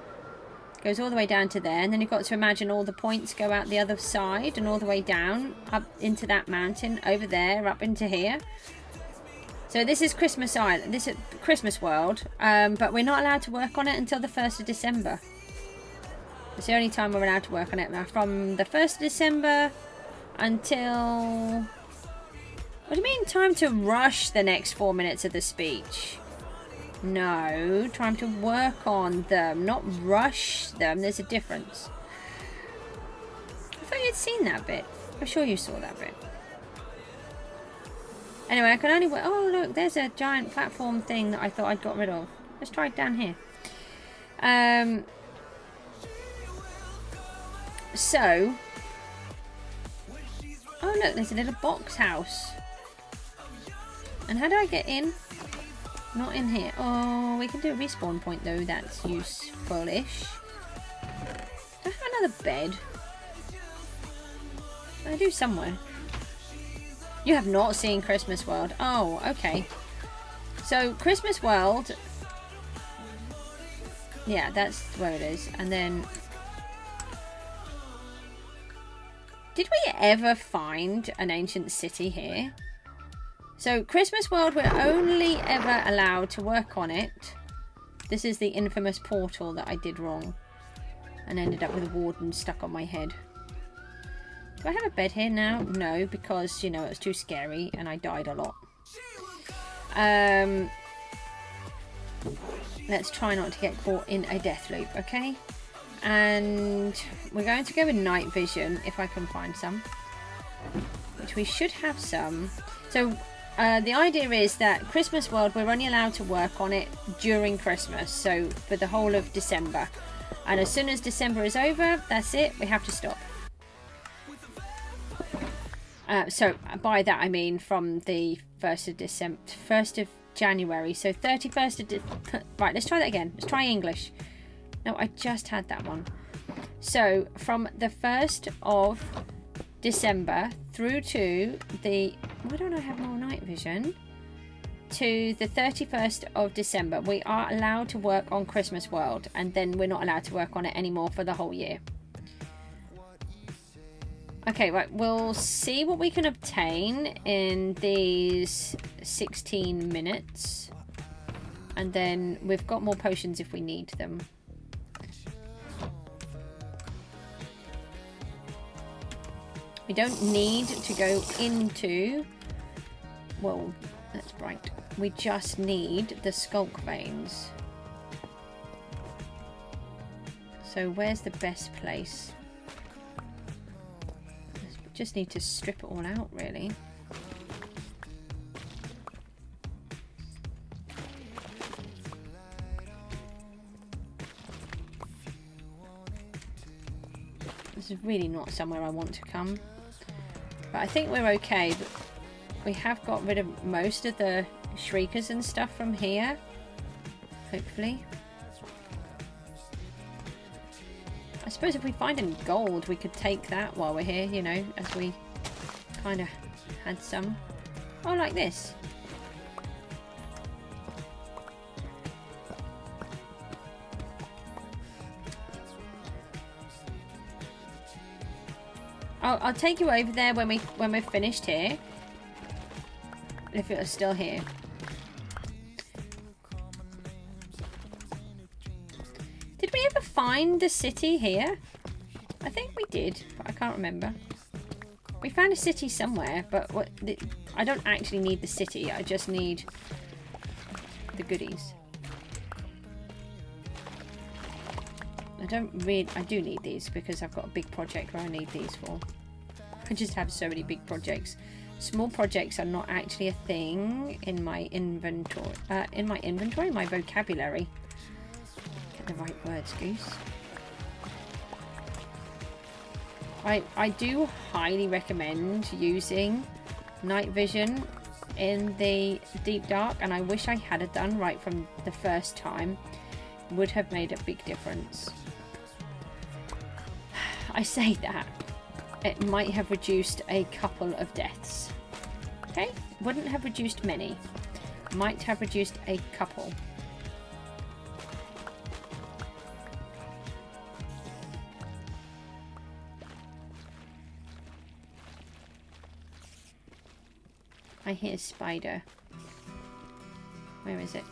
Goes all the way down to there, and then you've got to imagine all the points go out the other side and all the way down up into that mountain over there, up into here. So this is Christmas Island. This is Christmas World, but we're not allowed to work on it until the 1st of December. It's the only time we're allowed to work on it. Now, from the 1st of December until... What do you mean, time to rush the next 4 minutes of the speech? No, time to work on them, not rush them. There's a difference. I thought you'd seen that bit. I'm sure you saw that bit. Anyway, I can only... Oh, look, there's a giant platform thing that I thought I'd got rid of. Let's try it down here. So... Oh, look, there's a little box house. And how do I get in? Not in here. Oh, we can do a respawn point though. That's useful-ish. Do I have another bed? I do somewhere. You have not seen Christmas World. Oh, okay. So, Christmas World... Yeah, that's where it is. And then... Did we ever find an ancient city here? So, Christmas World, we're only ever allowed to work on it. This is the infamous portal that I did wrong. And ended up with a warden stuck on my head. Do I have a bed here now? No, because, you know, it was too scary and I died a lot. Let's try not to get caught in a death loop, okay? And we're going to go with night vision, if I can find some. Which we should have some. So... the idea is that Christmas World, we're only allowed to work on it during Christmas, so for the whole of December. And as soon as December is over, that's it, we have to stop. So by that I mean from the 1st of January, so 31st of right, let's try that again. Let's try English. No, I just had that one. So from the 1st of December through to the... Why don't I have more night vision? To the 31st of December, we are allowed to work on Christmas World, and then we're not allowed to work on it anymore for the whole year. Okay, right, we'll see what we can obtain in these 16 minutes. And then we've got more potions if we need them. We don't need to go into... Well, that's right. We just need the sculk veins. So So where's the best place? Just need to strip it all out, really. This is really not somewhere I want to come. But I think we're okay. We have got rid of most of the shriekers and stuff from here. Hopefully. I suppose if we find any gold, we could take that while we're here, you know, as we kind of had some. Oh, like this. I'll take you over there when we're finished here. If you're still here. Did we ever find the city here? I think we did, but I can't remember. We found a city somewhere, but I don't actually need the city. I just need the goodies. I do need these because I've got a big project where I need these for. I just have so many big projects. Small projects are not actually a thing in my inventory. My vocabulary. Get the right words, Goose. I do highly recommend using night vision in the deep dark, and I wish I had it done right from the first time. Would have made a big difference. I say that. It might have reduced a couple of deaths. Okay? Wouldn't have reduced many. Might have reduced a couple. I hear a spider. Where is it?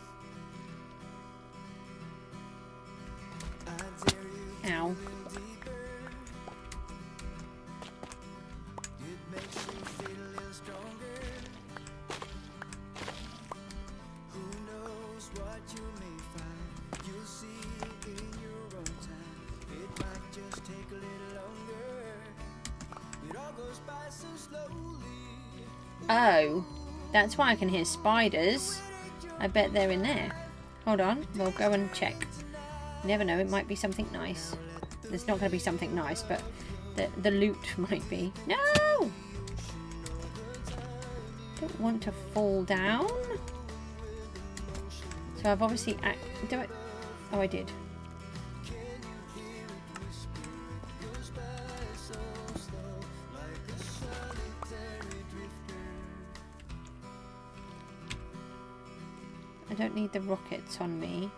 Ow. Oh, that's why I can hear spiders. I bet they're in there. Hold on, we'll go and check. You never know, it might be something nice. There's not going to be something nice, but the loot might be. No! Don't want to fall down. So I've obviously... do it. Oh, I did. I don't need the rockets on me.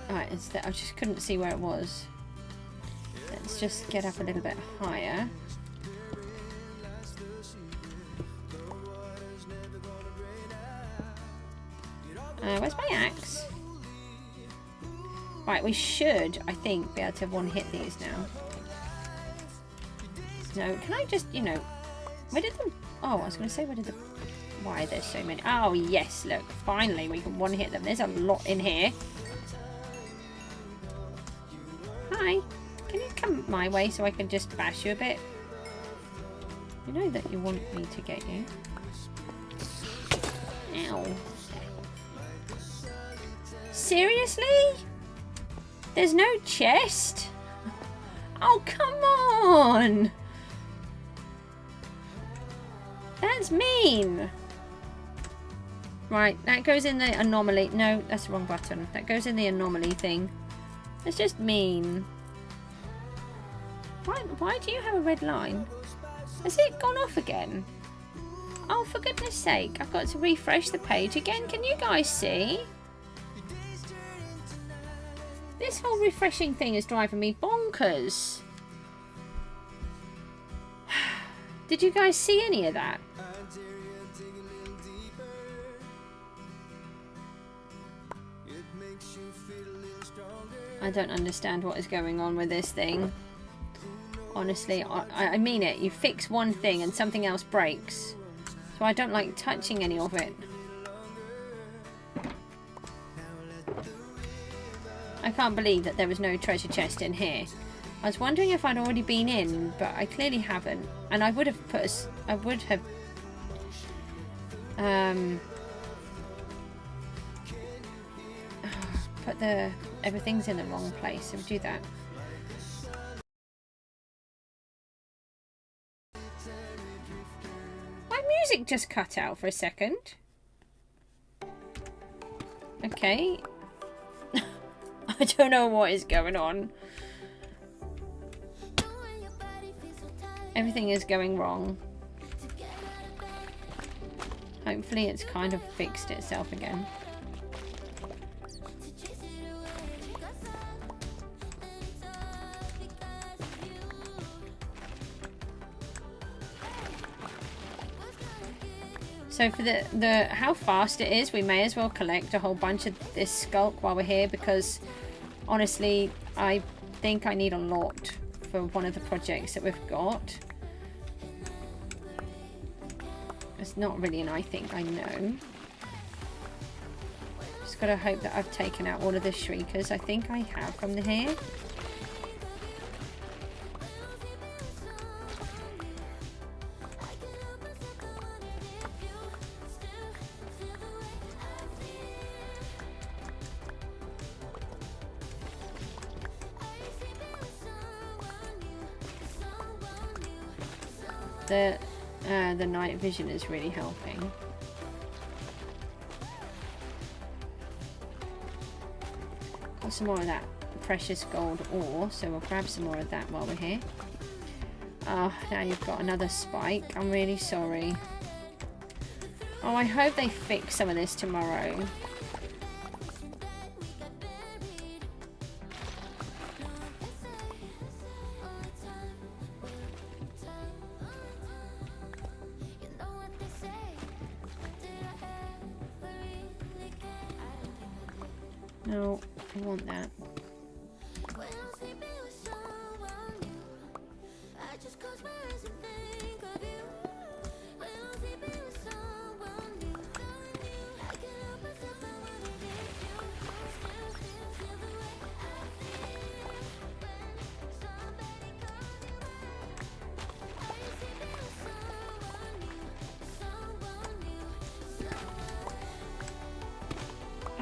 Alright, I just couldn't see where it was. Let's just get up a little bit higher. Where's my axe? Right, we should, I think, be able to one-hit these now. No, can I just, you know, where did the... Oh, I was going to say, where did the... Why there's so many... Oh, yes, look, finally we can one-hit them. There's a lot in here. Hi, can you come my way so I can just bash you a bit? You know that you want me to get you. Ow. Seriously? There's no chest? Oh, come on! That's mean. Right, that goes in the anomaly. No, that's the wrong button. That goes in the anomaly thing. It's just mean. Why do you have a red line? Has it gone off again? Oh, for goodness sake. I've got to refresh the page again. Can you guys see? This whole refreshing thing is driving me bonkers. Did you guys see any of that? I don't understand what is going on with this thing. Honestly, I mean it. You fix one thing and something else breaks. That's why I don't like touching any of it. I can't believe that there was no treasure chest in here. I was wondering if I'd already been in, but I clearly haven't. And I would have put us. I would have. Put the everything's in the wrong place. So we do that. My music just cut out for a second. Okay. I don't know what is going on. Everything is going wrong. Hopefully it's kind of fixed itself again. So for the how fast it is, we may as well collect a whole bunch of this sculk while we're here, because honestly, I think I need a lot for one of the projects that we've got. It's not really an I think, I know. Just gotta hope that I've taken out all of the shriekers. I think I have from the here. The night vision is really helping. Got some more of that precious gold ore, so we'll grab some more of that while we're here. Oh, now you've got another spike. I'm really sorry. Oh, I hope they fix some of this tomorrow. No, I want that.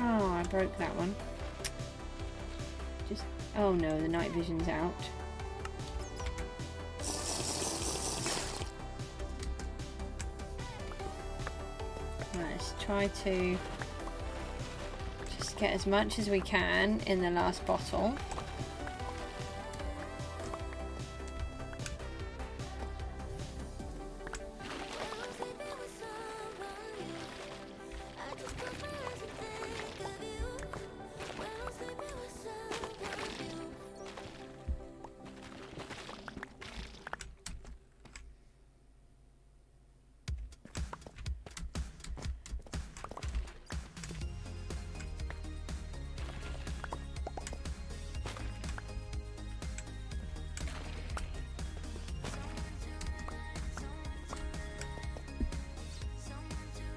Oh, I broke that one. Just, oh no, the night vision's out. Let's try to just get as much as we can in the last bottle.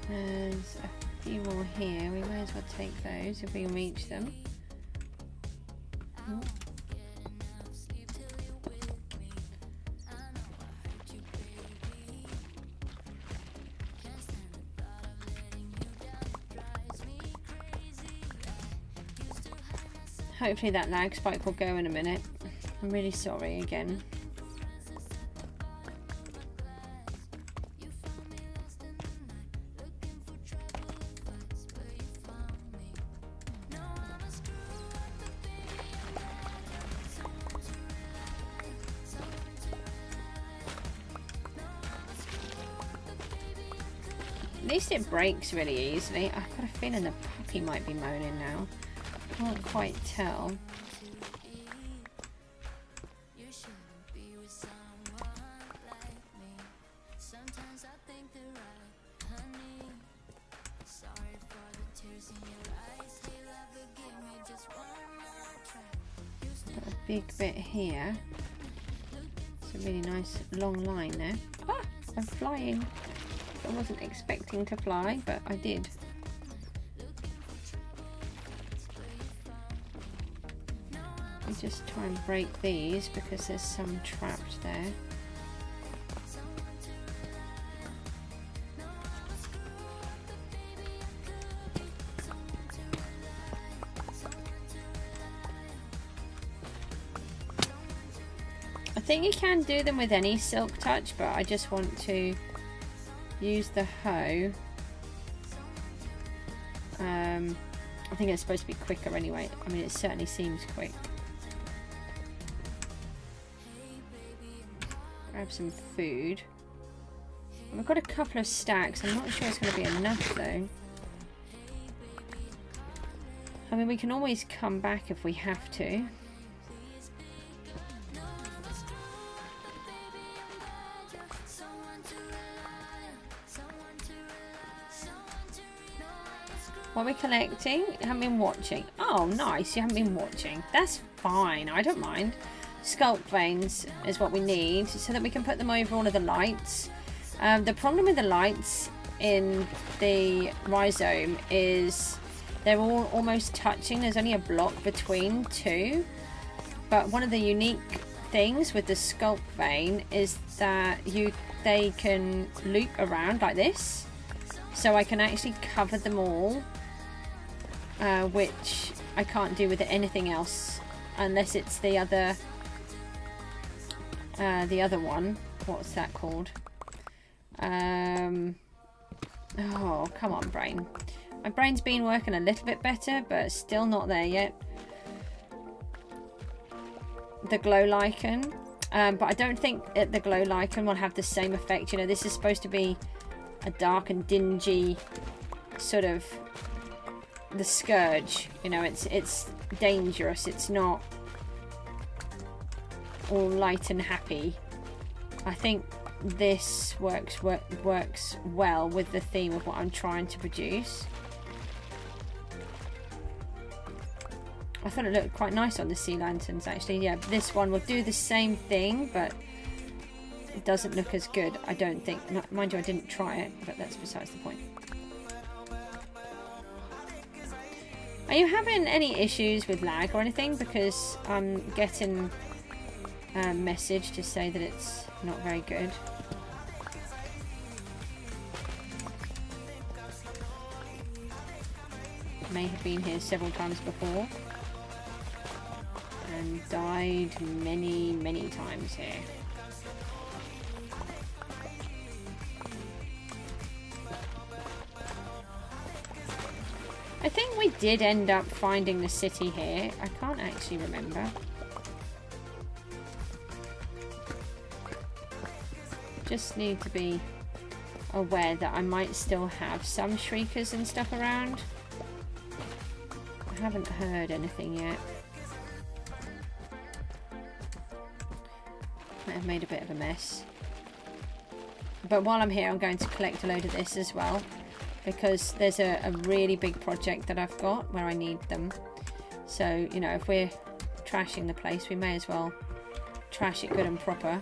There's a few more here. We may as well take those if we can reach them. Oh. Hopefully that lag spike will go in a minute. I'm really sorry again. At least it breaks really easily. I've got a feeling the puppy might be moaning now. I can't quite tell. Got a big bit here. It's a really nice long line there. Ah, I'm flying. I wasn't expecting to fly, but I did. Let me just try and break these because there's some trapped there. I think you can do them with any silk touch, but I just want to use the hoe. I think it's supposed to be quicker anyway. I mean, it certainly seems quick. Grab some food. We've got a couple of stacks. I'm not sure it's going to be enough though. I mean, we can always come back if we have to. What are we collecting? You haven't been watching. Oh, nice. You haven't been watching. That's fine. I don't mind. Sculk veins is what we need so that we can put them over all of the lights. The problem with the lights in the Rhizome is they're all almost touching. There's only a block between two. But one of the unique things with the sculk vein is that they can loop around like this. So I can actually cover them all. Which I can't do with anything else unless it's the other one. What's that called? Oh, come on, brain. My brain's been working a little bit better, but still not there yet. The glow lichen, but I don't think the glow lichen will have the same effect. You know, this is supposed to be a dark and dingy sort of. The scourge, you know, it's dangerous. It's not all light and happy. I think this works well with the theme of what I'm trying to produce. I thought it looked quite nice on the sea lanterns actually. Yeah, this one will do the same thing, but it doesn't look as good, I don't think. Mind you, I didn't try it, but that's besides the point. Are you having any issues with lag or anything? Because I'm getting a message to say that it's not very good. May have been here several times before and died many times here. I think we did end up finding the city here. I can't actually remember. Just need to be aware that I might still have some shriekers and stuff around. I haven't heard anything yet. Might have made a bit of a mess. But while I'm here, I'm going to collect a load of this as well. Because there's a really big project that I've got where I need them. So, you know, if we're trashing the place, we may as well trash it good and proper.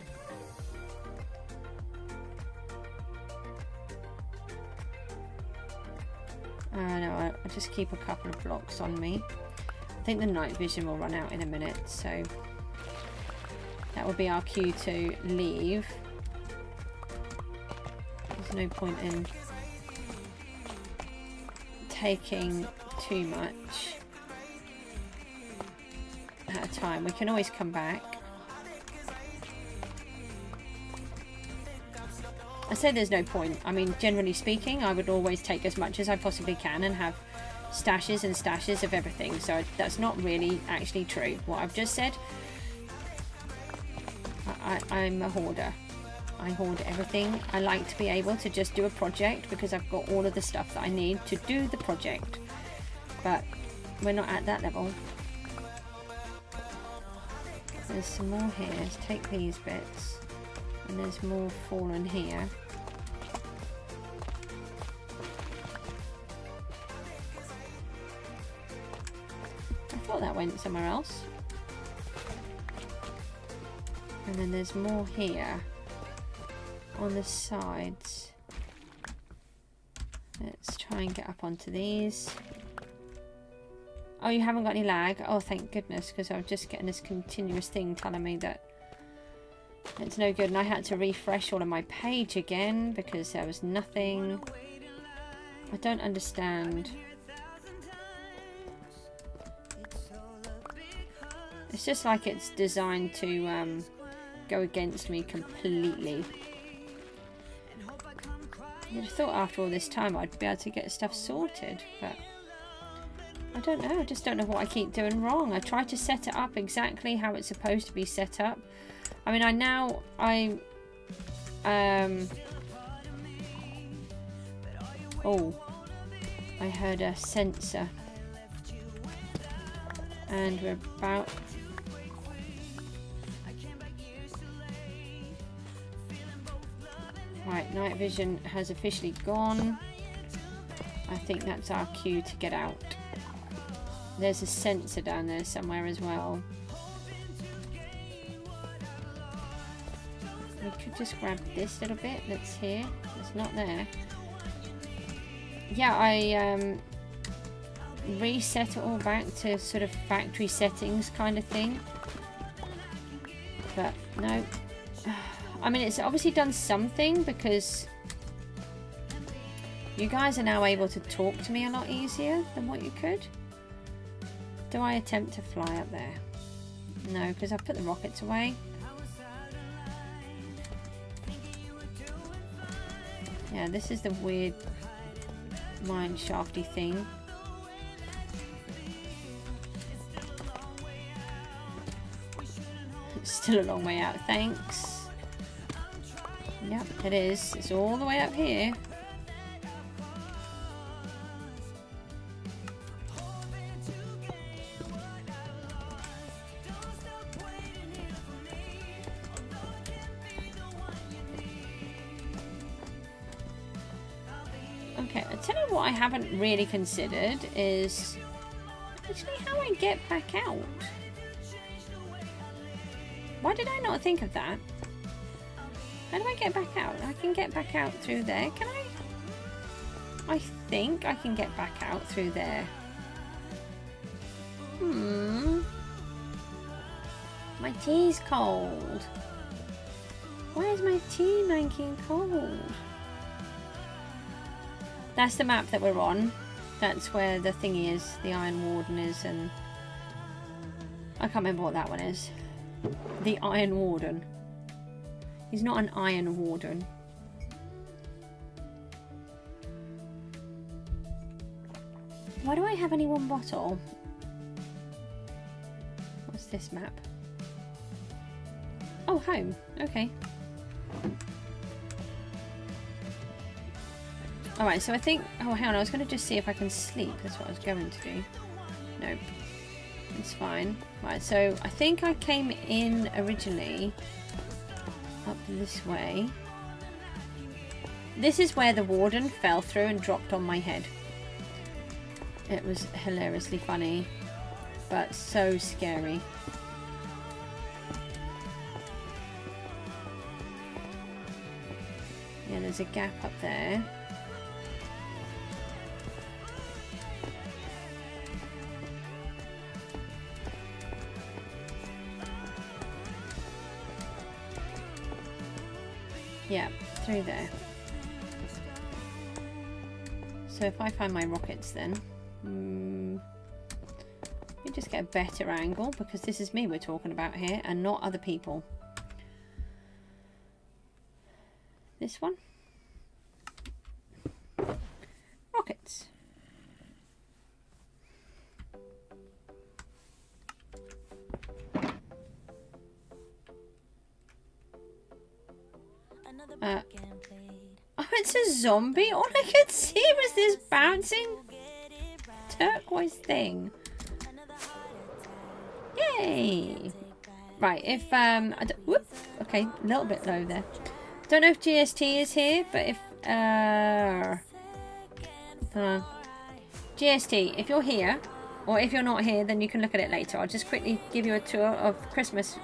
No, I'll just keep a couple of blocks on me. I think the night vision will run out in a minute, so that will be our cue to leave. There's no point in taking too much at a time. We can always come back. I say there's no point. I mean, generally speaking, I would always take as much as I possibly can and have stashes and stashes of everything. So that's not really actually true. What I've just said, I'm a hoarder. I hoard everything. I like to be able to just do a project because I've got all of the stuff that I need to do the project. But we're not at that level. There's some more here. Let's take these bits. And there's more fallen here. I thought that went somewhere else. And then there's more here. On the sides. try and get up onto these. Oh, you haven't got any lag? Oh, thank goodness, because I was just getting this continuous thing telling me that it's no good, and I had to refresh all of my page again because there was nothing. I don't understand. It's just like it's designed to go against me completely. You'd have thought after all this time I'd be able to get stuff sorted, but I don't know. I just don't know what I keep doing wrong. I try to set it up exactly how it's supposed to be set up. I mean, oh, I heard a sensor, and we're about. Right, night vision has officially gone. I think that's our cue to get out. There's a sensor down there somewhere as well. We could just grab this little bit that's here. It's not there. Yeah, I reset it all back to sort of factory settings kind of thing. But no. I mean, it's obviously done something because you guys are now able to talk to me a lot easier than what you could. Do I attempt to fly up there? No, because I've put the rockets away. Yeah, this is the weird mine shafty thing. It's still a long way out, thanks. Yep, it is. It's all the way up here. Okay, I tell you what I haven't really considered is actually how I get back out. Why did I not think of that? How do I get back out? I can get back out through there, can I? I think I can get back out through there. My tea's cold. Why is my tea making cold? That's the map that we're on. That's where the thingy is, the Iron Warden is, and I can't remember what that one is. The Iron Warden. He's not an Iron Warden. Why do I have only one bottle? What's this map? Oh, home. Okay. Alright, so I think... Oh, hang on. I was going to just see if I can sleep. That's what I was going to do. Nope. It's fine. Right, so I think I came in originally up this way. This is where the warden fell through and dropped on my head. It was hilariously funny, but so scary. Yeah, there's a gap up there. Yeah, through there. So if I find my rockets then, let me just get a better angle because this is me we're talking about here and not other people. This one. Rockets. Oh, it's a zombie? All I could see was this bouncing turquoise thing. Yay! Right, if whoop, okay, a little bit low there. Don't know if GST is here, but if GST, if you're here, or if you're not here, then you can look at it later. I'll just quickly give you a tour of Christmas.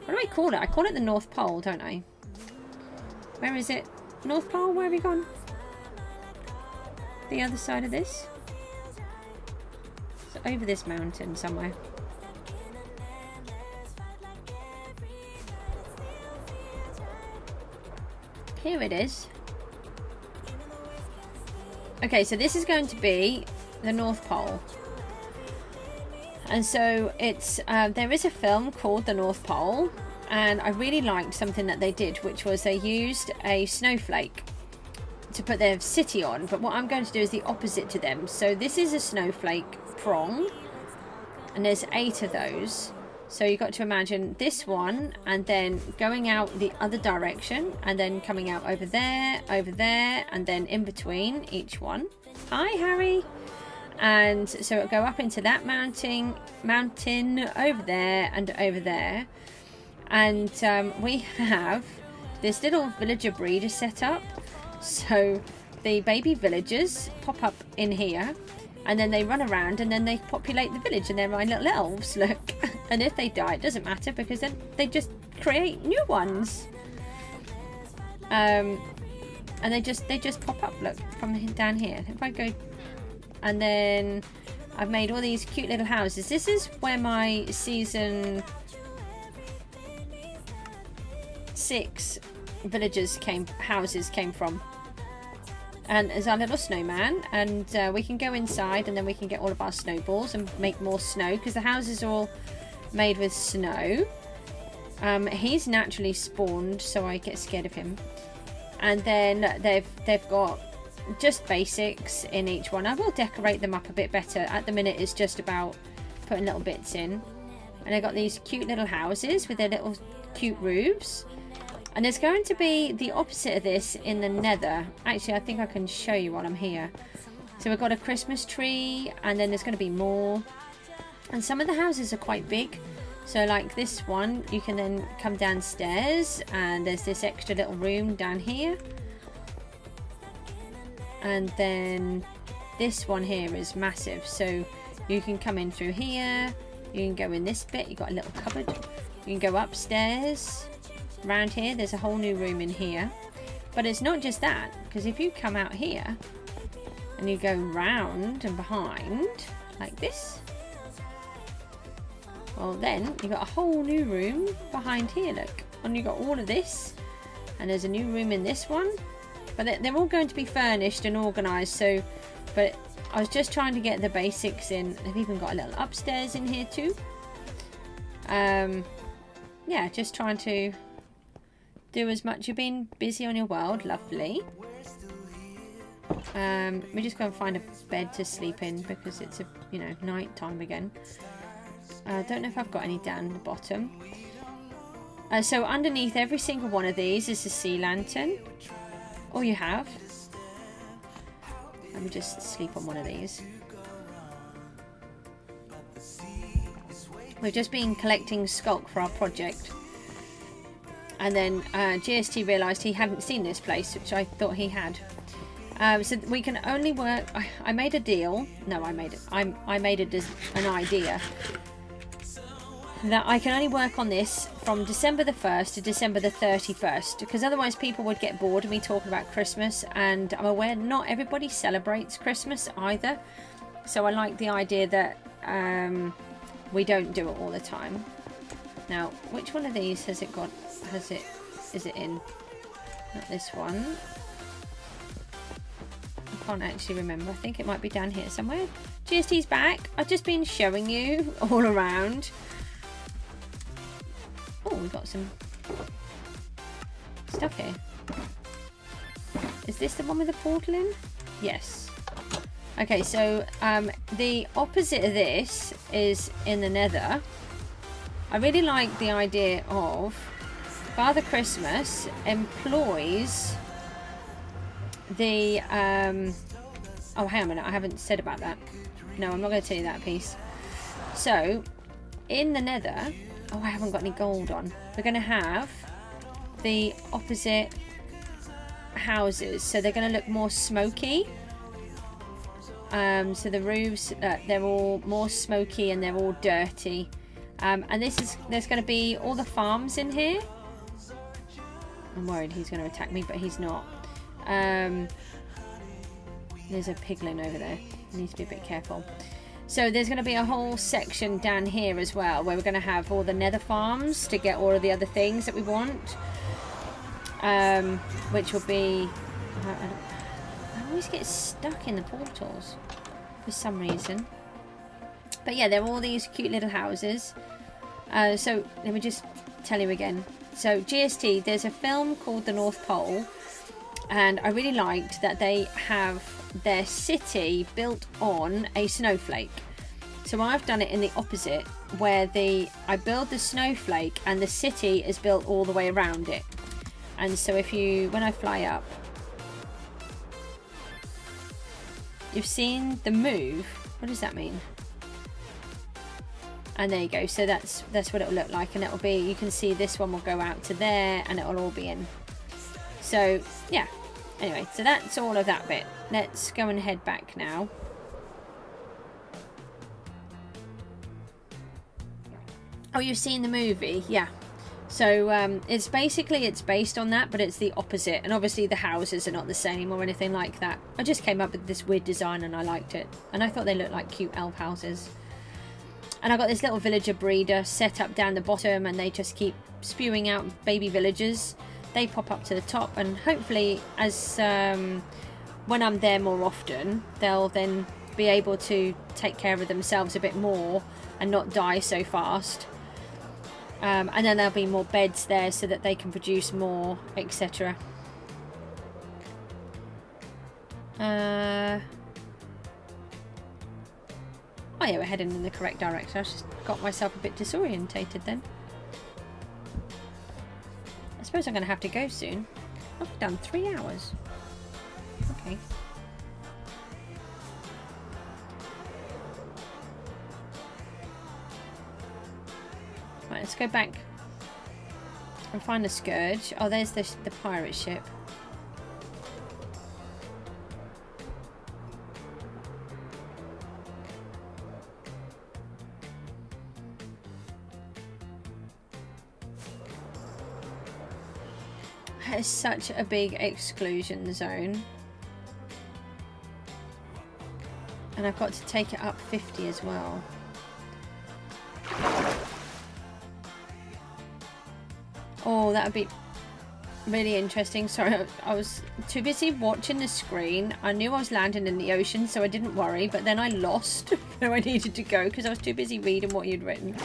What do I call it? I call it the North Pole, don't I? Where is it? North Pole? Where have you gone? the other side of this? It's over this mountain somewhere. Here it is. Okay, so this is going to be the North Pole. And so it's there is a film called The North Pole, and I really liked something that they did, which was they used a snowflake to put their city on. But what I'm going to do is the opposite to them. So this is a snowflake prong, and there's 8 of those. So you've got to imagine this one, and then going out the other direction, and then coming out over there, and then in between each one. Hi, Harry. And so it'll go up into that mountain over there and over there. And we have this little villager breeder set up. So the baby villagers pop up in here, and then they run around, and then they populate the village, and they're my little elves, look. And if they die, it doesn't matter, because then they just create new ones. And they just pop up, look, from down here. If I go, and then I've made all these cute little houses. This is where my season 6 houses came from. And there's our little snowman, and we can go inside, and then we can get all of our snowballs and make more snow, because the houses are all made with snow. He's naturally spawned, so I get scared of him. And then they've got just basics in each one. I will decorate them up a bit better. At the minute it's just about putting little bits in. And they've got these cute little houses with their little cute roofs. And there's going to be the opposite of this in the nether. Actually, I think I can show you while I'm here. So we've got a Christmas tree, and then there's going to be more. And some of the houses are quite big. So like this one, you can then come downstairs, and there's this extra little room down here. And then this one here is massive. So you can come in through here. You can go in this bit. You've got a little cupboard. You can go upstairs. Around here, there's a whole new room in here. But it's not just that, because if you come out here and you go round and behind like this, well, then you've got a whole new room behind here, look. And you've got all of this, and there's a new room in this one. But they're all going to be furnished and organised. So, but I was just trying to get the basics in. They've even got a little upstairs in here too. Yeah, just trying to do as much. You've been busy on your world, lovely. We just go and find a bed to sleep in, because it's night time again. I don't know if I've got any down the bottom. So underneath every single one of these is a sea lantern. All you have. Let me just sleep on one of these. We've just been collecting sculk for our project. And then GST realised he hadn't seen this place, which I thought he had. So we can only work. I made a deal. No, I made an idea that I can only work on this from December the 1st to December the 31st, because otherwise people would get bored of me talking about Christmas, and I'm aware not everybody celebrates Christmas either. So I like the idea that we don't do it all the time. Now, which one of these has it got? Is it in? Not this one. I can't actually remember. I think it might be down here somewhere. GST's back. I've just been showing you all around. Oh, we've got some stuff here. Is this the one with the portal in? Yes. Okay, so the opposite of this is in the nether. I really like the idea of Father Christmas employs the oh, hang on a minute, I haven't said about that. No, I'm not going to tell you that piece. So in the nether, oh, I haven't got any gold on. We're going to have the opposite houses, so they're going to look more smoky. So the roofs, they're all more smoky and they're all dirty. And there's going to be all the farms in here. I'm worried he's going to attack me, but he's not. There's a piglin over there. Need to be a bit careful. So there's going to be a whole section down here as well, where we're going to have all the nether farms to get all of the other things that we want. Which will be... I always get stuck in the portals for some reason. But yeah, there are all these cute little houses. So let me just tell you again. So GST, there's a film called The North Pole. And I really liked that they have their city built on a snowflake. So I've done it in the opposite, where I build the snowflake and the city is built all the way around it. And so when I fly up, you've seen the move. What does that mean? And there you go. So that's what it'll look like, and it'll be, you can see this one will go out to there and it'll all be in. So yeah, anyway, so that's all of that bit. Let's go and head back now. Oh, you've seen the movie? Yeah. So it's based on that, but it's the opposite. And obviously the houses are not the same or anything like that. I just came up with this weird design and I liked it. And I thought they looked like cute elf houses. And I got this little villager breeder set up down the bottom, and they just keep spewing out baby villagers. They pop up to the top, and hopefully as when I'm there more often, they'll then be able to take care of themselves a bit more and not die so fast. And then there'll be more beds there so that they can produce more, etc. Oh yeah, we're heading in the correct direction. I just got myself a bit disorientated then. I suppose I'm going to have to go soon. I've done 3 hours. Okay. Right, let's go back and find the scourge. Oh, there's the pirate ship. That is such a big exclusion zone. And I've got to take it up 50 as well. Oh, that would be really interesting. Sorry, I was too busy watching the screen. I knew I was landing in the ocean, so I didn't worry. But then I lost where I needed to go because I was too busy reading what you'd written.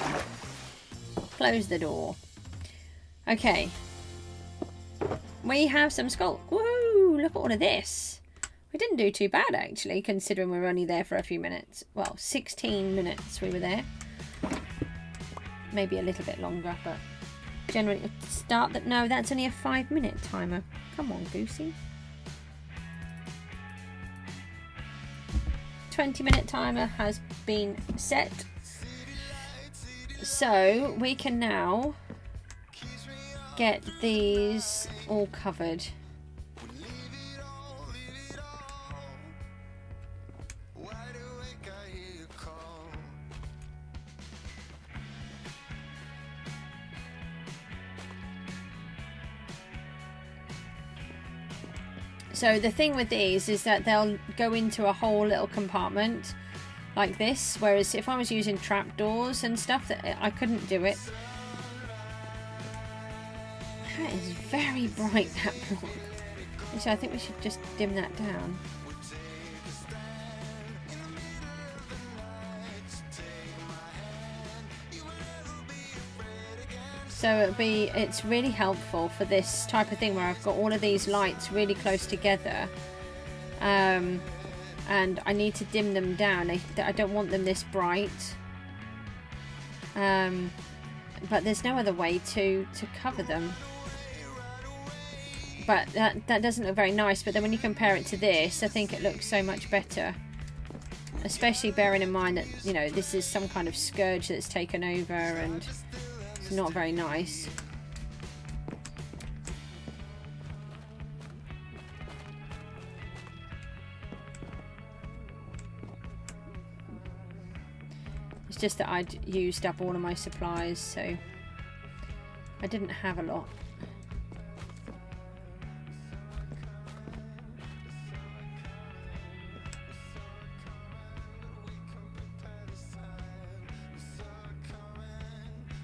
Close the door. Okay. We have some sculk. Woohoo! Look at all of this. We didn't do too bad, actually, considering we were only there for a few minutes. Well, 16 minutes we were there. Maybe a little bit longer, but generally start that. No, that's only a 5-minute timer. Come on, Goosey. 20-minute timer has been set. So we can now get these all covered. So the thing with these is that they'll go into a whole little compartment like this, whereas if I was using trapdoors and stuff, that I couldn't do it. That is very bright, that block. So I think we should just dim that down. So it's really helpful for this type of thing where I've got all of these lights really close together. And I need to dim them down. I don't want them this bright. But there's no other way to cover them. But that doesn't look very nice. But then when you compare it to this, I think it looks so much better. Especially bearing in mind that, you know, this is some kind of scourge that's taken over and it's not very nice. It's just that I'd used up all of my supplies, so I didn't have a lot.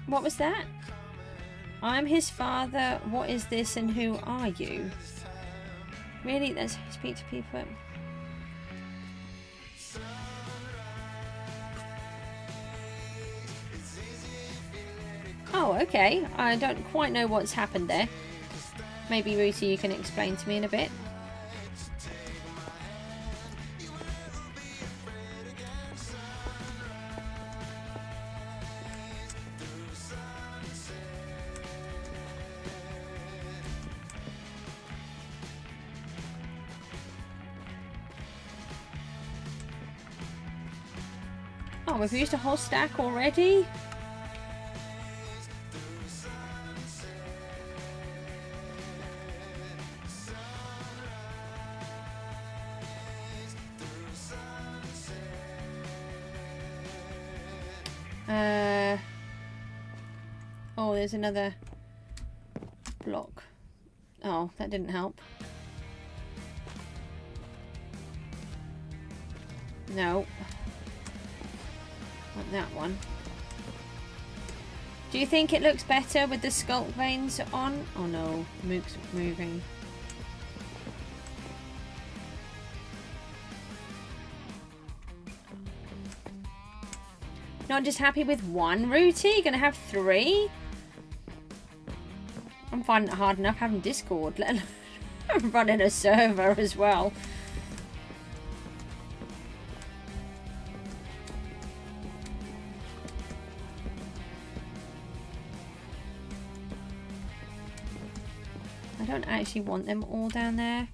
What was that? I'm his father. What is this and who are you? Really? Let's speak to people. Oh, okay. I don't quite know what's happened there. Maybe, Rooty, you can explain to me in a bit. Oh, we've used a whole stack already? Oh, there's another block. Oh, that didn't help. No. Not that one. Do you think it looks better with the sculk veins on? Oh no, Mook's moving. Not just happy with one, Rooty? You're gonna have 3? I'm finding it hard enough having Discord, let alone running a server as well. I don't actually want them all down there.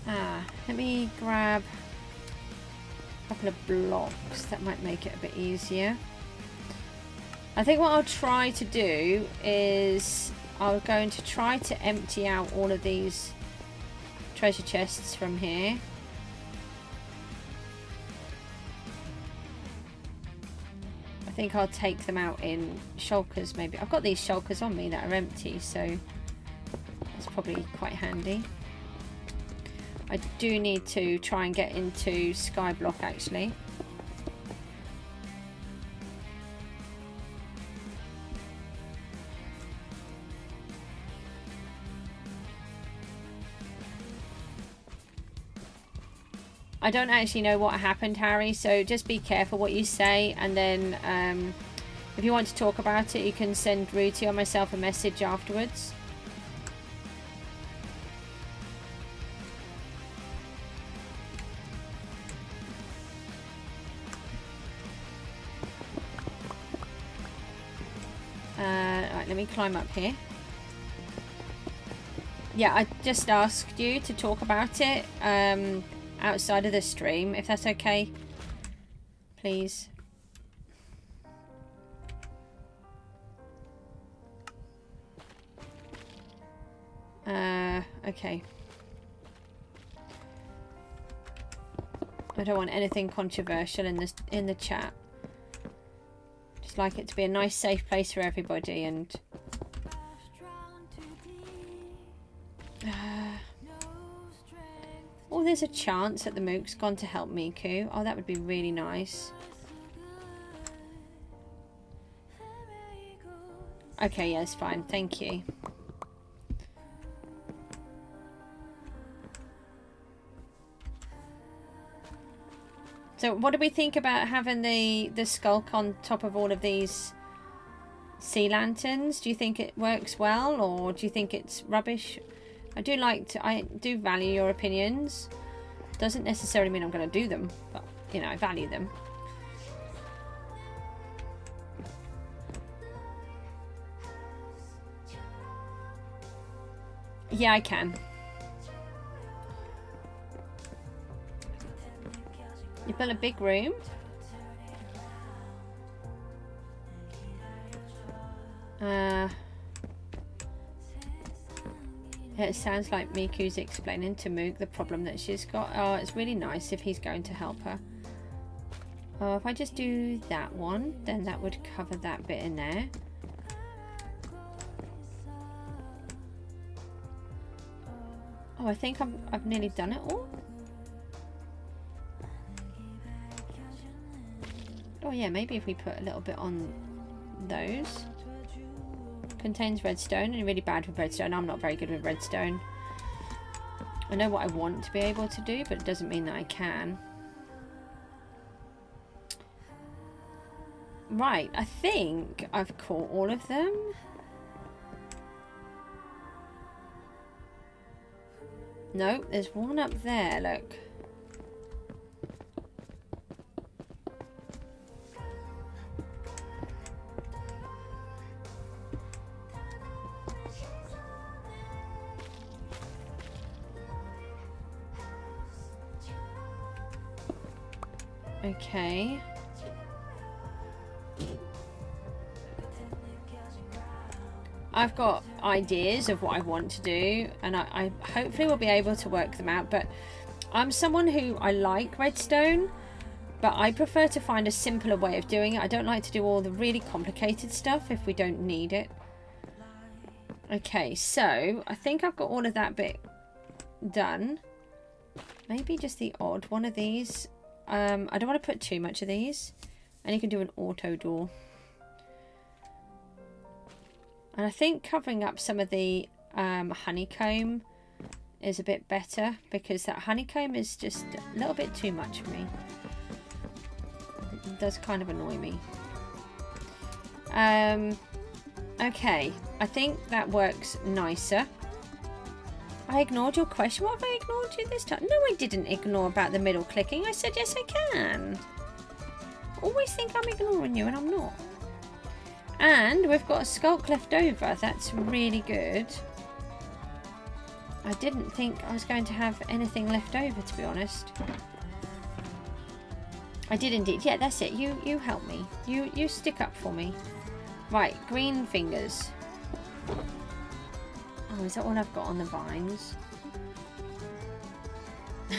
Let me grab a couple of blocks. That might make it a bit easier. I think what I'll try to do is I'm going to try to empty out all of these treasure chests from here. I think I'll take them out in shulkers maybe. I've got these shulkers on me that are empty, so that's probably quite handy. I do need to try and get into Skyblock actually. I don't actually know what happened, Harry, so just be careful what you say, and then if you want to talk about it you can send Rooty or myself a message afterwards. Right, let me climb up here. Yeah, I just asked you to talk about it outside of the stream, if that's okay, please. Okay. I don't want anything controversial in the chat. Just like it to be a nice safe place for everybody, and oh, there's a chance that the Mook's gone to help Miku. Oh, that would be really nice. Okay, yes, fine. Thank you. So what do we think about having the sculk on top of all of these sea lanterns? Do you think it works well, or do you think it's rubbish? I do value your opinions. Doesn't necessarily mean I'm going to do them, but you know, I value them. Yeah, I can. You built a big room. It sounds like Miku's explaining to Mook the problem that she's got. Oh, it's really nice if he's going to help her. Oh, if I just do that one, then that would cover that bit in there. Oh, I think I've nearly done it all. Oh yeah, maybe if we put a little bit on those. Contains redstone, and really bad with redstone. I'm not very good with redstone. I know what I want to be able to do, but it doesn't mean that I can. Right, I think I've caught all of them. No, there's one up there, look. Okay. I've got ideas of what I want to do, and I hopefully will be able to work them out, but I'm someone who I like redstone, but I prefer to find a simpler way of doing it. I don't like to do all the really complicated stuff if we don't need it. Okay, so I think I've got all of that bit done. Maybe just the odd one of these. I don't want to put too much of these. And you can do an auto door. And I think covering up some of the honeycomb is a bit better, because that honeycomb is just a little bit too much for me. It does kind of annoy me. Okay, I think that works nicer. I ignored your question. What have I ignored you this time? No, I didn't ignore about the middle clicking. I said yes I can. Always think I'm ignoring you, and I'm not. And we've got a sculk left over. That's really good. I didn't think I was going to have anything left over, to be honest. I did indeed. Yeah, that's it. You help me. You stick up for me. Right, green fingers. Oh, is that all I've got on the vines?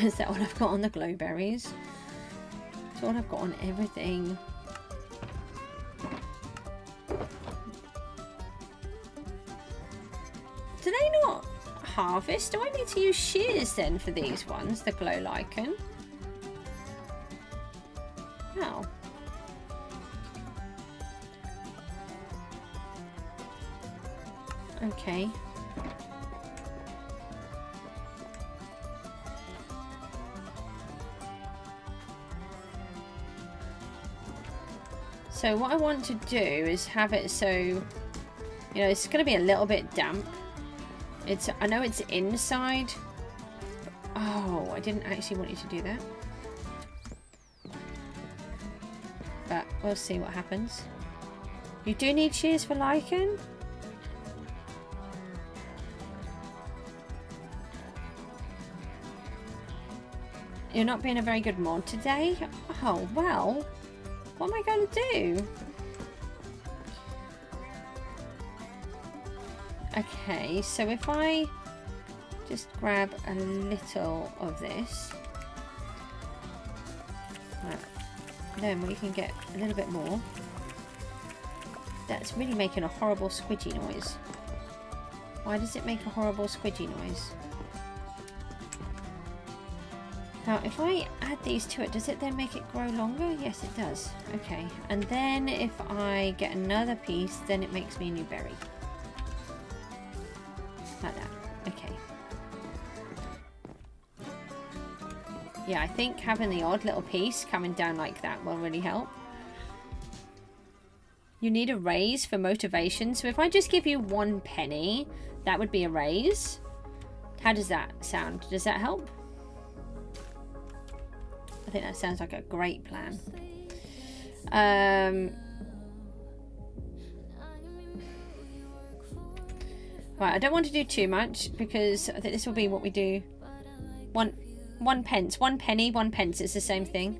Is that all I've got on the glowberries? That's all I've got on everything. Do they not harvest? Do I need to use shears then for these ones? The glow lichen? Oh. Okay. So what I want to do is have it so, you know, it's going to be a little bit damp. I know it's inside. Oh, I didn't actually want you to do that. But we'll see what happens. You do need shears for lichen? You're not being a very good mod today? Oh, well. What am I going to do? Okay, so if I just grab a little of this, right, then we can get a little bit more. That's really making a horrible squidgy noise. Why does it make a horrible squidgy noise? Now, if I add these to it, does it then make it grow longer? Yes, it does. Okay, and then if I get another piece, then it makes me a new berry. Like that. Okay. Yeah, I think having the odd little piece coming down like that will really help. You need a raise for motivation. So if I just give you 1 penny, that would be a raise. How does that sound? Does that help? I think that sounds like a great plan. Right, I don't want to do too much because I think this will be what we do. One pence, 1 penny, 1 pence. It's the same thing.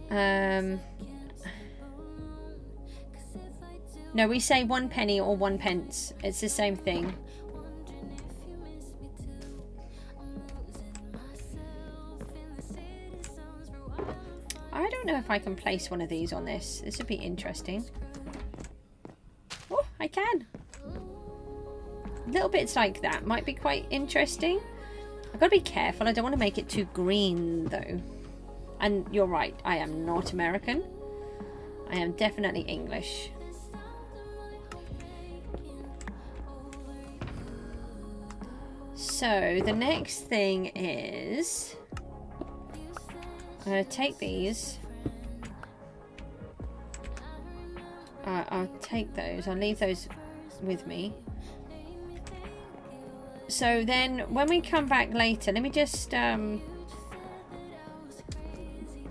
No, we say 1 penny or 1 pence. It's the same thing. I don't know if I can place one of these on this. This would be interesting. Oh, I can. Little bits like that might be quite interesting. I've got to be careful. I don't want to make it too green, though. And you're right, I am not American. I am definitely English. So the next thing is, I'm going to take these. I'll take those. I'll leave those with me. So then when we come back later, let me just go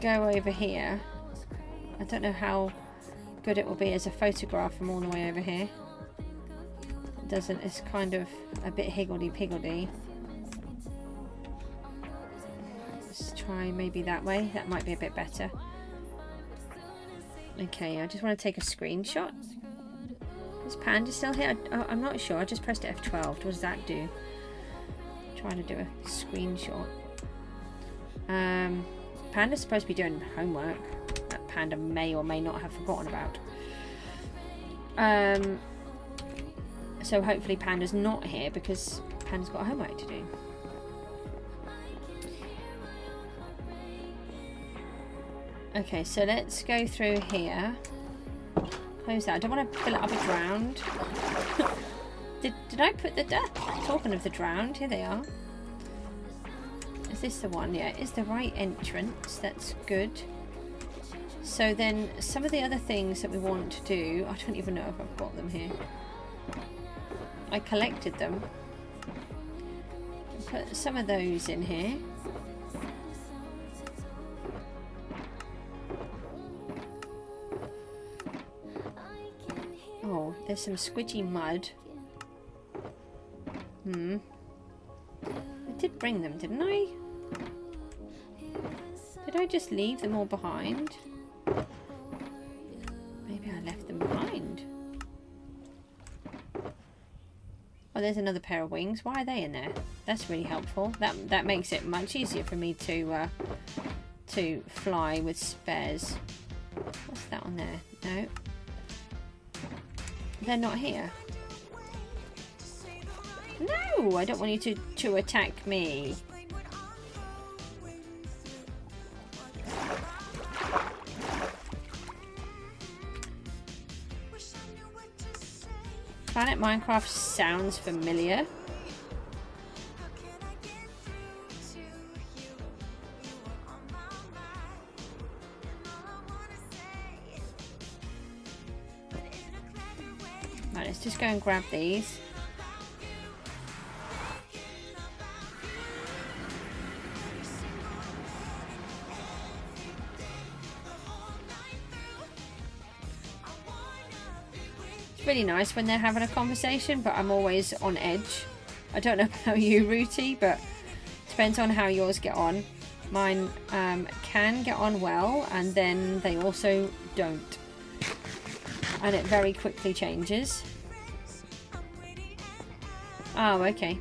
over here. I don't know how good it will be as a photograph from all the way over here. It doesn't, it's kind of a bit higgledy-piggledy. Let's try maybe that way. That might be a bit better. Okay, I just want to take a screenshot. Is Panda still here? I'm not sure. I just pressed F12. What does that do? Trying to do a screenshot. Panda's supposed to be doing homework that Panda may or may not have forgotten about. So hopefully Panda's not here because Panda's got homework to do. Okay, so let's go through here. Close that. I don't want to fill it up with drowned. Did I put the talking of the drowned, here they are. Is this the one? Yeah, it is the right entrance. That's good. So then some of the other things that we want to do, I don't even know if I've got them here. I collected them. Put some of those in here. Oh, there's some squidgy mud. I did bring them, didn't I? Did I just leave them all behind? Maybe I left them behind. Oh, there's another pair of wings. Why are they in there? That's really helpful. That makes it much easier for me to fly with spares. What's that on there? No. They're not here. No, I don't want you to attack me. Planet Minecraft sounds familiar. Right, let's just go and grab these. Really nice when they're having a conversation, but I'm always on edge. I don't know about you, Rooty, but depends on how yours get on. Mine can get on well, and then they also don't, and it very quickly changes. Oh, okay.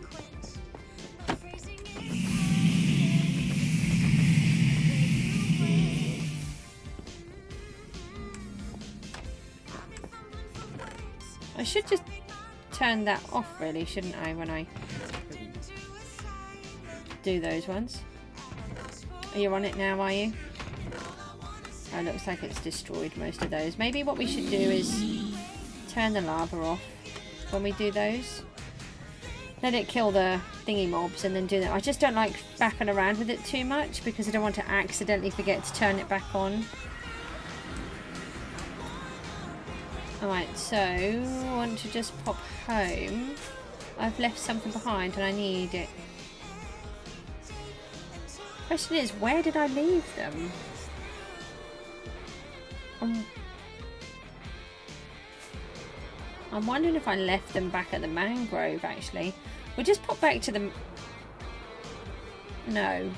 I should just turn that off, really, shouldn't I, when I do those ones? Are you on it now, are you? Oh, it looks like it's destroyed most of those. Maybe what we should do is turn the lava off when we do those. Let it kill the thingy mobs and then do that. I just don't like faffing around with it too much because I don't want to accidentally forget to turn it back on. Alright, so I want to just pop home. I've left something behind and I need it. Question is, where did I leave them? I'm wondering if I left them back at the mangrove, actually. We'll just pop back to the... No.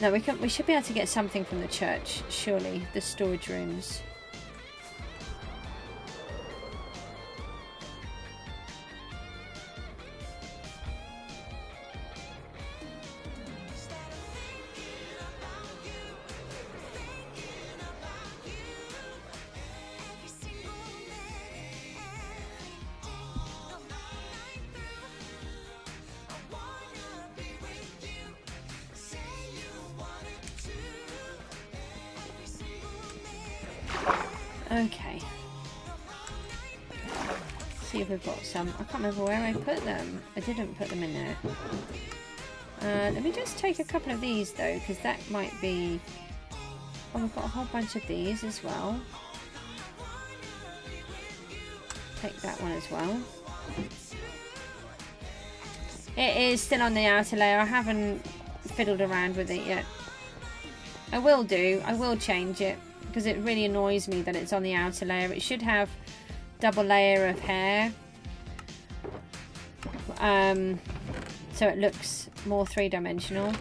No, we should be able to get something from the church, surely. The storage rooms. Okay. See if we've got some. I can't remember where I put them. I didn't put them in there. Let me just take a couple of these though, because that might be... Oh, we've got a whole bunch of these as well. Take that one as well. It is still on the outer layer. I haven't fiddled around with it yet. I will do. I will change it because it really annoys me that it's on the outer layer. It should have double layer of hair. So it looks more three-dimensional.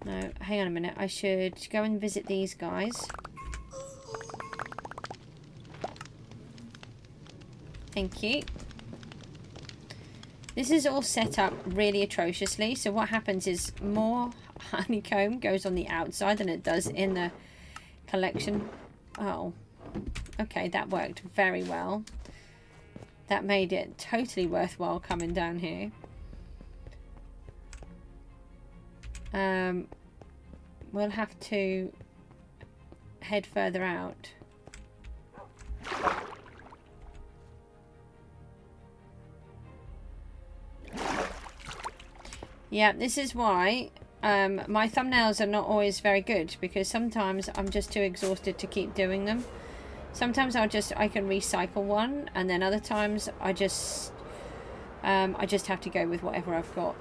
No, hang on a minute. I should go and visit these guys. Thank you. This is all set up really atrociously. So what happens is more honeycomb goes on the outside than it does in the collection. Oh, okay, that worked very well. That made it totally worthwhile coming down here. We'll have to head further out. Yeah, this is why my thumbnails are not always very good, because sometimes I'm just too exhausted to keep doing them. Sometimes I can recycle one, and then other times I just have to go with whatever I've got.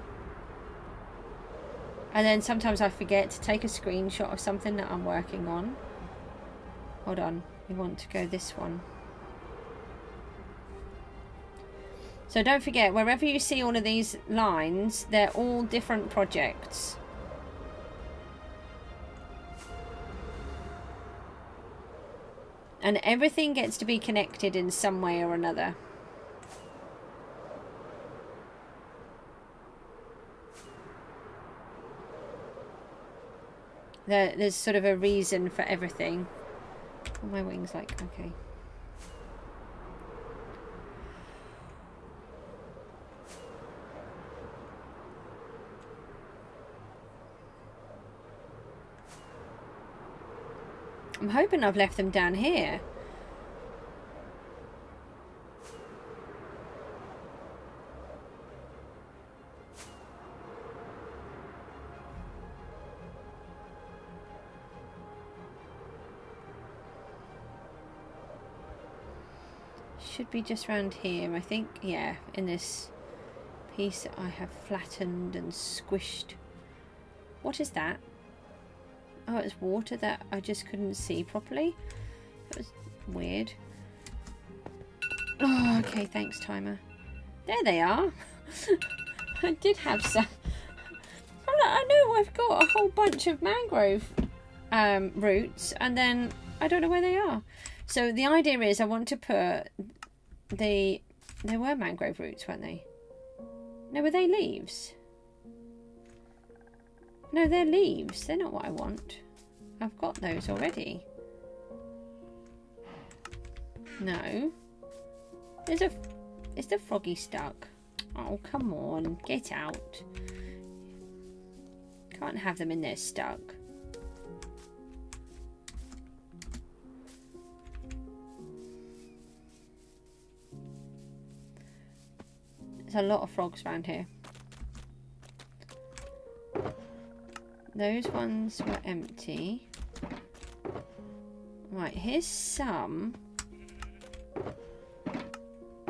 And then sometimes I forget to take a screenshot of something that I'm working on. Hold on, we want to go this one. So don't forget, wherever you see all of these lines, they're all different projects. And everything gets to be connected in some way or another. There's sort of a reason for everything. Oh, my wings, like, okay. I'm hoping I've left them down here. Should be just around here, I think. Yeah, in this piece I have flattened and squished. What is that? Oh, it's water that I just couldn't see properly. That was weird. Oh, okay, thanks, timer. There they are. I did have some. I know I've got a whole bunch of mangrove roots, and then I don't know where they are. So the idea is I want to put there were mangrove roots, weren't they? No, were they leaves? No, they're leaves. They're not what I want. I've got those already. No. Is the froggy stuck? Oh, come on. Get out. Can't have them in there stuck. There's a lot of frogs around here. Those ones were empty. Right, here's some.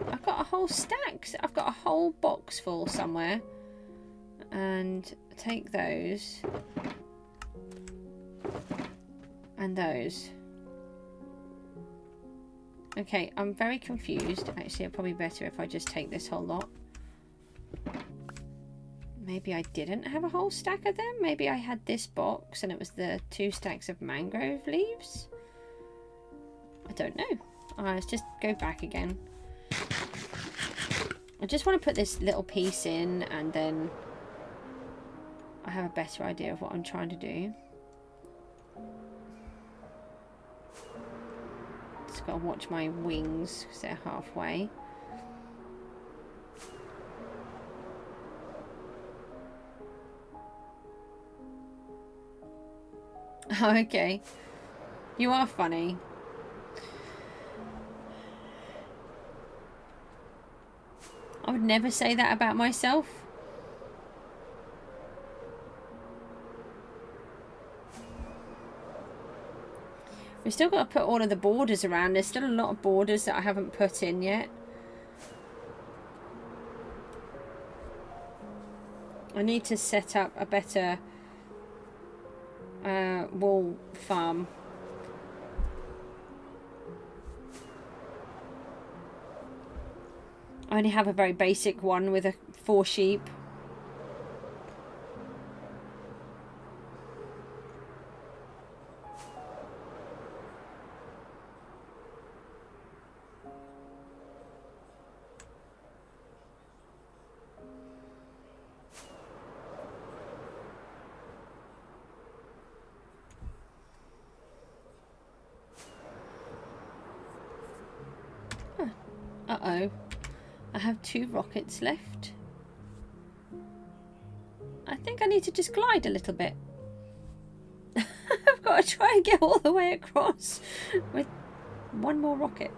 I've got a whole stack. I've got a whole box full somewhere. And take those. And those. Okay, I'm very confused. Actually, it'd probably be better if I just take this whole lot. Maybe I didn't have a whole stack of them. Maybe I had this box and it was the 2 stacks of mangrove leaves. I don't know. Let's just go back again. I just want to put this little piece in, and then I have a better idea of what I'm trying to do. Just got to watch my wings because they're halfway. Oh, okay. You are funny. I would never say that about myself. We've still got to put all of the borders around. There's still a lot of borders that I haven't put in yet. I need to set up a better wool farm. I only have a very basic one with 4 sheep. Uh-oh. I have 2 rockets left. I think I need to just glide a little bit. I've got to try and get all the way across with 1 more rocket.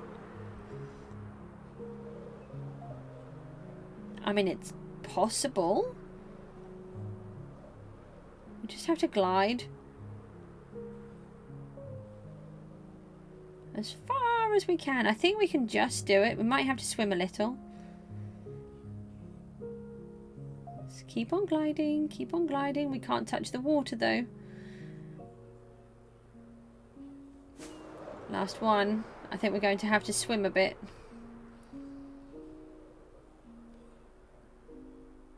I mean, it's possible. We just have to glide as far as we can. I think we can just do it. We might have to swim a little. Just keep on gliding, keep on gliding. We can't touch the water though. Last one. I think we're going to have to swim a bit.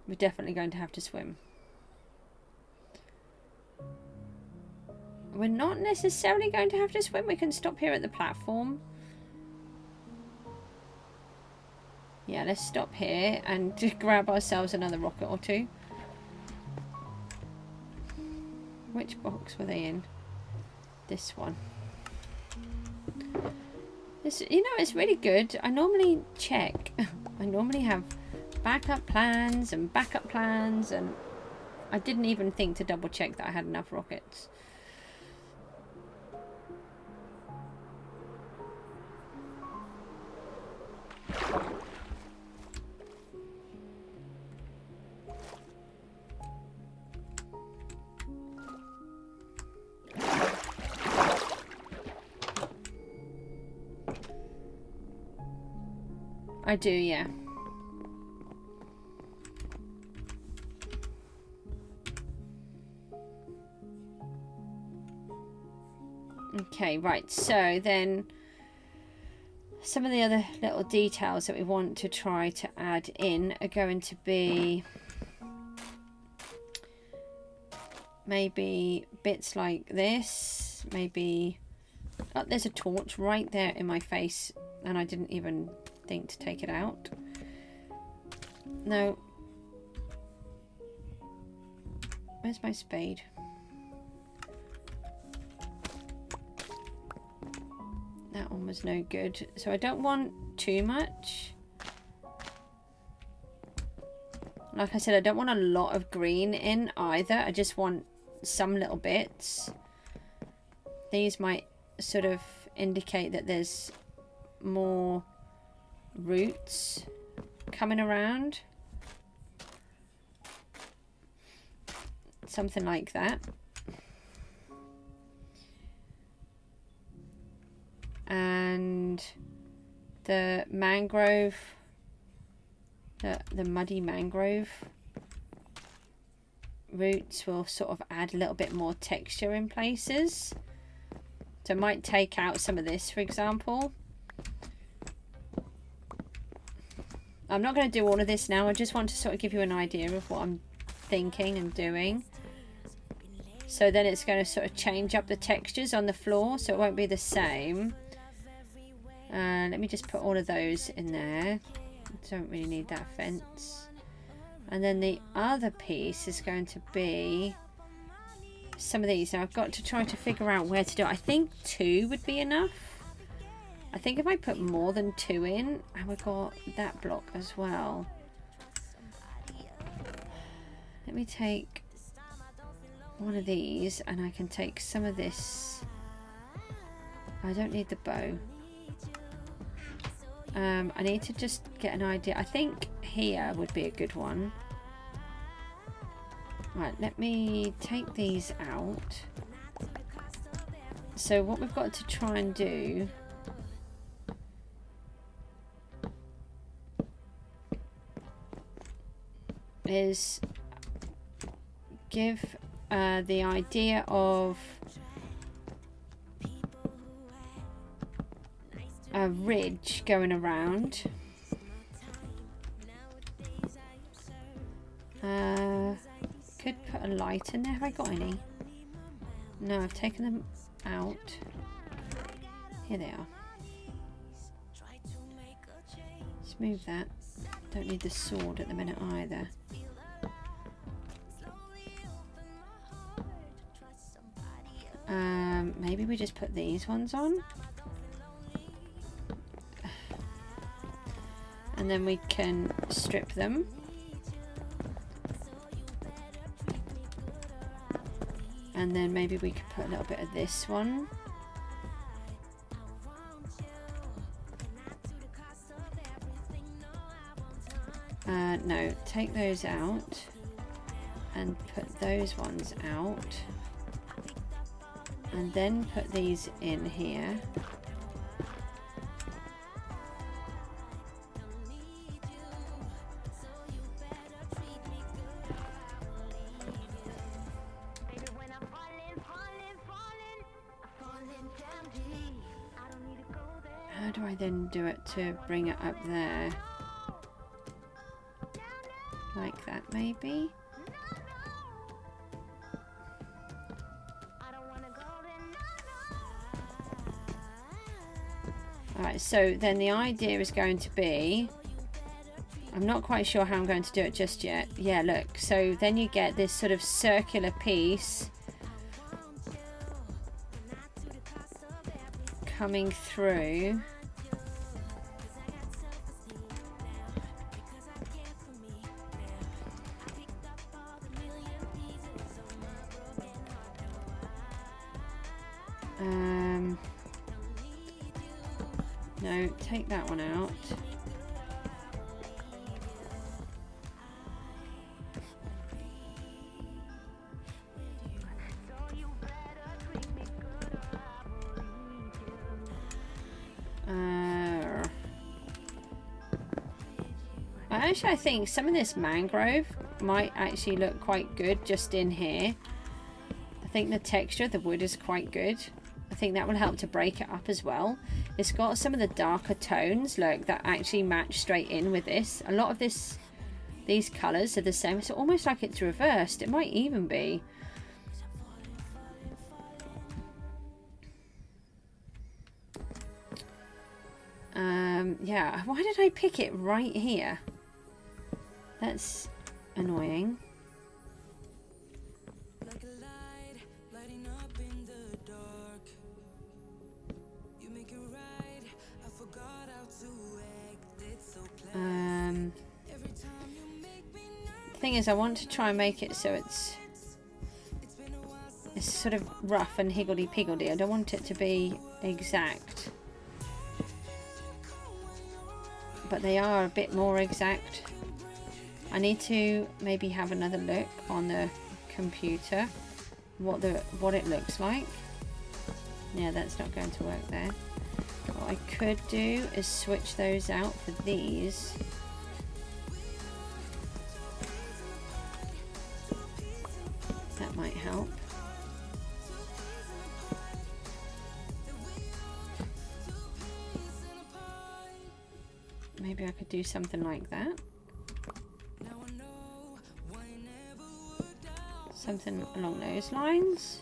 We're definitely going to have to swim. We're not necessarily going to have to swim. We can stop here at the platform. Yeah, let's stop here and grab ourselves another rocket or 2. Which box were they in? This one. This, you know, it's really good. I normally check. I normally have backup plans, and I didn't even think to double check that I had enough rockets. I do, yeah. Okay, right, so then some of the other little details that we want to try to add in are going to be maybe bits like this, maybe... Oh, there's a torch right there in my face and I didn't even think to take it out. No. Where's my spade? That one was no good. So I don't want too much. Like I said, I don't want a lot of green in either. I just want some little bits. These might sort of indicate that there's more roots coming around. Something like that. And the mangrove, the muddy mangrove roots will sort of add a little bit more texture in places. So I might take out some of this, for example. I'm not going to do all of this now. I just want to sort of give you an idea of what I'm thinking and doing. So then it's going to sort of change up the textures on the floor, so it won't be the same. Let me just put all of those in there. Don't really need that fence. And then the other piece is going to be some of these. Now I've got to try to figure out where to do it. I think 2 would be enough. I think if I put more than 2 in, and we've got that block as well. Let me take one of these and I can take some of this I don't need the bow. I need to just get an idea. I think here would be a good one. Right, let me take these out. So what we've got to try and do is give the idea of a ridge going around. Could put a light in there. Have I got any? No, I've taken them out. Here they are. Let's move that. Don't need the sword at the minute either. Maybe we just put these ones on. And then we can strip them. And then maybe we could put a little bit of this one. No, take those out and put those ones out. And then put these in here. How do I then do it to bring it up there? Like that, maybe? Alright, so then the idea is going to be... I'm not quite sure how I'm going to do it just yet. Yeah, look. So then you get this sort of circular piece coming through. No, take that one out. Actually, I think some of this mangrove might actually look quite good just in here. I think the texture of the wood is quite good. I think that will help to break it up as well. It's got some of the darker tones, look, that actually match straight in with this. A lot of these colours are the same. It's almost like it's reversed. It might even be. Yeah, why did I pick it right here? That's annoying. Like a light, lighting up in the dark. You make it right. I forgot how to act. It's so clever. Every time you make me nervous. The thing is, I want to try and make it so it's sort of rough and higgledy-piggledy. I don't want it to be exact. But they are a bit more exact. I need to maybe have another look on the computer what it looks like. Yeah, that's not going to work there. What I could do is switch those out for these. That might help. Maybe I could do something like that. Something along those lines.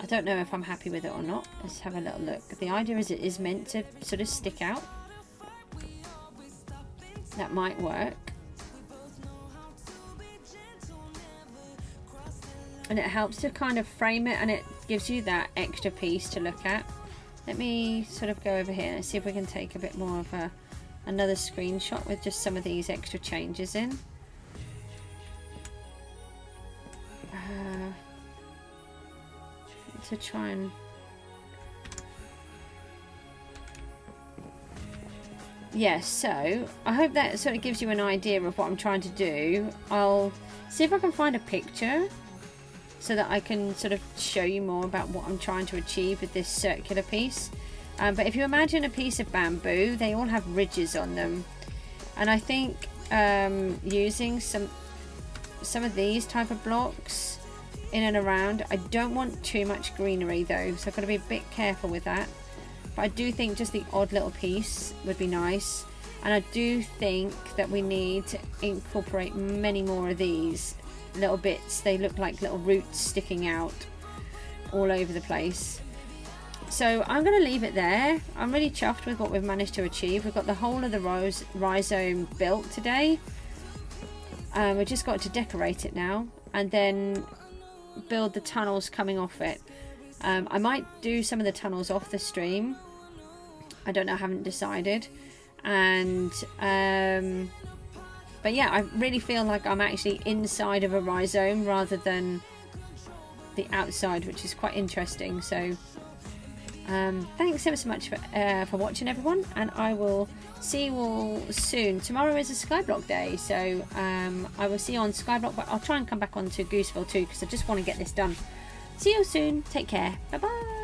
I don't know if I'm happy with it or not. Let's have a little look. The idea is it is meant to sort of stick out. That might work. And it helps to kind of frame it, and it gives you that extra piece to look at. Let me sort of go over here and see if we can take a bit more of another screenshot with just some of these extra changes in. To try and yes, so I hope that sort of gives you an idea of what I'm trying to do. I'll see if I can find a picture so that I can sort of show you more about what I'm trying to achieve with this circular piece. But if you imagine a piece of bamboo, they all have ridges on them. And I think using some of these type of blocks in and around, I don't want too much greenery though, so I've got to be a bit careful with that. But I do think just the odd little piece would be nice. And I do think that we need to incorporate many more of these little bits. They look like little roots sticking out all over the place. So I'm going to leave it there. I'm really chuffed with what we've managed to achieve. We've got the whole of the rhizome built today. We've just got to decorate it now and then build the tunnels coming off it. I might do some of the tunnels off the stream. I don't know, I haven't decided. And but yeah, I really feel like I'm actually inside of a rhizome rather than the outside, which is quite interesting. So thanks ever so much for watching, everyone, and I will see you all soon. Tomorrow is a Skyblock day, so I will see you on Skyblock, but I'll try and come back onto Gooseville too because I just want to get this done. See you soon. Take care. Bye bye.